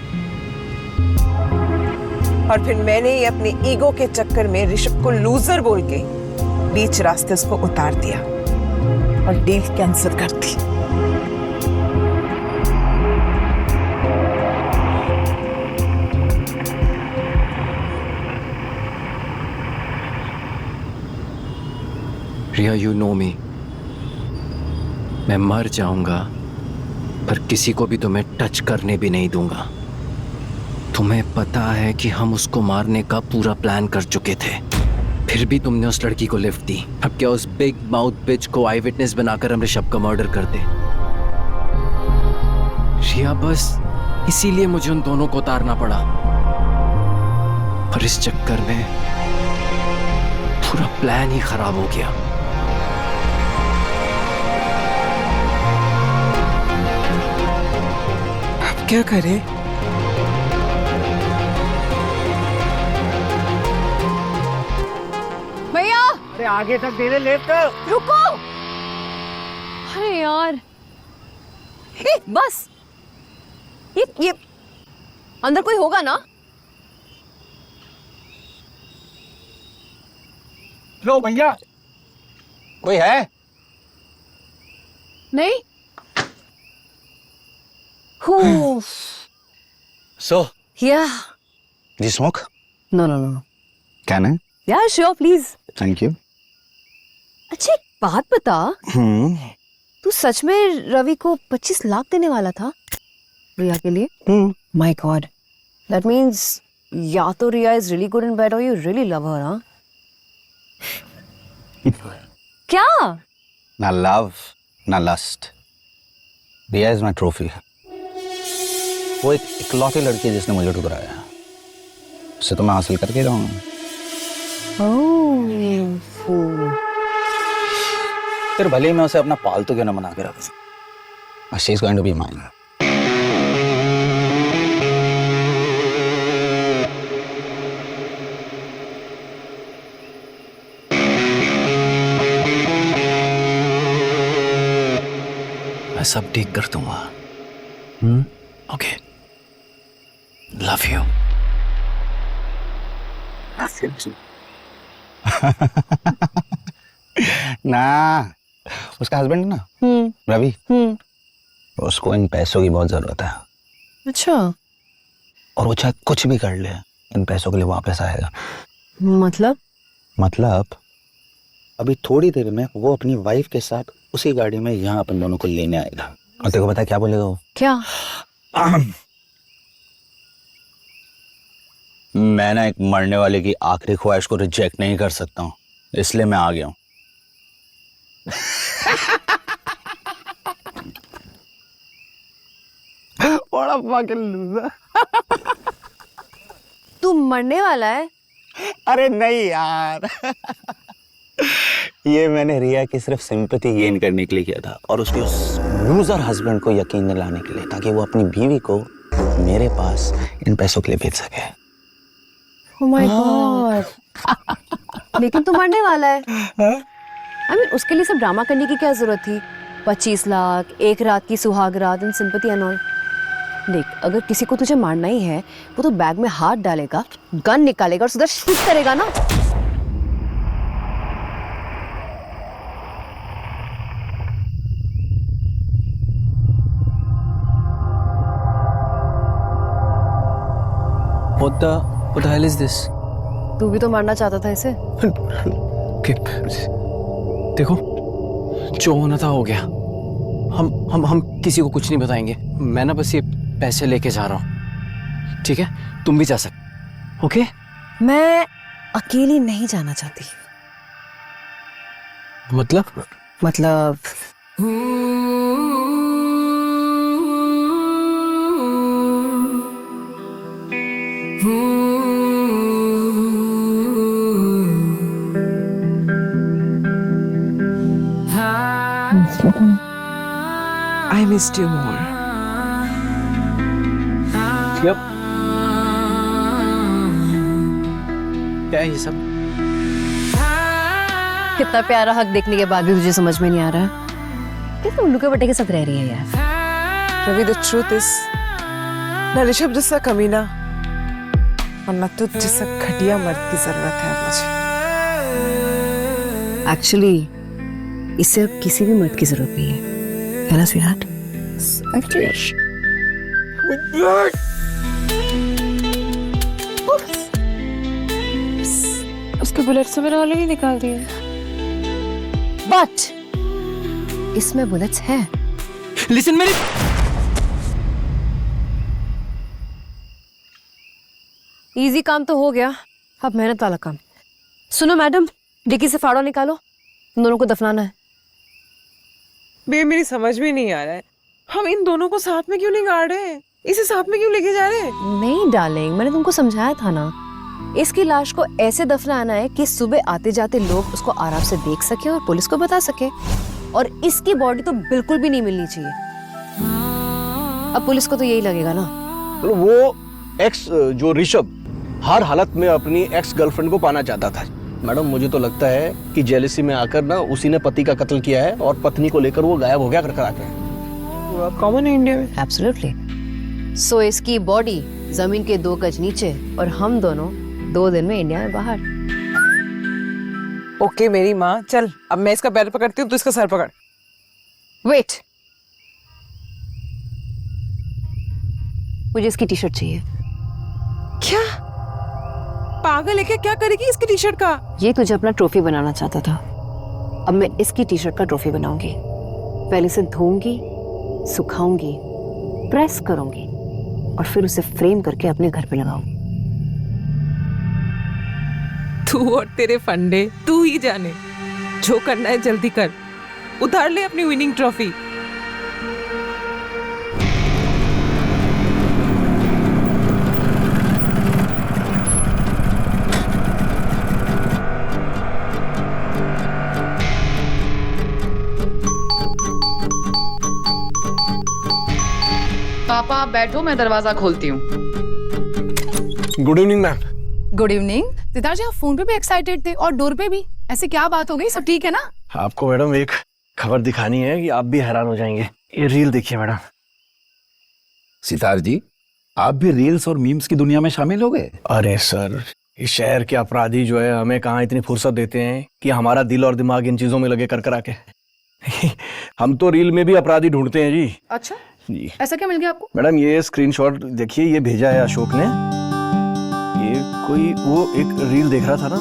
और फिर मैंने ही अपने ईगो के चक्कर में ऋषभ को लूजर बोल के बीच रास्ते उसको उतार दिया और डील कैंसिल कर दी। रिया, यू नो मी। मैं मर जाऊंगा पर किसी को भी तुम्हें टच करने भी नहीं दूंगा। तुम्हें पता है कि हम उसको मारने का पूरा प्लान कर चुके थे, फिर भी तुमने उस लड़की को लिफ्ट दी। अब क्या उस बिग माउथ बिच को आई विटनेस बनाकर हम ऋषभ का मर्डर कर दे? रिया, बस इसीलिए मुझे उन दोनों को उतारना पड़ा, पर इस चक्कर में पूरा प्लान ही खराब हो गया। अब क्या करें? भैया, अरे आगे तक दे दे, लेफ्ट। रुको। अरे यार, बस ये अंदर कोई होगा ना? लो भैया, कोई है? नहीं। So, Yeah. do you smoke? No. Can I? Yeah, sure, please. Thank you. अच्छा, एक बात बता, तू सच में रवि को 25 लाख देने वाला था रिया के लिए? My God. That means या तो रिया is really good in bed or you really love her, हाँ? क्या? ना love, ना lust. Riya is my trophy. वो एक इकलौती लड़की है जिसने मुझे ठुकराया। उसे तो मैं हासिल करके रहूंगा। फिर भले ही मैं उसे अपना पालतू क्यों न बना के रखूं। She is going to be mine. मैं सब ठीक कर दूंगा। Okay, love you. ना, उसका हस्बैंड है ना, रवि, उसको इन पैसों की बहुत जरूरत है। अच्छा। और वो चाहे कुछ भी कर ले, इन पैसों के लिए वापस आएगा। मतलब अभी थोड़ी देर में वो अपनी वाइफ के साथ उसी गाड़ी में यहाँ अपन दोनों को लेने आएगा। और तेरे को पता है क्या बोलेगा वो? क्या? मैं ना एक मरने वाले की आखिरी ख्वाहिश को रिजेक्ट नहीं कर सकता हूँ, इसलिए मैं आ गया हूँ। बड़ा fucking loser। तू मरने वाला है? अरे नहीं यार, ये मैंने रिया की सिर्फ सिंपैथी गेन करने के लिए किया था और उसके उस लूजर हस्बैंड को यकीन दिलाने के लिए, ताकि वो अपनी बीवी को मेरे पास इन पैसों के लिए भेज सके। Oh my God। लेकिन तू मरने वाला है। I mean, उसके लिए सब ड्रामा करने की क्या जरूरत थी? 25 लाख, एक रात की सुहाग रात, इन सिंपैथी एंड ऑल। देख, अगर किसी को तुझे मारना ही है, वो तो बैग में हाथ डालेगा, गन निकालेगा और सीधा शूट करेगा ना। What the hell is this? तू भी तो मारना चाहता था इसे। देखो, जो होना था हो गया। हम किसी को कुछ नहीं बताएंगे। मैं ना बस ये पैसे लेके जा रहा हूँ, ठीक है? तुम भी जा सकते, ओके? मैं अकेली नहीं जाना चाहती। मतलब I missed you more. Yep. क्या है ये सब? कितना प्यारा हक देखने के बाद भी तुझे समझ में नहीं आ रहा है किस उल्लू के बट्टे के साथ रह रही है यार। रवि, the truth is, ना ऋषभ जैसा कमीना और ना तुझ जैसा घटिया मर्द की जरूरत है मुझे। एक्चुअली इससे अब किसी भी मर्द की जरूरत नहीं है ना स्वीटहार्ट? उसके बुलेट से मेरा ऑलरेडी निकाल दिए। बट इसमें बुलेट्स हैं। लिसन मेरी। इजी काम तो हो गया, अब मेहनत वाला काम। सुनो मैडम, डिक्की से फाड़ा निकालो, तुम दोनों को दफनाना है। बे, मेरी समझ में नहीं आ रहा है, हम इन दोनों को साथ में क्यों नहीं गाड़ रहे? इसे साथ में क्यों लेके जा रहे? नहीं डार्लिंग, मैंने तुमको समझाया था ना, इसकी लाश को ऐसे दफनाना है कि सुबह आते जाते लोग उसको आराम से देख सके और पुलिस को बता सके। और इसकी बॉडी तो बिल्कुल भी नहीं मिलनी चाहिए। अब पुलिस को तो यही लगेगा ना। वो एक्स जो ऋषभ हर हालत में अपनी एक्स गर्लफ्रेंड को पाना चाहता था। मैडम मुझे तो लगता है कि जेलसी में आकर ना उसी ने पति का कत्ल किया है और पत्नी को लेकर वो गायब हो गया कर आके। कॉमन है इंडिया में। एब्सोल्युटली। सो इसकी बॉडी जमीन के 2 गज नीचे और हम दोनों 2 दिन में इंडिया में बाहर। ओके मेरी माँ, चल अब मैं इसका पैर पकड़ती हूँ, तू इसका सर पकड़। वेट, मुझे इसकी टी शर्ट चाहिए। क्या पागल है क्या? क्या करेगी इसकी टी शर्ट का? ये तुझे अपना ट्रॉफी बनाना चाहता था, अब मैं इसकी टी शर्ट का ट्रॉफी बनाऊंगी। पहले इसे धोऊंगी, सुखाऊंगी, प्रेस करूंगी और फिर उसे फ्रेम करके अपने घर पे लगाऊंगी। तू और तेरे फंडे, तू ही जाने। जो करना है जल्दी कर, उतार ले अपनी विनिंग ट्रॉफी। पापा आप बैठो, मैं दरवाजा खोलती हूँ। Good evening ma'am. Good evening. Siddharth ji, आप फोन पे भी एक्साइटेड थे और डोर पे भी, ऐसे क्या बात हो गई? सब ठीक है ना? आपको मैडम एक खबर दिखानी है कि आप भी हैरान हो जाएंगे। ये रील देखिए मैडम। सितार जी, आप भी रील्स और मीम्स की दुनिया में शामिल हो गए? अरे सर, इस शहर के अपराधी जो है हमें कहाँ इतनी फुर्सत देते हैं कि हमारा दिल और दिमाग इन चीजों में लगे कर आके। हम तो रील में भी अपराधी ढूंढते हैं जी। अच्छा जी। ऐसा क्या मिल गया आपको? मैडम ये स्क्रीनशॉट देखिए, ये भेजा है अशोक ने। ये कोई वो एक रील देख रहा था ना,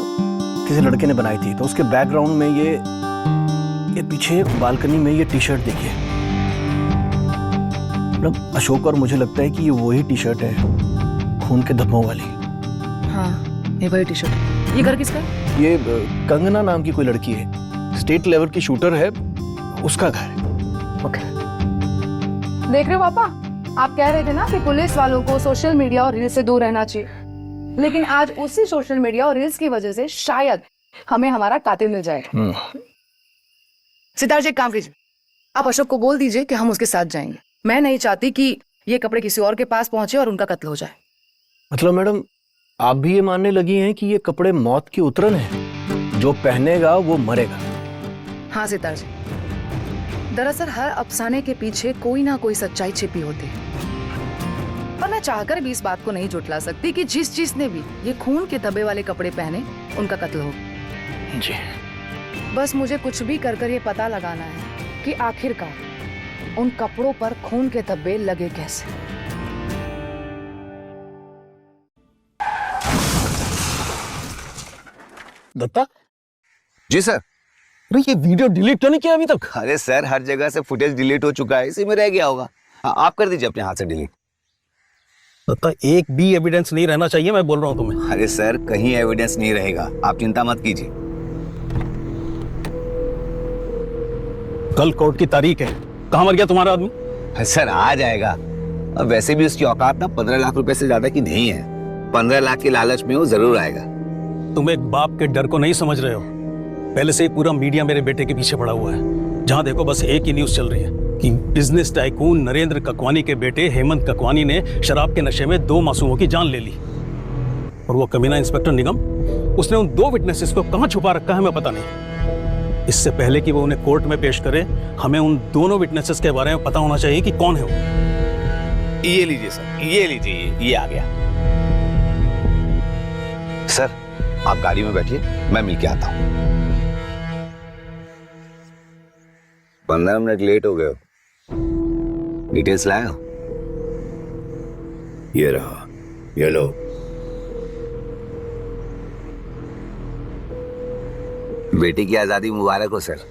किसी लड़के ने बनाई थी, तो उसके बैकग्राउंड में ये पीछे बालकनी में ये टी शर्ट देखिए। मैडम अशोक और मुझे लगता है कि ये वही टी शर्ट है, खून के धब्बों वाली। हाँ ये वही टी शर्ट। ये घर किसका है? ये कंगना नाम की कोई लड़की है, स्टेट लेवल की शूटर है, उसका घर है। ओके। देख रहे हो पापा, आप कह रहे थे ना कि पुलिस वालों को सोशल मीडिया और रील्स से दूर रहना चाहिए, लेकिन आज उसी सोशल मीडिया और रील्स की वजह से शायद हमें हमारा कातिल मिल जाएगा। सितार जी एक काम कीजिए, आप अशोक को बोल दीजिए कि हम उसके साथ जाएंगे। मैं नहीं चाहती कि ये कपड़े किसी और के पास पहुंचे और उनका कत्ल हो जाए। मतलब मैडम आप भी ये मानने लगी हैं कि ये कपड़े मौत की उतरन है, जो पहनेगा वो मरेगा? हाँ सितार जी, दरअसल हर अफसाने के पीछे कोई ना कोई सच्चाई छिपी होती है, पर मैं चाहकर भी इस बात को नहीं झुठला सकती कि जिसने भी ये खून के धब्बे वाले कपड़े पहने उनका कत्ल हो। जी। बस मुझे कुछ भी कर ये पता लगाना है कि आखिरकार उन कपड़ों पर खून के धब्बे लगे कैसे। दत्ता? जी सर। अरे ये वीडियो डिलीट तो नहीं किया अभी तक? अरे सर, हर जगह से फुटेज डिलीट हो चुका है, इसी में रह गया होगा। हाँ, आप कर दीजिए अपने हाथ से डिलीट। तो एक भी एविडेंस नहीं रहना चाहिए, मैं बोल रहा हूँ तुम्हें। अरे सर, कहीं एविडेंस नहीं रहेगा, आप चिंता मत कीजिए। कल कोर्ट की तारीख है, कहाँ मर गया तुम्हारा आदमी? सर आ जाएगा। अब वैसे भी उसकी औकात ना 15 लाख रुपए से ज्यादा की नहीं है। 15 लाख के लालच में वो जरूर आएगा। तुम एक बाप के डर को नहीं समझ रहे हो। पहले से ही पूरा मीडिया मेरे बेटे के पीछे पड़ा हुआ है। जहां देखो बस एक ही न्यूज चल रही है कि बिजनेस टाइकून नरेंद्र ककवानी के बेटे हेमंत ककवानी ने शराब के नशे में 2 मासूमों की जान ले ली। और वो कमीना इंस्पेक्टर निगम, उसने उन 2 विटनेसेस को कहां छुपा रखा है हमें पता नहीं। इससे पहले कि वो उन्हें कोर्ट में पेश करे, हमें उन दोनों विटनेसेस के बारे में पता होना चाहिए कि कौन है वो। ये लीजिए सर, ये लीजिए, ये आ गया। सर आप गाड़ी में बैठिए, मैं मिल के आता हूँ। 15 मिनट लेट हो गए हो। डिटेल्स लाए हो? ये रहा, ये लो। बेटी की आजादी मुबारक हो सर।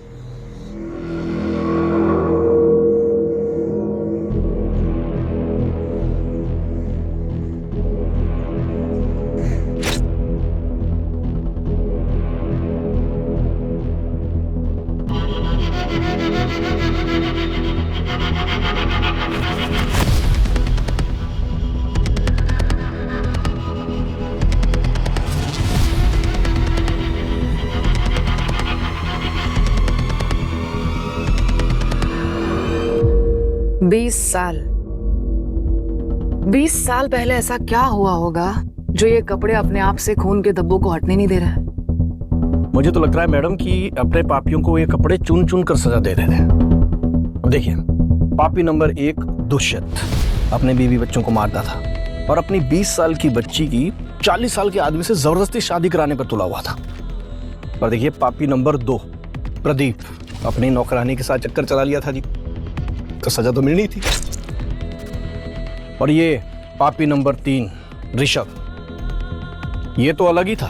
बीस साल पहले ऐसा क्या हुआ होगा जो ये कपड़े अपने आप से खून के धब्बों को हटने नहीं दे रहा है? मुझे तो लग रहा है मैडम कि अपने पापियों को ये कपड़े चुन चुन कर सजा दे रहे थे। अब देखिए, पापी नंबर 1 दुष्यंत अपने बीवी बच्चों को मारता था और अपनी 20 साल की बच्ची की 40 साल के आदमी से जबरदस्ती शादी कराने पर तुला हुआ था। और देखिए पापी नंबर 2 प्रदीप अपनी नौकरानी के साथ चक्कर चला लिया था जी, तो सजा तो मिलनी थी। और ये पापी नंबर 3 ऋषभ, ये तो अलग ही था।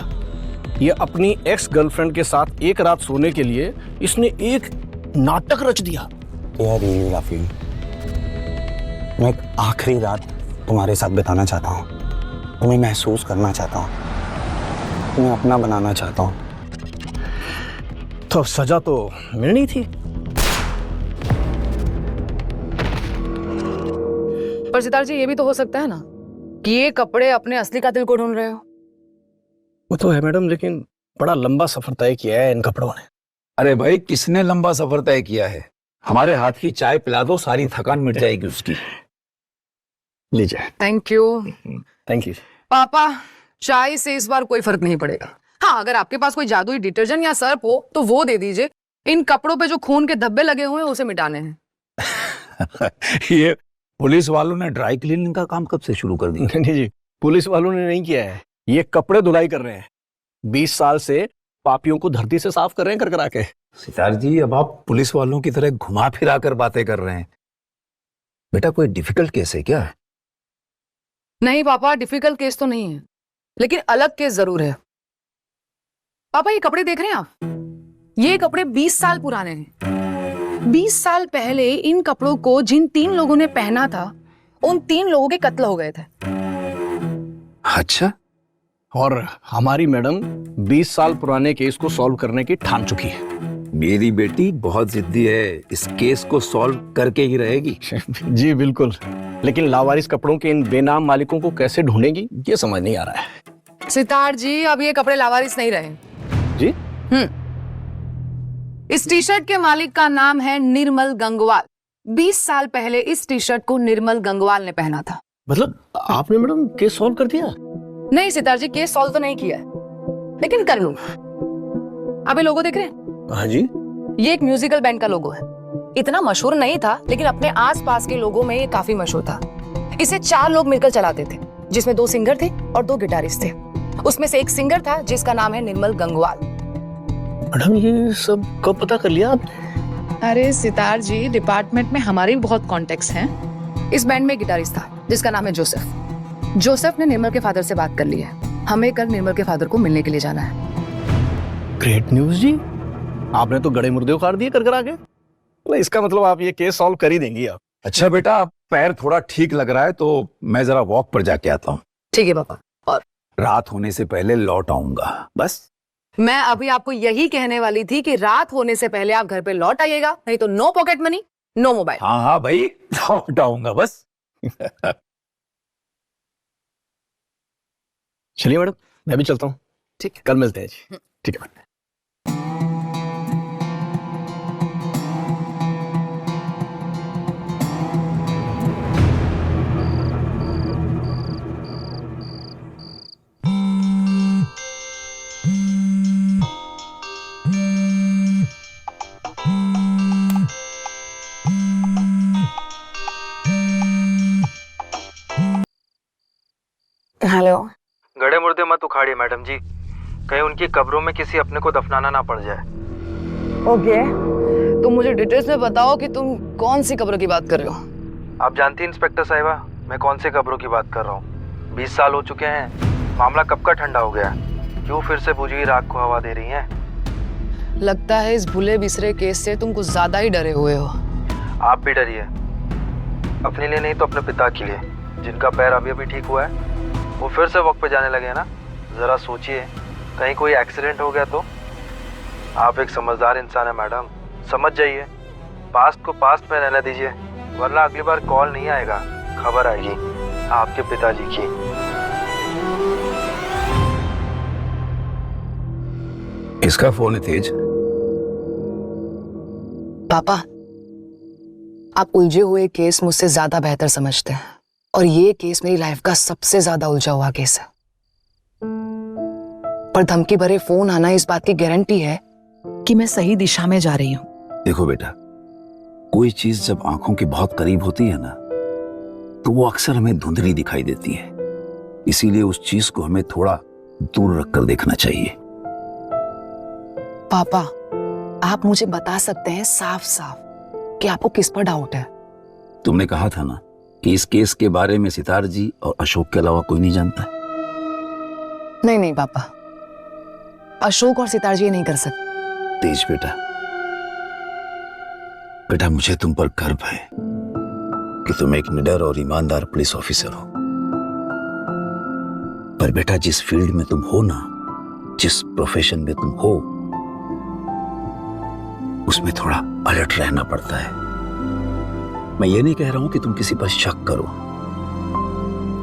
ये अपनी एक्स गर्लफ्रेंड के साथ एक रात सोने के लिए इसने एक नाटक रच दिया। मैं एक आखिरी रात तुम्हारे साथ बिताना चाहता हूँ, तुम्हें महसूस करना चाहता हूँ, तुम्हें अपना बनाना चाहता हूँ। तो सजा तो मिलनी थी। पर सितार जी, ये भी तो हो सकता है ना कि ये कपड़े अपने असली कातिल को ढूंढ रहे हो। वो तो है मैडम, लेकिन बड़ा लंबा सफर तय किया है इन कपड़ों ने। अरे भाई, किसने लंबा सफर तय किया है? हमारे हाथ की चाय पिला दो, सारी थकान मिट जाएगी उसकी। लीजिए। Thank you. Thank you. पापा, चाय से इस बार कोई फर्क नहीं पड़ेगा। हाँ, अगर आपके पास कोई जादुई डिटर्जेंट या सर्फ हो तो वो दे दीजिए। इन कपड़ों पे जो खून के धब्बे लगे हुए हैं उसे मिटाने हैं। ये पुलिस वालों ने ड्राई क्लीनिंग का काम कब से शुरू कर दिया? नहीं जी, पुलिस वालों ने नहीं किया है, ये कपड़े धुलाई कर रहे हैं। 20 साल से पापियों को धरती से साफ कर रहे हैं कर करा के। सितार जी, अब आप पुलिस वालों की तरह घुमा फिरा कर बातें कर रहे हैं। बेटा, कोई डिफिकल्ट केस है क्या? नहीं पापा, डिफिकल्ट केस तो नहीं है, लेकिन अलग केस जरूर है। पापा, ये कपड़े देख रहे हैं आप? ये कपड़े 20 साल पुराने हैं। 20 साल पहले इन कपड़ों को जिन 3 लोगों ने पहना था, उन 3 लोगों के कत्ल हो गए थे। अच्छा। और हमारी मैडम 20 साल पुराने केस को सॉल्व करने की ठान चुकी है। मेरी बेटी बहुत जिद्दी है, इस केस को सॉल्व करके ही रहेगी। जी बिल्कुल, लेकिन लावारिस कपड़ों के इन बेनाम मालिकों को कैसे ढूंढेगी ये समझ नहीं आ रहा है। सितार जी, अब ये कपड़े लावारिस नहीं रहे जी। इस टी शर्ट के मालिक का नाम है निर्मल गंगवाल। 20 साल पहले इस टी शर्ट को निर्मल गंगवाल ने पहना था। मतलब आपने मैडम केस सॉल्व कर दिया? नहीं सितार जी, केस सॉल्व तो नहीं किया, लेकिन कर लूंगा। आप ये लोगो देख रहे हैं? हाँ जी। ये एक म्यूजिकल बैंड का लोगो है। इतना मशहूर नहीं था, लेकिन अपने आसपास के लोगों में ये काफी मशहूर था। इसे 4 लोग मिलकर चलाते थे, जिसमें 2 सिंगर थे और 2 गिटारिस्ट थे। उसमें से एक सिंगर था जिसका नाम है निर्मल गंगवाल। मैडम, ये सब कब पता कर लिया आपने? अरे सितार जी, डिपार्टमेंट में हमारे भी बहुत कॉन्टेक्ट्स हैं। इस बैंड में एक गिटारिस्ट था जिसका नाम है जोसेफ। जोसेफ ने निर्मल के फादर से बात कर ली है। हमें कल निर्मल के फादर को मिलने के लिए जाना है। ग्रेट न्यूज जी। आपने तो गड़े मुर्दे उखाड़ दिए कर आके। इसका मतलब आप ये केस सॉल्व कर ही देंगी आप। अच्छा बेटा, पैर थोड़ा ठीक लग रहा है तो मैं जरा वॉक पर जाके आता हूँ। ठीक है पापा। और रात होने से पहले लौट आऊंगा बस। मैं अभी आपको यही कहने वाली थी कि रात होने से पहले आप घर पे लौट आइएगा, नहीं तो no pocket money, no mobile. हाँ हाँ भाई, लौट आऊंगा बस। चलिए मैडम, मैं भी चलता हूँ। ठीक है, कल मिलते हैं जी। ठीक है मैडम। हेलो। गड़े मुर्दे मत उखाड़िए मैडम जी, कहीं उनकी कब्रों में किसी अपने को दफनाना ना पड़ जाए। ओके, तुम मुझे डिटेल्स में बताओ कि तुम कौन सी कब्र की बात कर रहे हो। आप जानती हैं इंस्पेक्टर साहिबा, मैं कौन से कब्रों की बात कर रहा हूँ। 20 साल हो चुके हैं, मामला कब का ठंडा हो गया, क्यों फिर से बुझी हुई राख को हवा दे रही हैं? लगता है इस भूले बिसरे केस से तुम कुछ ज्यादा ही डरे हुए हो। आप भी डरिए, अपने लिए नहीं तो अपने पिता के लिए, जिनका पैर अभी अभी ठीक हुआ है। वो फिर से वक्त पे जाने लगे हैं ना, जरा सोचिए कहीं कोई एक्सीडेंट हो गया तो। आप एक समझदार इंसान है मैडम, समझ जाइए, पास्ट को पास्ट में रहने दीजिए, वरना अगली बार कॉल नहीं आएगा, खबर आएगी आपके पिताजी की। इसका फोन है तेज। पापा, आप उलझे हुए केस मुझसे ज्यादा बेहतर समझते हैं, और ये केस मेरी लाइफ का सबसे ज्यादा उलझा हुआ केस है। पर धमकी भरे फोन आना इस बात की गारंटी है कि मैं सही दिशा में जा रही हूँ। देखो बेटा, कोई चीज जब आंखों के बहुत करीब होती है ना, तो वो अक्सर हमें धुंधली दिखाई देती है। इसीलिए उस चीज को हमें थोड़ा दूर रखकर देखना चाहिए। पापा, आप मुझे बता सकते हैं साफ साफ कि आपको किस पर डाउट है? तुमने कहा था ना कि इस केस के बारे में सितार जी और अशोक के अलावा कोई नहीं जानता। नहीं नहीं पापा, अशोक और सितार जी ये नहीं कर सकते। तेज बेटा, बेटा मुझे तुम पर गर्व है कि तुम एक निडर और ईमानदार पुलिस ऑफिसर हो। पर बेटा, जिस फील्ड में तुम हो ना, जिस प्रोफेशन में तुम हो, उसमें थोड़ा अलर्ट रहना पड़ता है। मैं ये नहीं कह रहा हूं कि तुम किसी पर शक करो,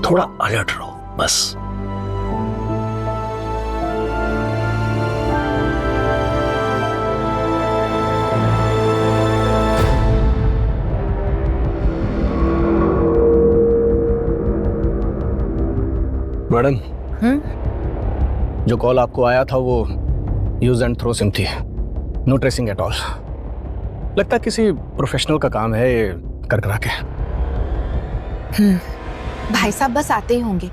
थोड़ा अलर्ट रहो बस। मैडम, जो कॉल आपको आया था वो यूज एंड थ्रो सिम थी, नो ट्रेसिंग एट ऑल। लगता किसी प्रोफेशनल का काम है ये कर करा के। भाई साहब बस आते ही होंगे,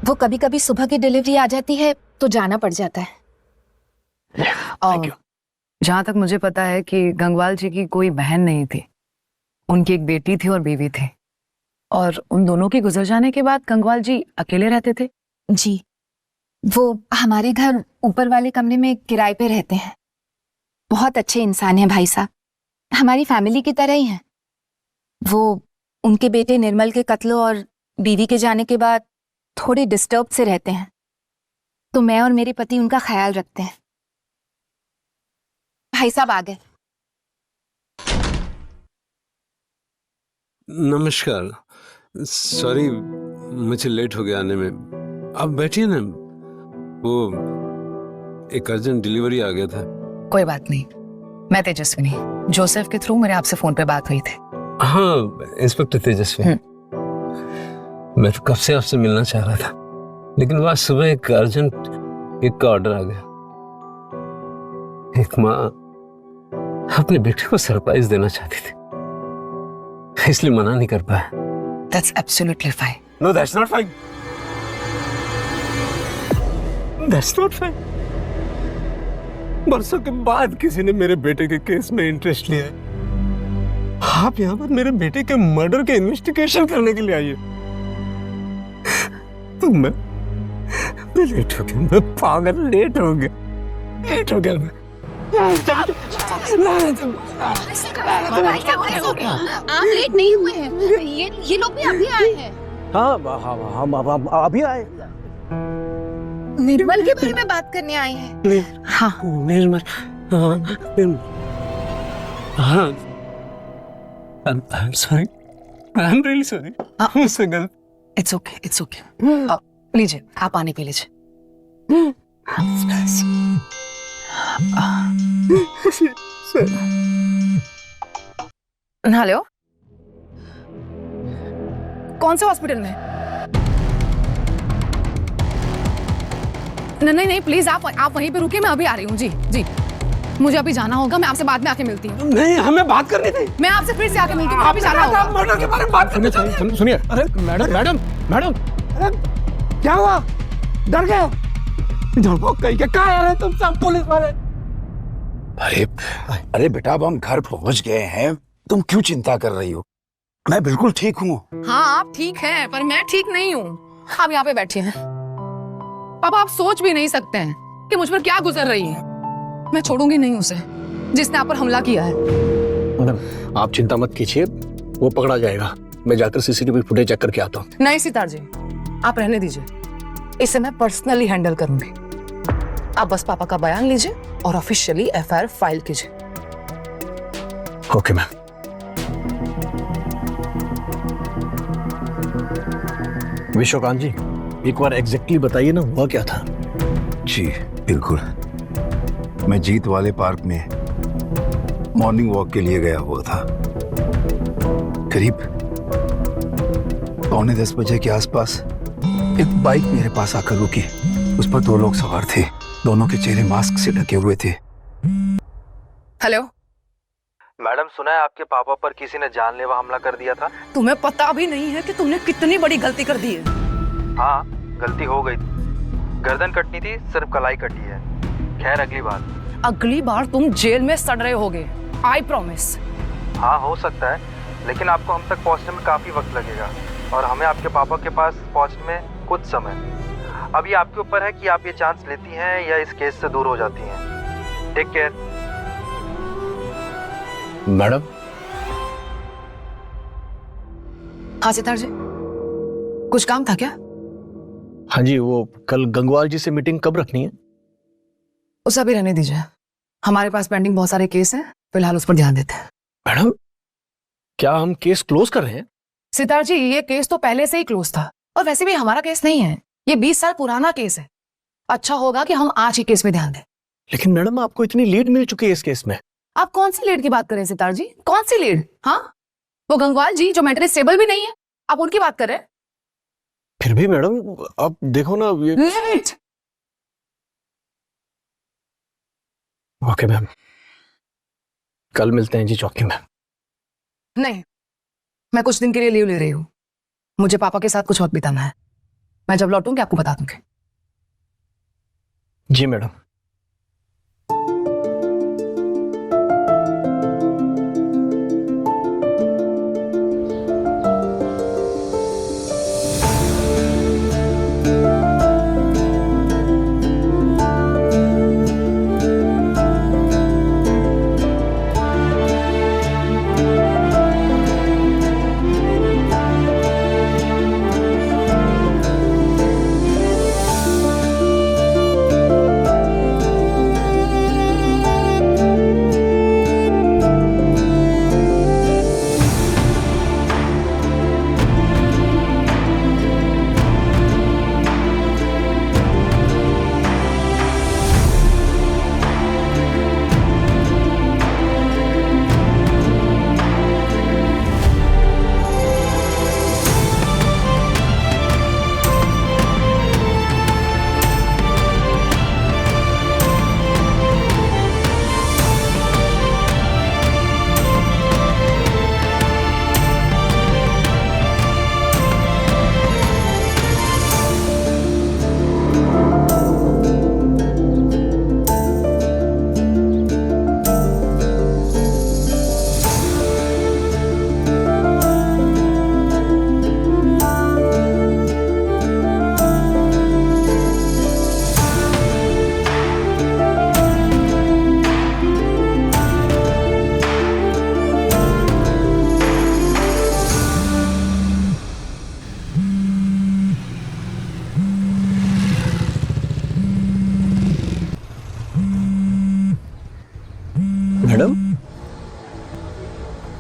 वो कभी कभी सुबह की डिलीवरी आ जाती है तो जाना पड़ जाता है। और जहां तक मुझे पता है कि गंगवाल जी की कोई बहन नहीं थी, उनकी एक बेटी थी और बीवी थे, और उन दोनों के गुजर जाने के बाद गंगवाल जी अकेले रहते थे। जी, वो हमारे घर ऊपर वाले कमरे में किराए पे रहते हैं। बहुत अच्छे इंसान हैं भाई साहब, हमारी फैमिली की तरह ही हैं। वो उनके बेटे निर्मल के कत्ल और बीवी के जाने के बाद थोड़े डिस्टर्ब से रहते हैं, तो मैं और मेरे पति उनका ख्याल रखते हैं। भाई साहब आ गए। नमस्कार, सॉरी मुझे लेट हो गया आने में। आप बैठिए ना, वो एक अर्जेंट डिलीवरी आ गया था। कोई बात नहीं, मैं तेजस्विनी, जोसेफ के थ्रू मेरे आपसे फोन पे बात हुई थी। हाँ, इंस्पेक्टर तेजस्वी। मैं तो कब से आपसे मिलना चाह रहा था, लेकिन आज सुबह एक अर्जेंट केक का ऑर्डर आ गया। एक माँ अपने बेटे को सरप्राइज देना चाहती थी, इसलिए मना नहीं कर पाया। That's absolutely fine. No, that's not fine. That's not fine. बरसों के बाद किसी ने मेरे बेटे के केस में इंटरेस्ट लिया है। आप यहाँ पर मेरे बेटे के मर्डर के इन्वेस्टिगेशन करने के लिए आइए। तो मैं लेट हो गया, मैं पागल, लेट हो गया मैं। आप लेट नहीं हुए हैं, ये लोग भी अभी आए हैं। हाँ हम अभी आए। निर्मल के बारे में बात करने आए हैं। हाँ निर्मल, हाँ I'm sorry, I'm really sorry। मुझसे गलत। It's okay, it's okay. लीजिए, आप पानी पी लीजिए। हेलो, कौन से हॉस्पिटल में? नहीं प्लीज आप वहीं पे रुकिए, मैं अभी आ रही हूँ। जी मुझे अभी जाना होगा, मैं आपसे बाद में आके मिलती हूँ। नहीं, हमें बात करनी थी। मैं आपसे फिर से आके मिलती हूँ, अभी जाना होगा। मर्डर के बारे में बात करनी थी। सुनिए, अरे मैडम क्या हुआ? डर गए? डरपोक कहीं के कहाँ आ रहे तुम सब पुलिस वाले? अरे बेटा, अब हम घर पहुंच गए हैं, तुम क्यों चिंता कर रही हो? मैं बिल्कुल ठीक हूँ। हाँ आप ठीक हैं, पर मैं ठीक नहीं हूँ। आप यहाँ पे बैठे हैं। पापा, आप सोच भी नहीं सकते हैं कि मुझ पर क्या गुजर रही है। मैं छोड़ूंगी नहीं उसे जिसने आप पर हमला किया है। मैडम आप चिंता मत कीजिए, वो पकड़ा जाएगा। मैं जाकर सीसीटीवी फुटेज चेक करके आता हूँ। नहीं सितार जी, आप रहने दीजिए, इसे मैं पर्सनली हैंडल करूंगी। आप बस पापा का बयान लीजिए और ऑफिशियली एफआईआर फाइल कीजिए। Okay ma'am. विश्वकांत जी, एक बार एग्जैक्टली बताइए ना, हुआ क्या था? जी बिल्कुल, मैं जीत वाले पार्क में मॉर्निंग वॉक के लिए गया हुआ था। करीब 9:45 बजे के आसपास एक बाइक मेरे पास आकर रुकी। उस पर 2 लोग सवार थे, दोनों के चेहरे मास्क से ढके हुए थे। हेलो मैडम, सुना है आपके पापा पर किसी ने जानलेवा हमला कर दिया था। तुम्हें पता भी नहीं है कि तुमने कितनी बड़ी गलती कर दी है। हाँ, गलती हो गई। गर्दन कटनी थी, सिर्फ कलाई कटी है। खैर अगली बार तुम जेल में सड़ रहे होगे, आई प्रॉमिस। हाँ हो सकता है, लेकिन आपको हम तक पहुंचने में काफी वक्त लगेगा और हमें आपके पापा के पास पहुंचने में कुछ समय। अब ये आपके ऊपर है कि आप ये चांस लेती हैं या इस केस से दूर हो जाती हैं। Take care. मैडम। हाँ सितार जी, कुछ काम था क्या? हाँ जी, वो कल गंगवार जी से मीटिंग कब रखनी है? उसे अभी रहने दीजिए, हमारे पास पेंडिंग बहुत सारे केस हैं, फिलहाल उस पर ध्यान देते हैं। मैडम, क्या हम केस क्लोज कर रहे हैं? सितार जी, ये केस तो पहले से ही क्लोज था, और वैसे भी हमारा केस नहीं है, ये 20 साल पुराना केस है। अच्छा होगा कि हम आज ही केस में ध्यान दें। लेकिन मैडम, आपको इतनी लीड मिल चुकी है इस केस में। आप कौन सी लीड की बात कर रहे हैं सितार जी? कौन सी लीड? हाँ, वो गंगवार जी जो मेंटली स्टेबल भी नहीं है, आप उनकी बात कर रहे हैं? फिर भी मैडम, आप देखो ना ये। लीड। ओके मैम, कल मिलते हैं जी चौकी में। नहीं, मैं कुछ दिन के लिए लीव ले रही हूँ, मुझे पापा के साथ कुछ वक्त बिताना है। मैं जब लौटूंगी आपको बता दूंगी। जी madam.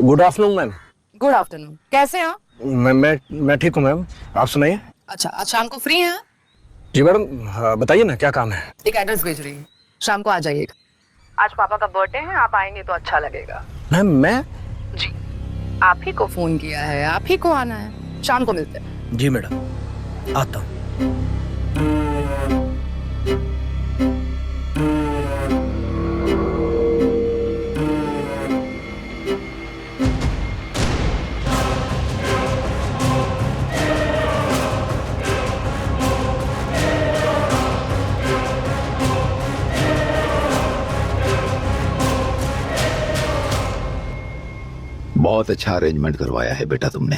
Good afternoon ma'am. Good afternoon, कैसे हैं आप? मैं ठीक हूँ मैम, आप सुनाइए। अच्छा, आज शाम को फ्री हैं? जी मैडम, बताइए ना क्या काम है। एक एड्रेस भेज रही हूँ, शाम को आ जाइएगा। आज पापा का बर्थडे है, आप आएंगे तो अच्छा लगेगा। मैम मैं? जी, आप ही को फोन किया है, आप ही को आना है। शाम को मिलते हैं। जी मैडम, आता हूँ। बहुत अच्छा अरेंजमेंट करवाया है बेटा तुमने।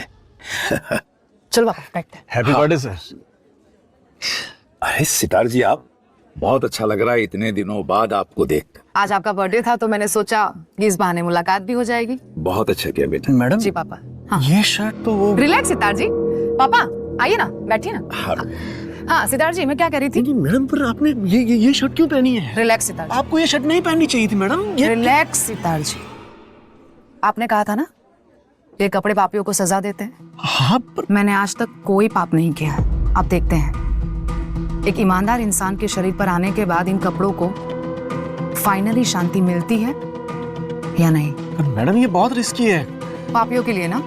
चलो पापा बैठते हैं। Happy birthday sir. अरे सितार जी, आप बहुत अच्छा लग रहा है इतने दिनों बाद आपको देख। आज आपका बर्थडे था तो मैंने सोचा कि इस बहाने मुलाकात भी हो जाएगी। बहुत अच्छा किया बेटा। मैडम जी पापा। हाँ। ये शर्ट तो वो। रिलैक्स सितार जी। पापा आइए ना, बैठिए ना। हाँ सितार जी, मैं क्या कह रही थी? मैडम पर आपने ये शर्ट क्यों पहनी है? रिलैक्स सितार जी। आपको ये शर्ट नहीं पहननी चाहिए थी मैडम। रिलैक्स सितार जी। आपने कहा था ना ये कपड़े पापियों को सजा देते हैं। हाँ पर... मैंने आज तक कोई पाप नहीं किया है। आप देखते हैं एक ईमानदार इंसान के शरीर पर आने के बाद इन कपड़ों को फाइनली शांति मिलती है या नहीं? मैडम ये बहुत रिस्की है। पापियों के लिए ना।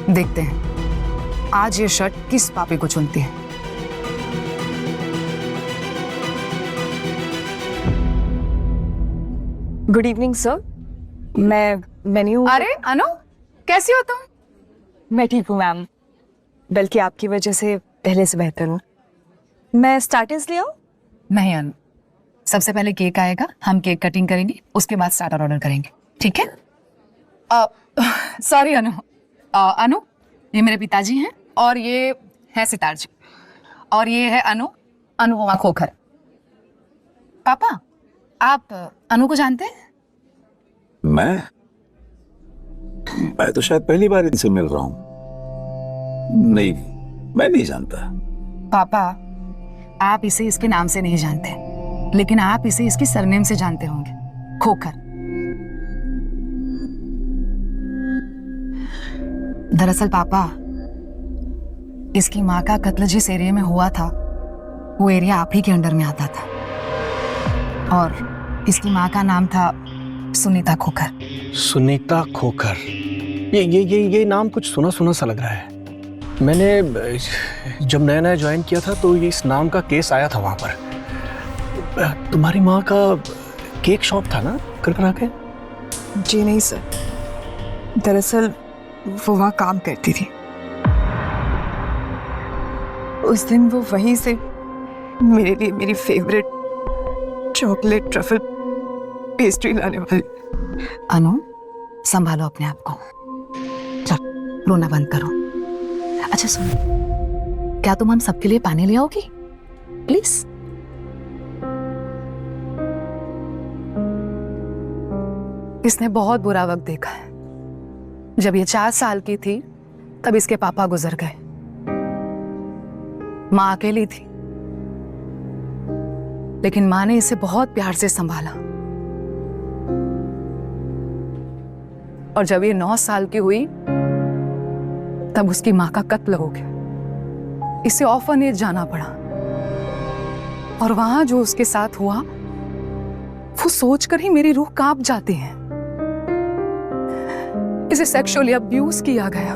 देखते हैं आज ये शर्ट किस पापी को चुनती है। Good evening sir. मैं मेन्यू। अरे अनु, कैसी हो तुम? मैं ठीक हूँ मैम, बल्कि आपकी वजह से पहले से बेहतर हूँ। मैं स्टार्टर्स ले आऊँ? नहीं अनु, सबसे पहले केक आएगा, हम केक कटिंग करेंगे, उसके बाद स्टार्टर ऑर्डर करेंगे, ठीक है? सॉरी अनु। अनु, ये मेरे पिताजी हैं और ये है सितार जी और ये है अनुपमा खोखर। पापा, आप अनु को जानते हैं? मैं तो शायद पहली बार इनसे मिल रहा हूं। नहीं, मैं नहीं जानता। पापा, आप इसे इसके नाम से नहीं जानते, लेकिन आप इसे इसकी सरनेम से जानते होंगे, खोखर। दरअसल पापा, इसकी माँ का कत्ल जिस एरिया में हुआ था वो एरिया आप ही के अंडर में आता था और इसकी माँ का नाम था सुनीता खोखर। सुनीता खोखर, ये नाम कुछ सुना सुना सा लग रहा है। मैंने जब नया नया ज्वाइन किया था तो ये इस नाम का केस आया था वहां पर। तुम्हारी माँ का केक शॉप था ना करकरा के? जी नहीं सर, दरअसल वो वहाँ काम करती थी। उस दिन वो वहीं से मेरे लिए मेरी फेवरेट चॉकलेट ट्रफल पेस्ट्री लाने वाली। अनु, संभालो अपने आप को, चल रोना बंद करो। अच्छा सुनो, क्या तुम हम सबके लिए पानी ले आओगी प्लीज? इसने बहुत बुरा वक्त देखा है। जब ये 4 साल की थी तब इसके पापा गुजर गए। माँ अकेली थी, लेकिन माँ ने इसे बहुत प्यार से संभाला और जब ये 9 साल की हुई तब उसकी माँ का कत्ल हो गया। इसे ऑर्फनेज जाना पड़ा और वहां जो उसके साथ हुआ वो सोचकर ही मेरी रूह कांप जाती है। इसे सेक्सुअली अब्यूज किया गया,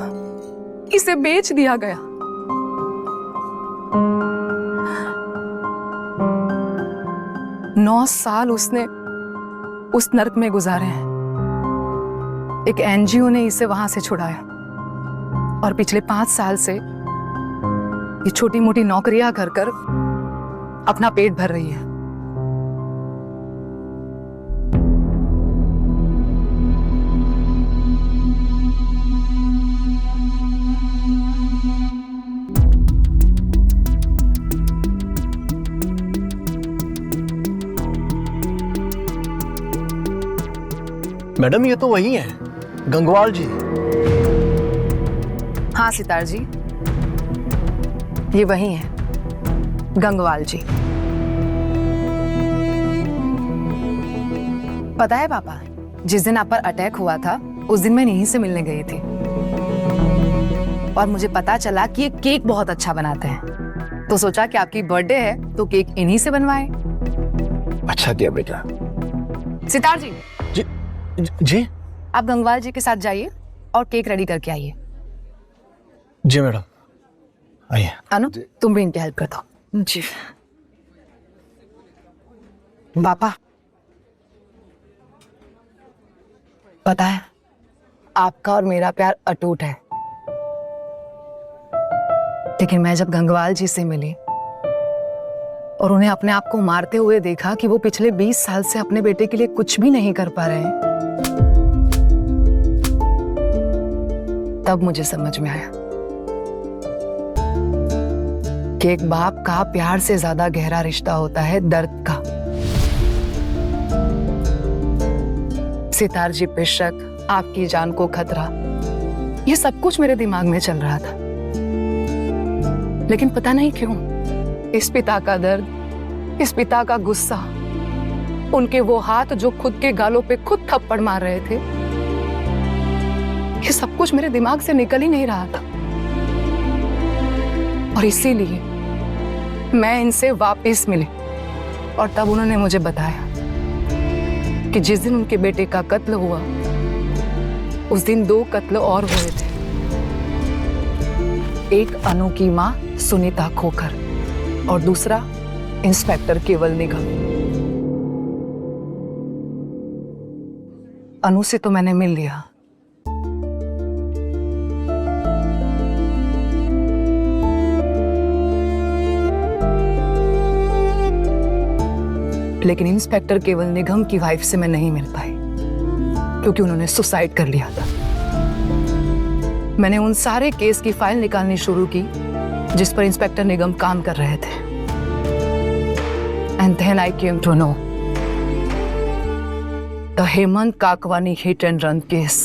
इसे बेच दिया गया। नौ साल उसने उस नर्क में गुजारे हैं। एक एनजीओ ने इसे वहां से छुड़ाया और पिछले 5 साल से ये छोटी मोटी नौकरियां कर कर अपना पेट भर रही है। मैडम ये तो वही है, गंगवाल जी। हाँ सितार जी, ये वही है, गंगवाल जी। पता है पापा, जिस दिन आप पर अटैक हुआ था उस दिन मैं यहीं से मिलने गई थी और मुझे पता चला कि ये केक बहुत अच्छा बनाते हैं, तो सोचा कि आपकी बर्थडे है तो केक इन्हीं से बनवाएं। अच्छा किया बेटा। सितार जी, जी आप गंगवाल जी के साथ जाइए और केक रेडी करके आइए। जी मैडम, आइए। अनु, तुम भी इनकी हेल्प कर दो। जी पापा, पता है आपका और मेरा प्यार अटूट है, लेकिन मैं जब गंगवाल जी से मिली और उन्हें अपने आप को मारते हुए देखा कि वो पिछले 20 साल से अपने बेटे के लिए कुछ भी नहीं कर पा रहे हैं, तब मुझे समझ में आया कि एक बाप का प्यार से ज्यादा गहरा रिश्ता होता है दर्द का। सितार जी पे शक, आपकी जान को खतरा, ये सब कुछ मेरे दिमाग में चल रहा था, लेकिन पता नहीं क्यों इस पिता का दर्द, इस पिता का गुस्सा, उनके वो हाथ जो खुद के गालों पे खुद थप्पड़ मार रहे थे, ये सब कुछ मेरे दिमाग से निकल ही नहीं रहा था। और इसीलिए मैं इनसे वापस मिली और तब उन्होंने मुझे बताया कि जिस दिन उनके बेटे का कत्ल हुआ उस दिन 2 कत्ल और हुए थे। एक अनु की मां सुनीता खोखर और दूसरा इंस्पेक्टर केवल निगम। अनु से तो मैंने मिल लिया, लेकिन इंस्पेक्टर केवल निगम की वाइफ से मैं नहीं मिल पाई क्योंकि उन्होंने सुसाइड कर लिया था। मैंने उन सारे केस की फाइल निकालनी शुरू की जिस पर इंस्पेक्टर निगम काम कर रहे थे। And then I came to know the Hemant Kakwani hit and run case.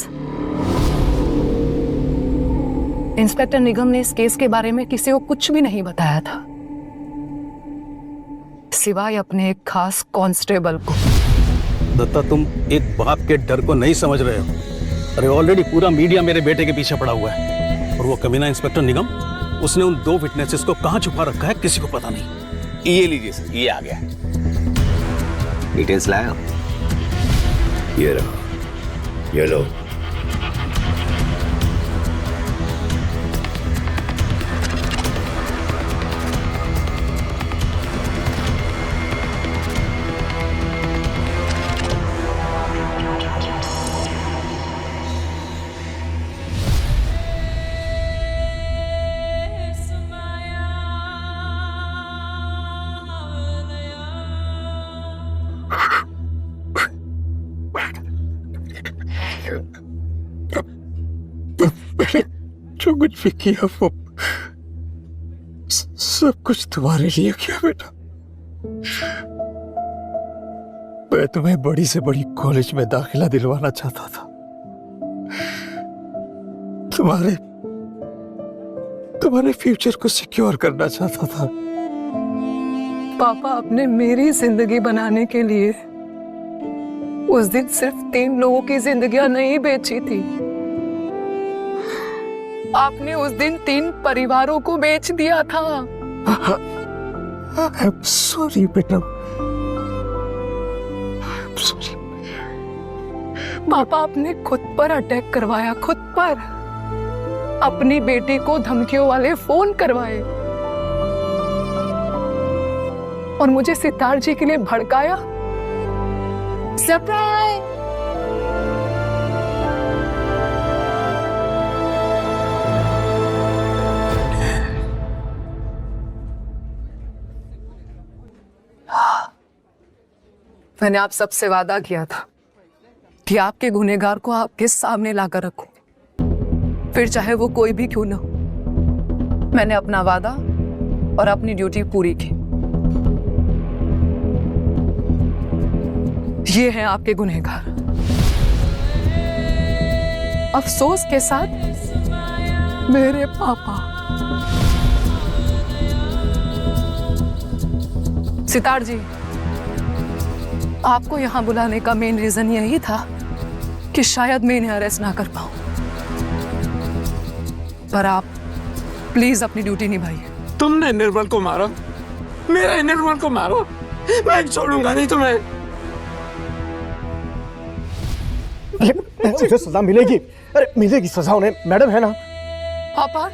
Inspector Nigam ने इस केस के बारे में किसी को कुछ भी नहीं बताया था सिवाय अपने एक खास कांस्टेबल को। दत्ता, तुम एक बाप के डर को नहीं समझ रहे हो। अरे ऑलरेडी पूरा मीडिया मेरे बेटे के पीछे पड़ा हुआ है और वो कमीना इंस्पेक्टर निगम, उसने उन 2 विटनेसेस को कहां छुपा रखा है किसी को पता नहीं। ये लीजिए सर, ये आ गया। डिटेल्स लाया? ये रहो, ये लो। जो कुछ भी किया वो सब कुछ तुम्हारे लिए किया बेटा। मैं तुम्हें बड़ी से बड़ी कॉलेज में दाखिला दिलवाना चाहता था, तुम्हारे फ्यूचर को सिक्योर करना चाहता था। पापा, आपने मेरी जिंदगी बनाने के लिए उस दिन सिर्फ 3 लोगों की जिंदगियां नहीं बेची थी, आपने उस दिन 3 परिवारों को बेच दिया था। I'm sorry बेटा, sorry। पापा, आपने खुद पर अटैक करवाया, खुद पर अपनी बेटी को धमकियों वाले फोन करवाए और मुझे सितार जी के लिए भड़काया। सरप्राइज! मैंने आप सबसे वादा किया था कि आपके गुनहगार को आपके सामने लाकर रखूं, फिर चाहे वो कोई भी क्यों ना हो। मैंने अपना वादा और अपनी ड्यूटी पूरी की। ये हैं आपके गुनहगार। अफसोस के साथ मेरे पापा। सितार जी, आपको यहां बुलाने का मेन रीजन यही था कि शायद मैं इन्हें अरेस्ट ना कर पाऊं, पर आप प्लीज अपनी ड्यूटी निभाइए। तुमने निर्मल को मारा, मेरा निर्मल को मारो, मैं छोड़ूंगा नहीं तुम्हें। उसे सजा मिलेगी, अरे मिलेगी सजा उन्हें, मैडम है ना। पापा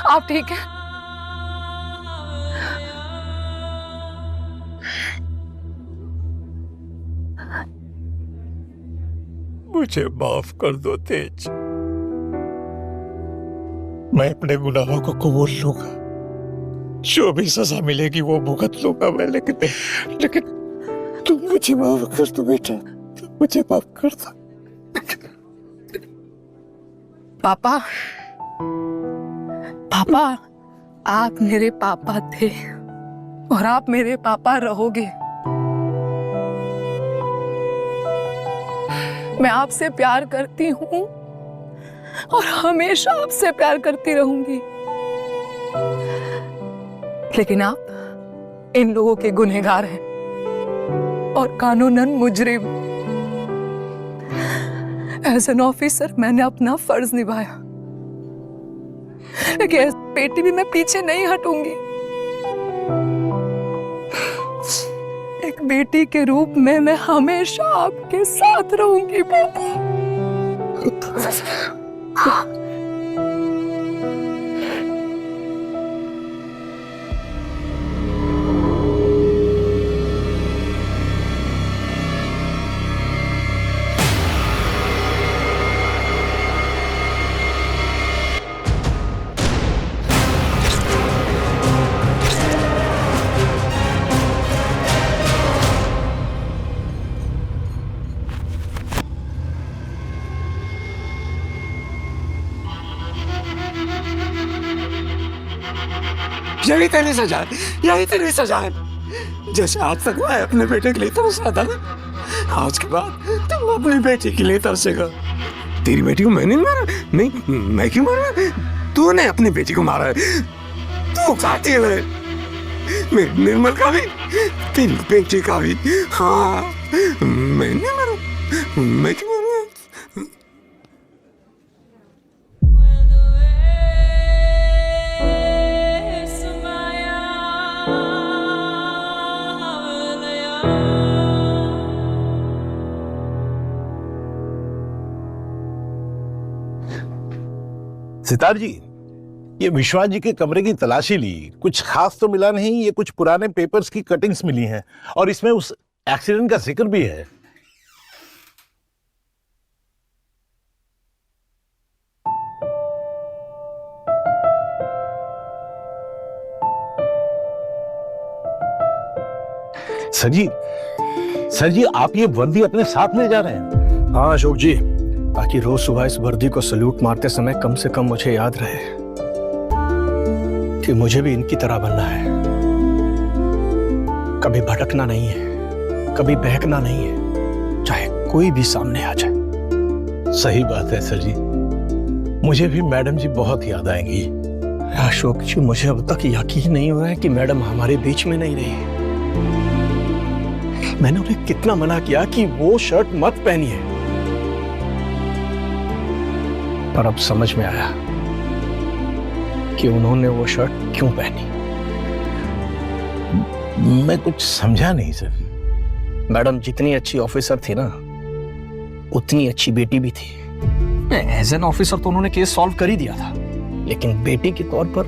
आप ठीक है? मुझे माफ कर दो तेज, मैं अपने गुनाहों को कबूल लूंगा, जो भी सजा मिलेगी वो भुगत लूंगा मैं, लेकिन तुम मुझे माफ कर दो बेटा, तुम मुझे माफ कर दो। पापा पापा आप मेरे पापा थे और आप मेरे पापा रहोगे। मैं आपसे प्यार करती हूँ और हमेशा आपसे प्यार करती रहूंगी, लेकिन आप इन लोगों के गुनहगार हैं और कानूनन मुजरिम। एज एन ऑफिसर मैंने अपना फर्ज निभाया, लेकिन एज बेटी भी मैं पीछे नहीं हटूंगी। एक बेटी के रूप में मैं हमेशा आपके साथ रहूंगी पापा। यही तेरी सजा है, यही तेरी सजा है। जैसे आज तक मैं अपने बेटे के लिए तरसा था, आज के बाद तुम अपनी बेटी के लिए तरसेगा। तेरी बेटी को मैंने मारा, नहीं मैं क्यों मारा? तूने अपनी बेटी को मारा है, तू कातिल है। मेरी निर्मल का भी, तेरी बेटी का भी। हाँ मैंने मारा, मैं क्यों मारा? सितार जी, ये विश्वास जी के कमरे की तलाशी ली, कुछ खास तो मिला नहीं। ये कुछ पुराने पेपर्स की कटिंग्स मिली हैं और इसमें उस एक्सीडेंट का जिक्र भी है। सर जी आप ये वर्दी अपने साथ ले जा रहे हैं? हाँ अशोक जी, ताकि रोज सुबह इस वर्दी को सल्यूट मारते समय कम से कम मुझे याद रहे कि मुझे भी इनकी तरह बनना है। कभी भटकना नहीं है, कभी बहकना नहीं है, चाहे कोई भी सामने आ जाए। सही बात है सर जी, मुझे भी मैडम जी बहुत याद आएंगी। अशोक जी, मुझे अब तक यकीन नहीं हो रहा है कि मैडम हमारे बीच में नहीं रही। मैंने उन्हें कितना मना किया कि वो शर्ट मत पहनिए, पर अब समझ में आया कि उन्होंने वो शर्ट क्यों पहनी। मैं कुछ समझा नहीं सर। मैडम जितनी अच्छी ऑफिसर थी ना, उतनी अच्छी बेटी भी थी। एज एन ऑफिसर तो उन्होंने केस सॉल्व कर ही दिया था, लेकिन बेटी के तौर पर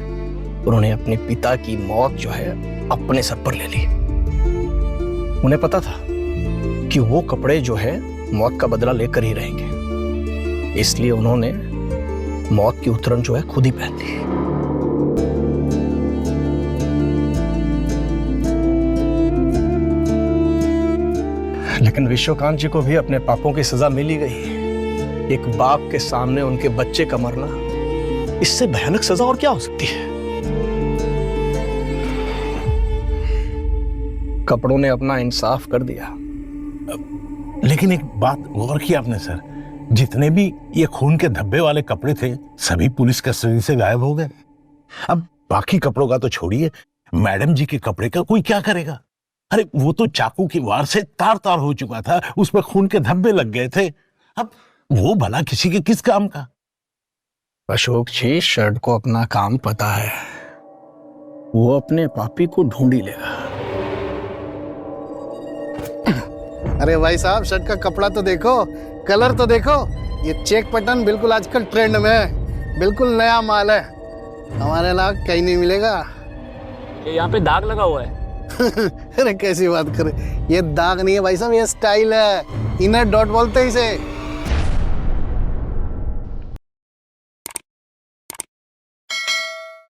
उन्होंने अपने पिता की मौत जो है अपने सर पर ले ली। उन्हें पता था कि वो कपड़े जो है मौत का बदला लेकर ही रहेंगे, इसलिए उन्होंने मौत की उतरन जो है खुद ही पहन ली। लेकिन विश्वकांत जी को भी अपने पापों की सजा मिल ही गई। एक बाप के सामने उनके बच्चे का मरना, इससे भयानक सजा और क्या हो सकती है। कपड़ों ने अपना इंसाफ कर दिया। लेकिन एक बात गौर की आपने सर, जितने भी ये खून के धब्बे वाले कपड़े थे सभी पुलिस कस्टडी से गायब हो गए। अब बाकी कपड़ों का तो छोड़िए, मैडम जी के कपड़े का कोई क्या करेगा? अरे वो तो चाकू की वार से तार तार हो चुका था, उसमें खून के धब्बे लग गए थे। अब वो भला किसी के किस काम का? अशोक जी, शर्ट को अपना काम पता है, वो अपने पापी को ढूंढ ही लेगा। अरे भाई साहब, शर्ट का कपड़ा तो देखो, कलर तो देखो। ये चेक पैटर्न बिल्कुल आजकल ट्रेंड में है, बिल्कुल नया माल है, हमारे ना कहीं नहीं मिलेगा। ये यहाँ पे दाग लगा हुआ है। अरे कैसी बात करे, ये दाग नहीं है भाई साहब, ये स्टाइल है, इनर डॉट बोलते हैं इसे।